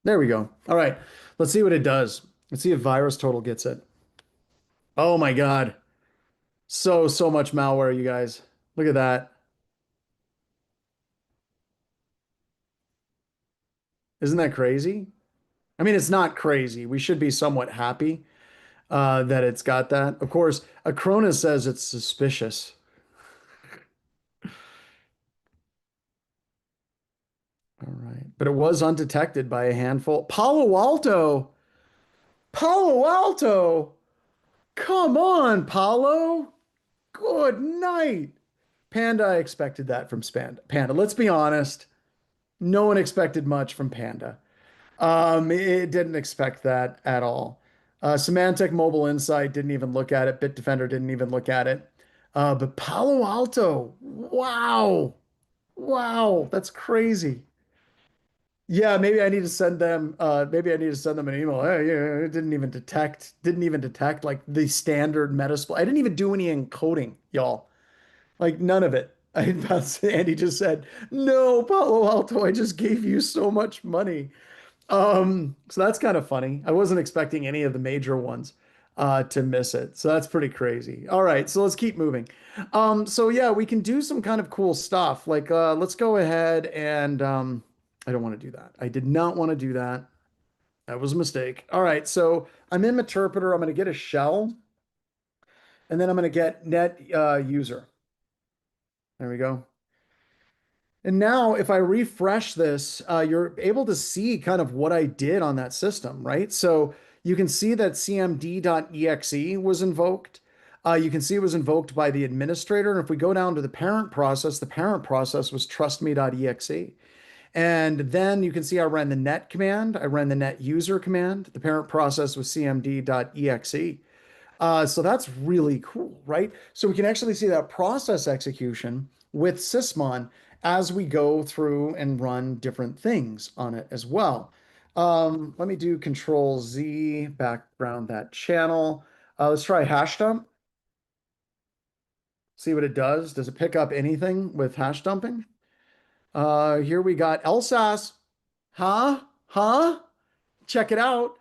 There we go. All right, let's see what it does. Let's see if VirusTotal gets it. Oh my God. So much malware, you guys. Look at that. Isn't that crazy? I mean, it's not crazy. We should be somewhat happy that it's got that. Of course, Acronis says it's suspicious. All right. But it was undetected by a handful. Palo Alto. Palo Alto. Come on, Palo. Good night. Panda, I expected that from Panda. Let's be honest. No one expected much from Panda. It didn't expect that at all. Symantec Mobile Insight didn't even look at it. Bitdefender didn't even look at it. But Palo Alto, wow. Wow, that's crazy. Yeah, maybe I need to send them maybe I need to send them an email. Hey, yeah, it didn't even detect like the standard Metasploit. I didn't even do any encoding, y'all. Like none of it. Andy just said, no, Palo Alto, I just gave you so much money. So that's kind of funny. I wasn't expecting any of the major ones to miss it. So that's pretty crazy. All right, so let's keep moving. So yeah, we can do some kind of cool stuff. Like let's go ahead and I don't want to do that. I did not want to do that. That was a mistake. All right, so I'm in Meterpreter. I'm going to get a shell, and then I'm going to get net user. There we go. And now if I refresh this, you're able to see kind of what I did on that system, right? So you can see that cmd.exe was invoked. You can see it was invoked by the administrator. And if we go down to the parent process was trustme.exe. And then you can see I ran the net command. I ran the net user command. The parent process was cmd.exe. So that's really cool, right? So we can actually see that process execution with Sysmon as we go through and run different things on it as well. Let me do Control Z, background that channel. Let's try hash dump. See what it does. Does it pick up anything with hash dumping? Here we got LSAS. Huh? Huh? Check it out.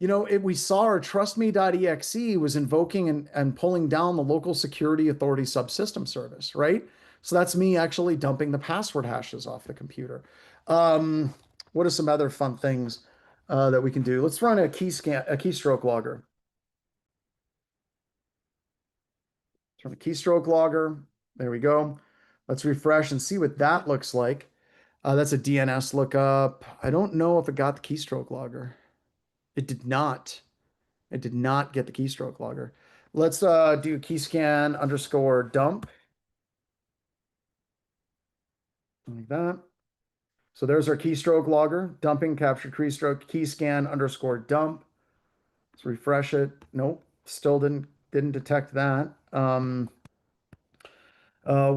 We saw our trustme.exe was invoking and pulling down the local security authority subsystem service, right? So that's me actually dumping the password hashes off the computer. Um, what are some other fun things that we can do? Let's run a keystroke logger. Let's run a keystroke logger. There we go. Let's refresh and see what that looks like. That's a DNS lookup. I don't know if it got the keystroke logger. It did not. It did not get the keystroke logger. Let's do keyscan underscore dump. Like that. So there's our keystroke logger. Dumping captured keystroke, keyscan underscore dump. Let's refresh it. Nope. Still didn't detect that. What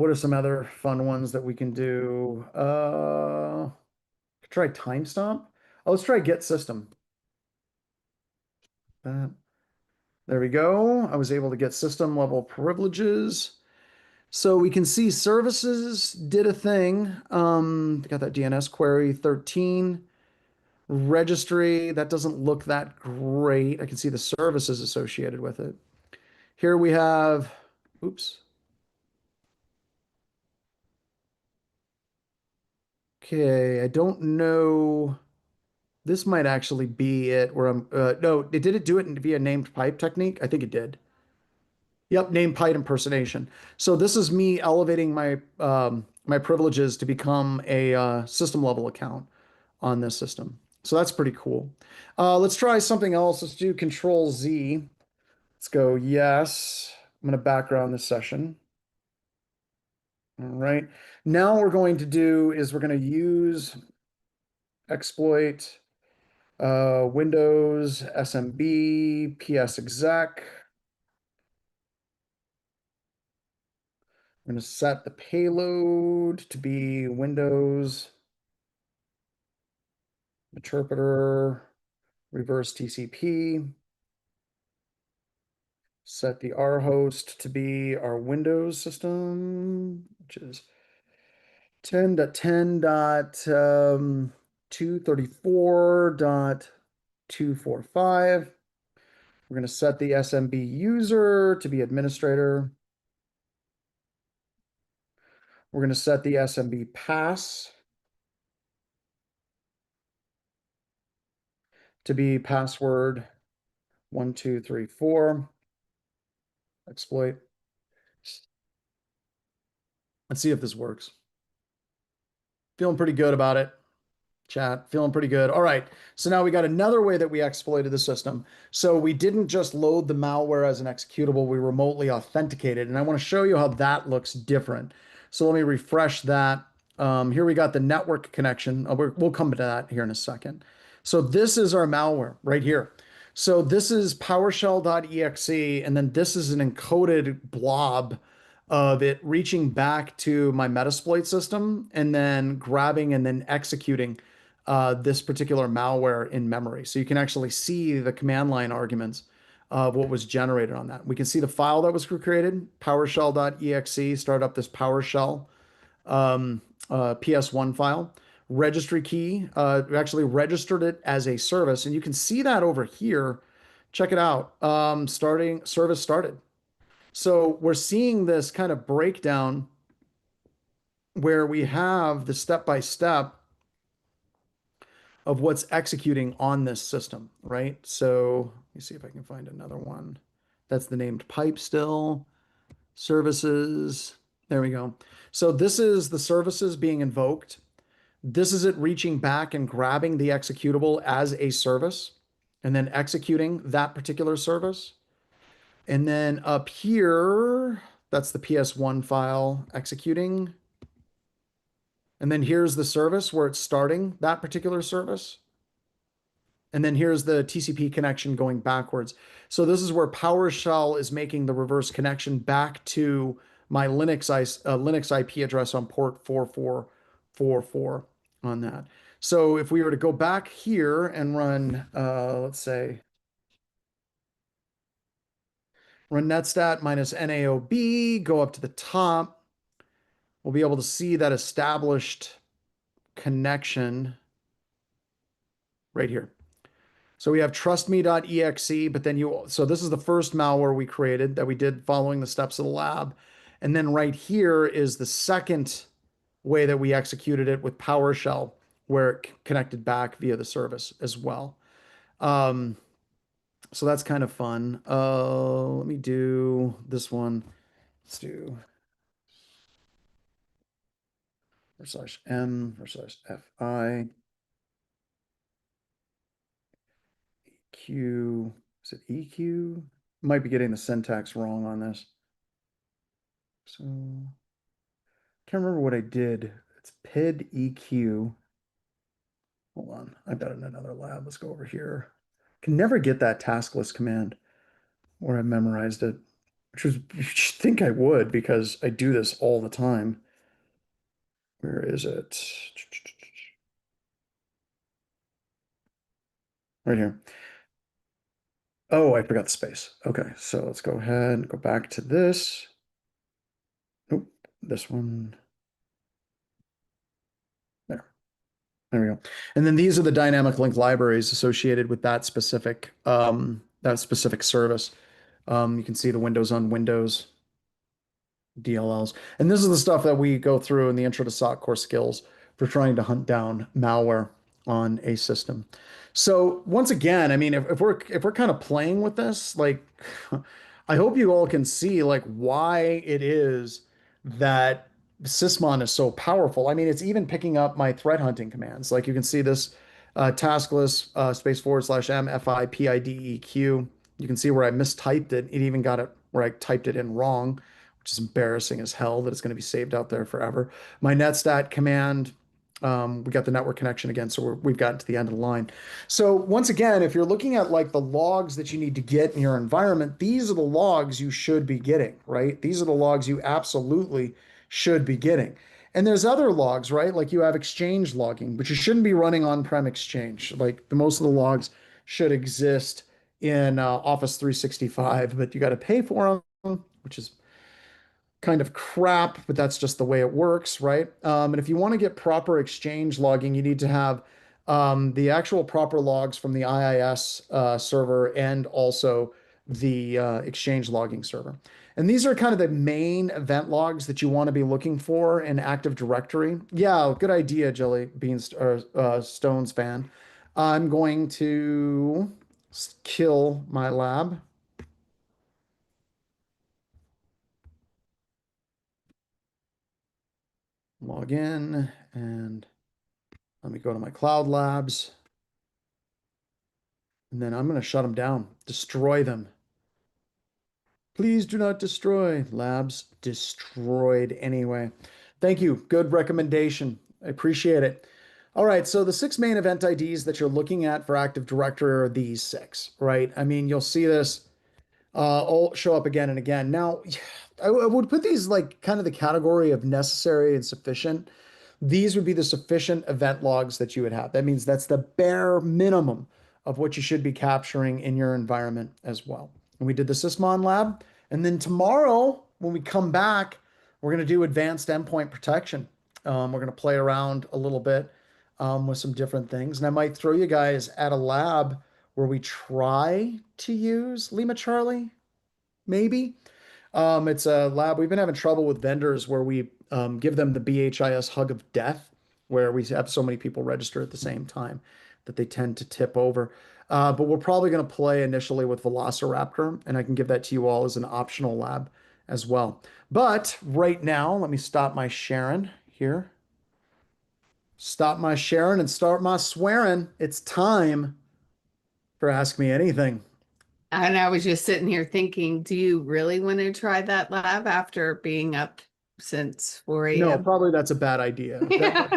are some other fun ones that we can do? Try timestamp. Oh, let's try get system. That. There we go. I was able to get system level privileges. So we can see services did a thing. Got that DNS query 13. Registry, that doesn't look that great. I can see the services associated with it. Here we have, oops. Okay, I don't know. This might actually be it where no, did it do it via named pipe technique? I think it did. Yep, named pipe impersonation. So this is me elevating my privileges to become a system level account on this system. So that's pretty cool. Let's try something else. Let's do Control Z. Let's go yes. I'm going to background this session. All right. Now what we're going to do is we're going to use exploit Windows SMB PS exec. I'm going to set the payload to be Windows interpreter reverse TCP. Set the R host to be our Windows system, which is 10.10.234.245. We're going to set the SMB user to be administrator. We're going to set the SMB pass to be password 1234. Exploit. Let's see if this works. Feeling pretty good about it. Chat, feeling pretty good. All right, so now we got another way that we exploited the system. So we didn't just load the malware as an executable, we remotely authenticated. And I want to show you how that looks different. So let me refresh that. Here we got the network connection. We'll come to that here in a second. So this is our malware right here. So this is PowerShell.exe, and then this is an encoded blob of it reaching back to my Metasploit system and then grabbing and then executing this particular malware in memory. So you can actually see the command line arguments of what was generated on that. We can see the file that was created, PowerShell.exe, start up this PowerShell PS1 file. Registry key, we actually registered it as a service, and you can see that over here. Check it out. Starting service started. So we're seeing this kind of breakdown where we have the step by step of what's executing on this system, right? So let me see if I can find another one. That's the named pipe still. Services. There we go. So this is the services being invoked. This is it reaching back and grabbing the executable as a service and then executing that particular service. And then up here, that's the PS1 file executing. And then here's the service where it's starting that particular service. And then here's the TCP connection going backwards. So this is where PowerShell is making the reverse connection back to my Linux IP address on port 4444 on that. So if we were to go back here and run, let's say, run netstat minus NAOB, go up to the top, we'll be able to see that established connection right here. So we have trustme.exe, but then so this is the first malware we created that we did following the steps of the lab. And then right here is the second way that we executed it with PowerShell, where it connected back via the service as well. So that's kind of fun. Let me do this one. Let's do /m/fi q. Is it EQ? Might be getting the syntax wrong on this. So can't remember what I did. It's PID EQ. Hold on. I've got it in another lab. Let's go over here. Can never get that task list command where I memorized it, which was, you should think I would because I do this all the time. Where is it? Right here. Oh, I forgot the space. Okay, so let's go ahead and go back to this. Nope, this one. There. There we go. And then these are the dynamic link libraries associated with that specific service. You can see the Windows on Windows DLLs. And this is the stuff that we go through in the Intro to SOC core skills for trying to hunt down malware on a system. So once again, I mean, if we're kind of playing with this, like I hope you all can see like why it is that Sysmon is so powerful. I mean, it's even picking up my threat hunting commands. Like you can see this task list space /m FIPIDEQ. You can see where I mistyped it. It even got it where I typed it in wrong, which is embarrassing as hell that it's going to be saved out there forever. My netstat command, we got the network connection again, so we've gotten to the end of the line. So once again, if you're looking at like the logs that you need to get in your environment, these are the logs you should be getting, right? These are the logs you absolutely should be getting. And there's other logs, right? Like you have Exchange logging, but you shouldn't be running on-prem Exchange. Like the most of the logs should exist in Office 365, but you got to pay for them, which is kind of crap, but that's just the way it works, right? And if you want to get proper Exchange logging, you need to have the actual proper logs from the IIS server and also the Exchange logging server. And these are kind of the main event logs that you want to be looking for in Active Directory. Yeah, good idea, Jelly Beans or Stones fan. I'm going to kill my lab. Log in and let me go to my cloud labs. And then I'm going to shut them down, destroy them. Please do not destroy. Labs destroyed anyway. Thank you. Good recommendation. I appreciate it. All right, so the 6 main event IDs that you're looking at for Active Directory are these 6, right? I mean, you'll see this all show up again and again. Now, I would put these like kind of the category of necessary and sufficient. These would be the sufficient event logs that you would have. That means that's the bare minimum of what you should be capturing in your environment as well. And we did the Sysmon lab. And then tomorrow, when we come back, we're going to do advanced endpoint protection. We're going to play around a little bit with some different things. And I might throw you guys at a lab where we try to use Lima Charlie, maybe. It's a lab. We've been having trouble with vendors where we give them the BHIS hug of death, where we have so many people register at the same time that they tend to tip over. But we're probably going to play initially with Velociraptor, and I can give that to you all as an optional lab as well. But right now, let me stop my sharing here. Stop my sharing and start my swearing. It's time for Ask Me Anything. And I was just sitting here thinking, do you really want to try that lab after being up since 4 No, a.m.? probably that's a bad idea. That Yeah.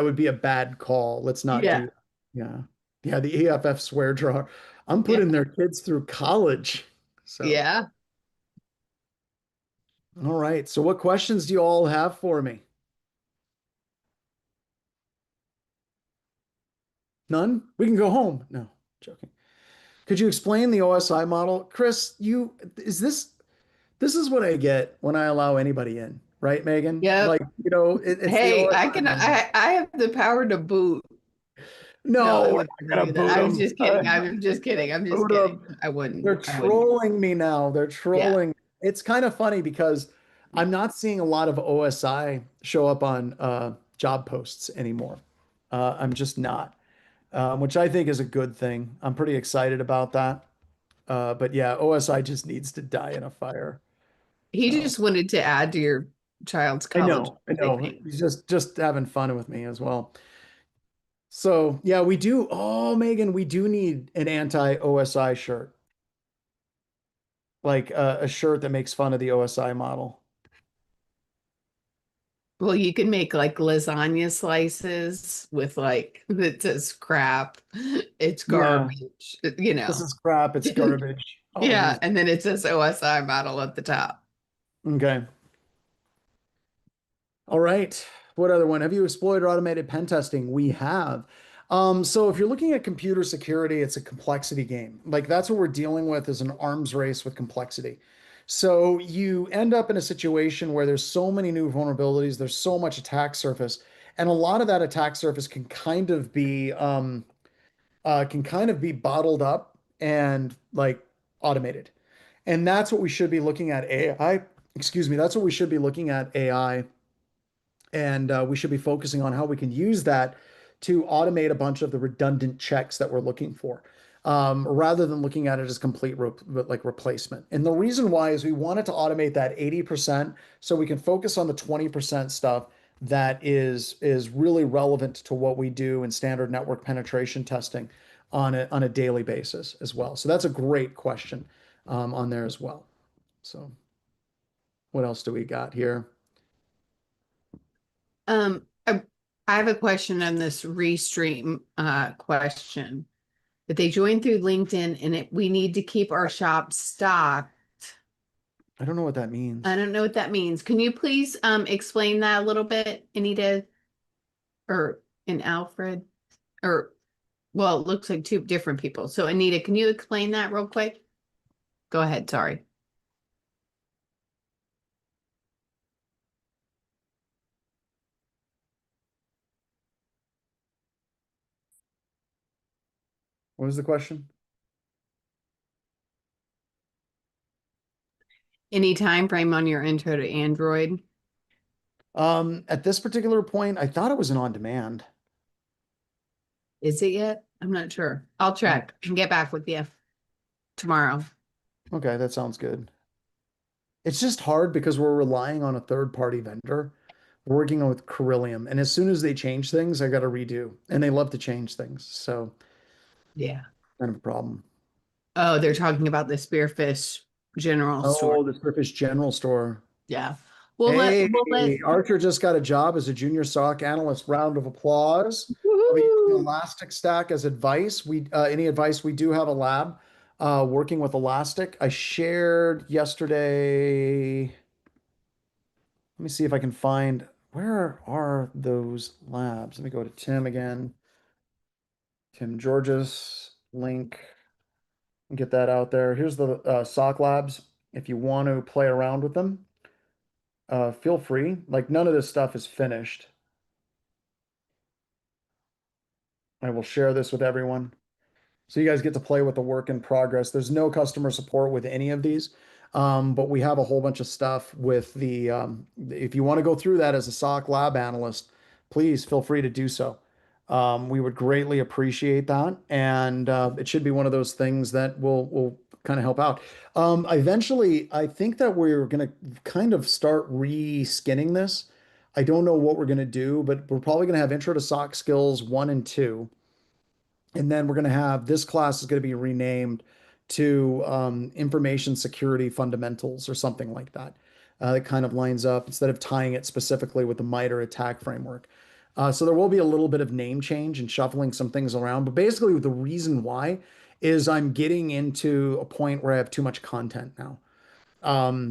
would be a bad call. Let's not Yeah. do that. Yeah. Yeah, the EFF swear jar. I'm Yeah. putting their kids through college. So, Yeah. all right. So what questions do you all have for me? None? We can go home. No, joking. Could you explain the OSI model? Chris, this is what I get when I allow anybody in, right, Megan? Yep. Like, it's the Hey, OSI model. I have the power to boot. No, I No, we're would not never gonna do that. boot I was them. just kidding. I was just kidding. I'm just Boot kidding. them. They're I wouldn't. trolling me now. They're Yeah. trolling. It's kind of funny because I'm not seeing a lot of OSI show up on job posts anymore. I'm just not, which I think is a good thing. I'm pretty excited about that. But yeah, OSI just needs to die in a fire. He So just wanted to add to your child's I college, know, I I know. think. He's just having fun with me as well. So yeah, we do. Oh, Megan, we do need an anti-OSI shirt, like a shirt that makes fun of the OSI model. Well, you can make like lasagna slices with like that says crap. It's Yeah, garbage, this is crap. It's garbage. I'll Yeah, use. and then it says OSI model at the top. Okay. All right. What other one? Have you explored automated pen testing? We have. So if you're looking at computer security, it's a complexity game. Like that's what we're dealing with is an arms race with complexity. So you end up in a situation where there's so many new vulnerabilities, there's so much attack surface, and a lot of that attack surface can kind of be bottled up and like automated. And that's what we should be looking at AI. Excuse me, that's what we should be looking at AI and we should be focusing on how we can use that to automate a bunch of the redundant checks that we're looking for, rather than looking at it as complete like replacement. And the reason why is we wanted to automate that 80% so we can focus on the 20% stuff that is really relevant to what we do in standard network penetration testing on a daily basis as well. So that's a great question on there as well. So what else do we got here? I have a question on this restream question that they joined through LinkedIn and we need to keep our shop stocked. I don't know what that I means. don't know what that means. Can you please explain that a little bit, Anita or in Alfred? Or well, it looks like two different people. So Anita, can you explain that real quick? Go ahead, sorry. What was the question? Any time frame on your intro to Android? At this particular point, I thought it was an on demand. Is it yet? I'm not sure. I'll Oh, check and get back with you tomorrow. okay, that sounds good. It's just hard because we're relying on a third party vendor. We're working with Corellium, and as soon as they change things, I got to redo, and they love to change things, so Yeah. kind of a problem. Oh, they're talking about the Spearfish General Store. Oh, the Surface General Store. Yeah. Hey, We'll let Archer just got a job as a junior SOC analyst. Round of applause. I'll be using woo-hoo. Elastic Stack as advice. Any advice? We do have a lab working with Elastic. I shared yesterday. Let me see if I can find where are those labs. Let me go to Tim again. Tim Georges link and get that out there. Here's the SOC labs if you want to play around with them. feel free. Like none of this stuff is finished. I will share this with everyone. So you guys get to play with the work in progress. There's no customer support with any of these, but we have a whole bunch of stuff with if you want to go through that as a SOC lab analyst, please feel free to do so. We would greatly appreciate that. And it should be one of those things that will kind of help out. Eventually, I think that we're going to kind of start re-skinning this. I don't know what we're going to do, but we're probably going to have Intro to SOC Skills 1 and 2. And then we're going to have this class is going to be renamed to Information Security Fundamentals or something like that. That kind of lines up instead of tying it specifically with the MITRE attack framework. So there will be a little bit of name change and shuffling some things around. But basically, the reason why is I'm getting into a point where I have too much content now.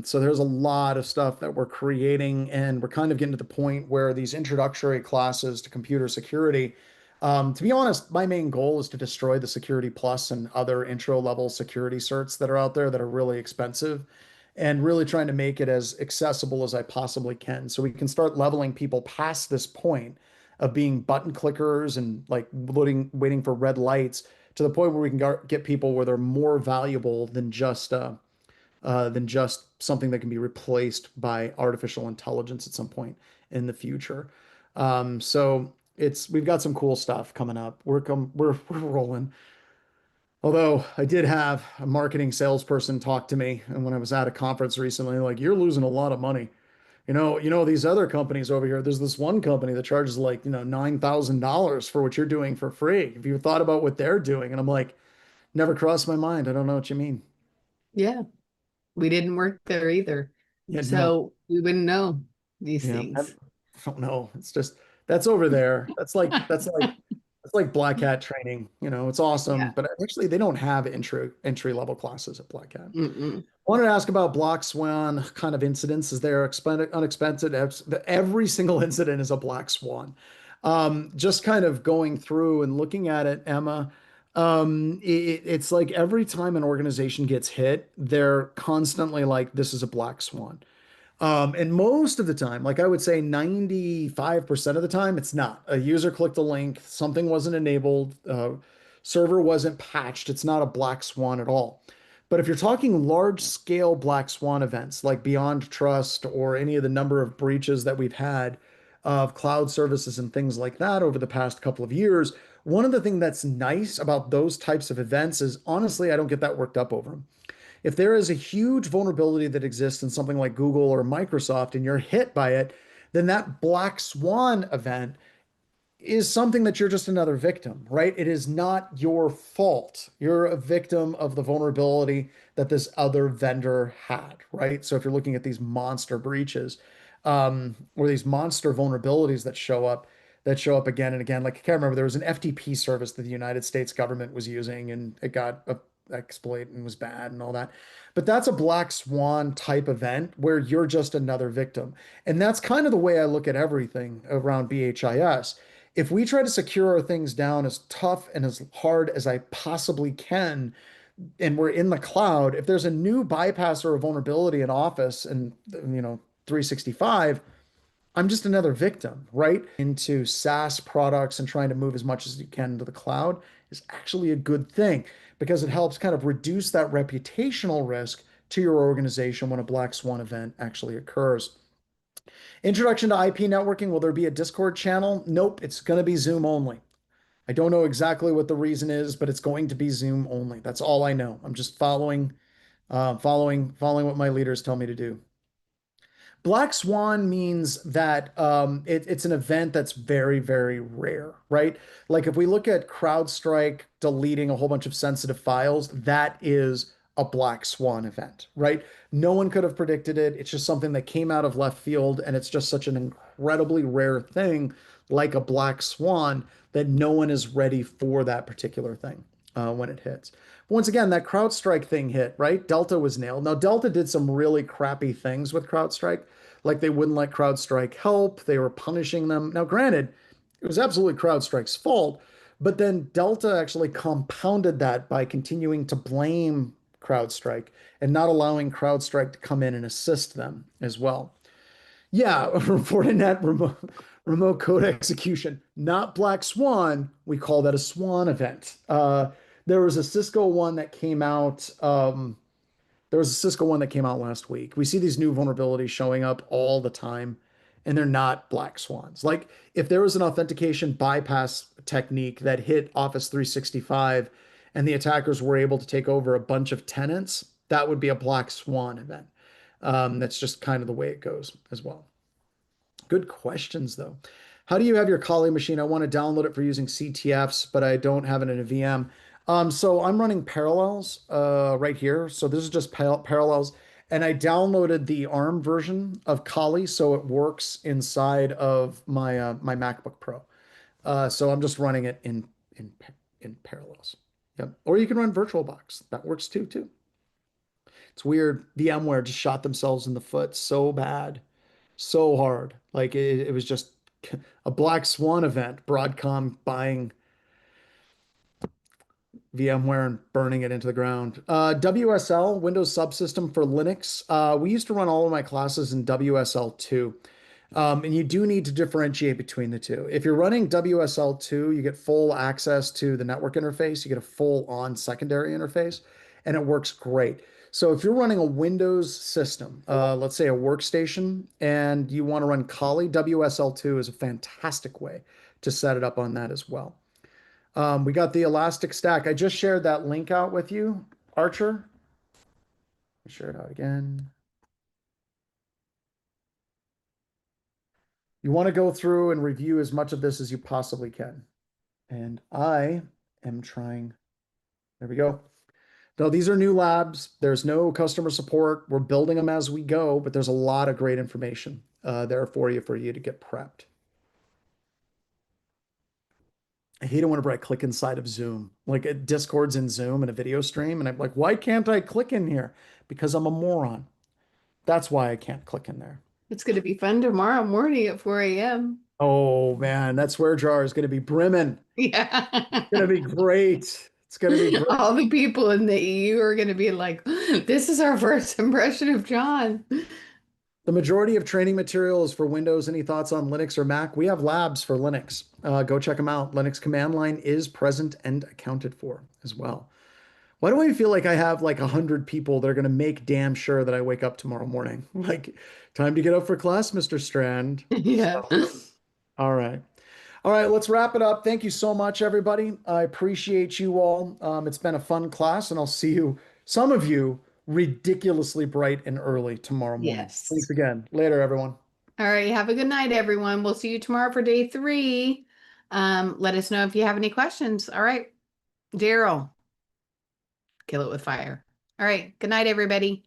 So there's a lot of stuff that we're creating, and we're kind of getting to the point where these introductory classes to computer security, to be honest, my main goal is to destroy the Security Plus and other intro level security certs that are out there that are really expensive and really trying to make it as accessible as I possibly can. So we can start leveling people past this point of being button clickers and like waiting for red lights to the point where we can get people where they're more valuable than just something that can be replaced by artificial intelligence at some point in the future. So we've got some cool stuff coming up. We're rolling. Although I did have a marketing salesperson talk to me, and when I was at a conference recently, like you're losing a lot of money. These other companies over here. There's this one company that charges like $9,000 for what you're doing for free. Have you thought about what they're doing? And I'm like, never crossed my mind. I don't know what you mean. Yeah, we didn't work there either. Yeah, no. So we wouldn't know these Yeah, I things. don't know. It's just that's over there. That's like Black Hat training. It's awesome, Yeah. but actually they don't have entry level classes at Black Hat. Mm-mm. I wanted to ask about Black Swan kind of incidents. Is there unexpected? Every single incident is a Black Swan. Just kind of going through and looking at it, Emma. It's like every time an organization gets hit, they're constantly like, "This is a Black Swan." And most of the time, like I would say 95% of the time, it's not. A user clicked a link, something wasn't enabled, server wasn't patched. It's not a black swan at all. But if you're talking large scale black swan events like Beyond Trust or any of the number of breaches that we've had of cloud services and things like that over the past couple of years, one of the things that's nice about those types of events is honestly, I don't get that worked up over them. If there is a huge vulnerability that exists in something like Google or Microsoft and you're hit by it, then that black swan event is something that you're just another victim, right? It is not your fault. You're a victim of the vulnerability that this other vendor had, right? So if you're looking at these monster breaches, or these monster vulnerabilities that show up again and again, like I can't remember, there was an FTP service that the United States government was using, and it got exploit and was bad and all that. But that's a black swan type event where you're just another victim. And that's kind of the way I look at everything around BHIS. If we try to secure our things down as tough and as hard as I possibly can, and we're in the cloud, if there's a new bypass or a vulnerability in Office and 365, I'm just another victim, right? Into SaaS products and trying to move as much as you can into the cloud is actually a good thing because it helps kind of reduce that reputational risk to your organization when a black swan event actually occurs. Introduction to IP networking. Will there be a Discord channel? Nope, it's going to be Zoom only. I don't know exactly what the reason is, but it's going to be Zoom only. That's all I know. I'm just following what my leaders tell me to do. Black Swan means that it's an event that's very, very rare, right? Like if we look at CrowdStrike deleting a whole bunch of sensitive files, that is a Black Swan event, right? No one could have predicted it. It's just something that came out of left field, and it's just such an incredibly rare thing, like a Black Swan, that no one is ready for that particular thing when it hits. Once again, that CrowdStrike thing hit, right? Delta was nailed. Now, Delta did some really crappy things with CrowdStrike, like they wouldn't let CrowdStrike help. They were punishing them. Now, granted, it was absolutely CrowdStrike's fault, but then Delta actually compounded that by continuing to blame CrowdStrike and not allowing CrowdStrike to come in and assist them as well. Yeah, Fortinet remote code execution, not Black Swan. We call that a Swan event. There was a Cisco one that came out. There was a Cisco one that came out last week. We see these new vulnerabilities showing up all the time, and they're not Black Swans. Like if there was an authentication bypass technique that hit Office 365 and the attackers were able to take over a bunch of tenants, that would be a Black Swan event. That's just kind of the way it goes as well. Good questions, though. How do you have your Kali machine? I want to download it for using CTFs, but I don't have it in a VM. So I'm running Parallels right here. So this is just Parallels. And I downloaded the ARM version of Kali, so it works inside of my MacBook Pro. So I'm just running it in Parallels. Yep. Or you can run VirtualBox. That works too. It's weird. VMware just shot themselves in the foot so bad, so hard. Like it was just a black swan event. Broadcom buying VMware and burning it into the ground. WSL, Windows Subsystem for Linux. We used to run all of my classes in WSL2. And you do need to differentiate between the two. If you're running WSL2, you get full access to the network interface. You get a full on secondary interface, and it works great. So if you're running a Windows system, let's say a workstation, and you want to run Kali, WSL2 is a fantastic way to set it up on that as well. We got the Elastic Stack. I just shared that link out with you, Archer. Share it out again. You want to go through and review as much of this as you possibly can. And I am trying. There we go. Now, these are new labs. There's no customer support. We're building them as we go, but there's a lot of great information there for you to get prepped. I hate it whenever I click inside of Zoom. Like Discord's in Zoom and a video stream, and I'm like, why can't I click in here? Because I'm a moron. That's why I can't click in there. It's going to be fun tomorrow morning at 4 a.m. Oh man, that swear jar is going to be brimming. Yeah. It's going to be great. It's going to be great. All the people in the EU are going to be like, this is our first impression of John. The majority of training material is for Windows. Any thoughts on Linux or Mac? We have labs for Linux. Go check them out. Linux command line is present and accounted for as well. Why do I feel like I have like 100 people that are going to make damn sure that I wake up tomorrow morning? Like, time to get up for class, Mr. Strand. Yeah. All right. All right, let's wrap it up. Thank you so much, everybody. I appreciate you all. It's been a fun class, and I'll see you, some of you, ridiculously bright and early tomorrow morning. Yes. Thanks again. Later, everyone. All right. Have a good night, everyone. We'll see you tomorrow for day 3. Let us know if you have any questions. All right. Daryl, kill it with fire. All right. Good night, everybody.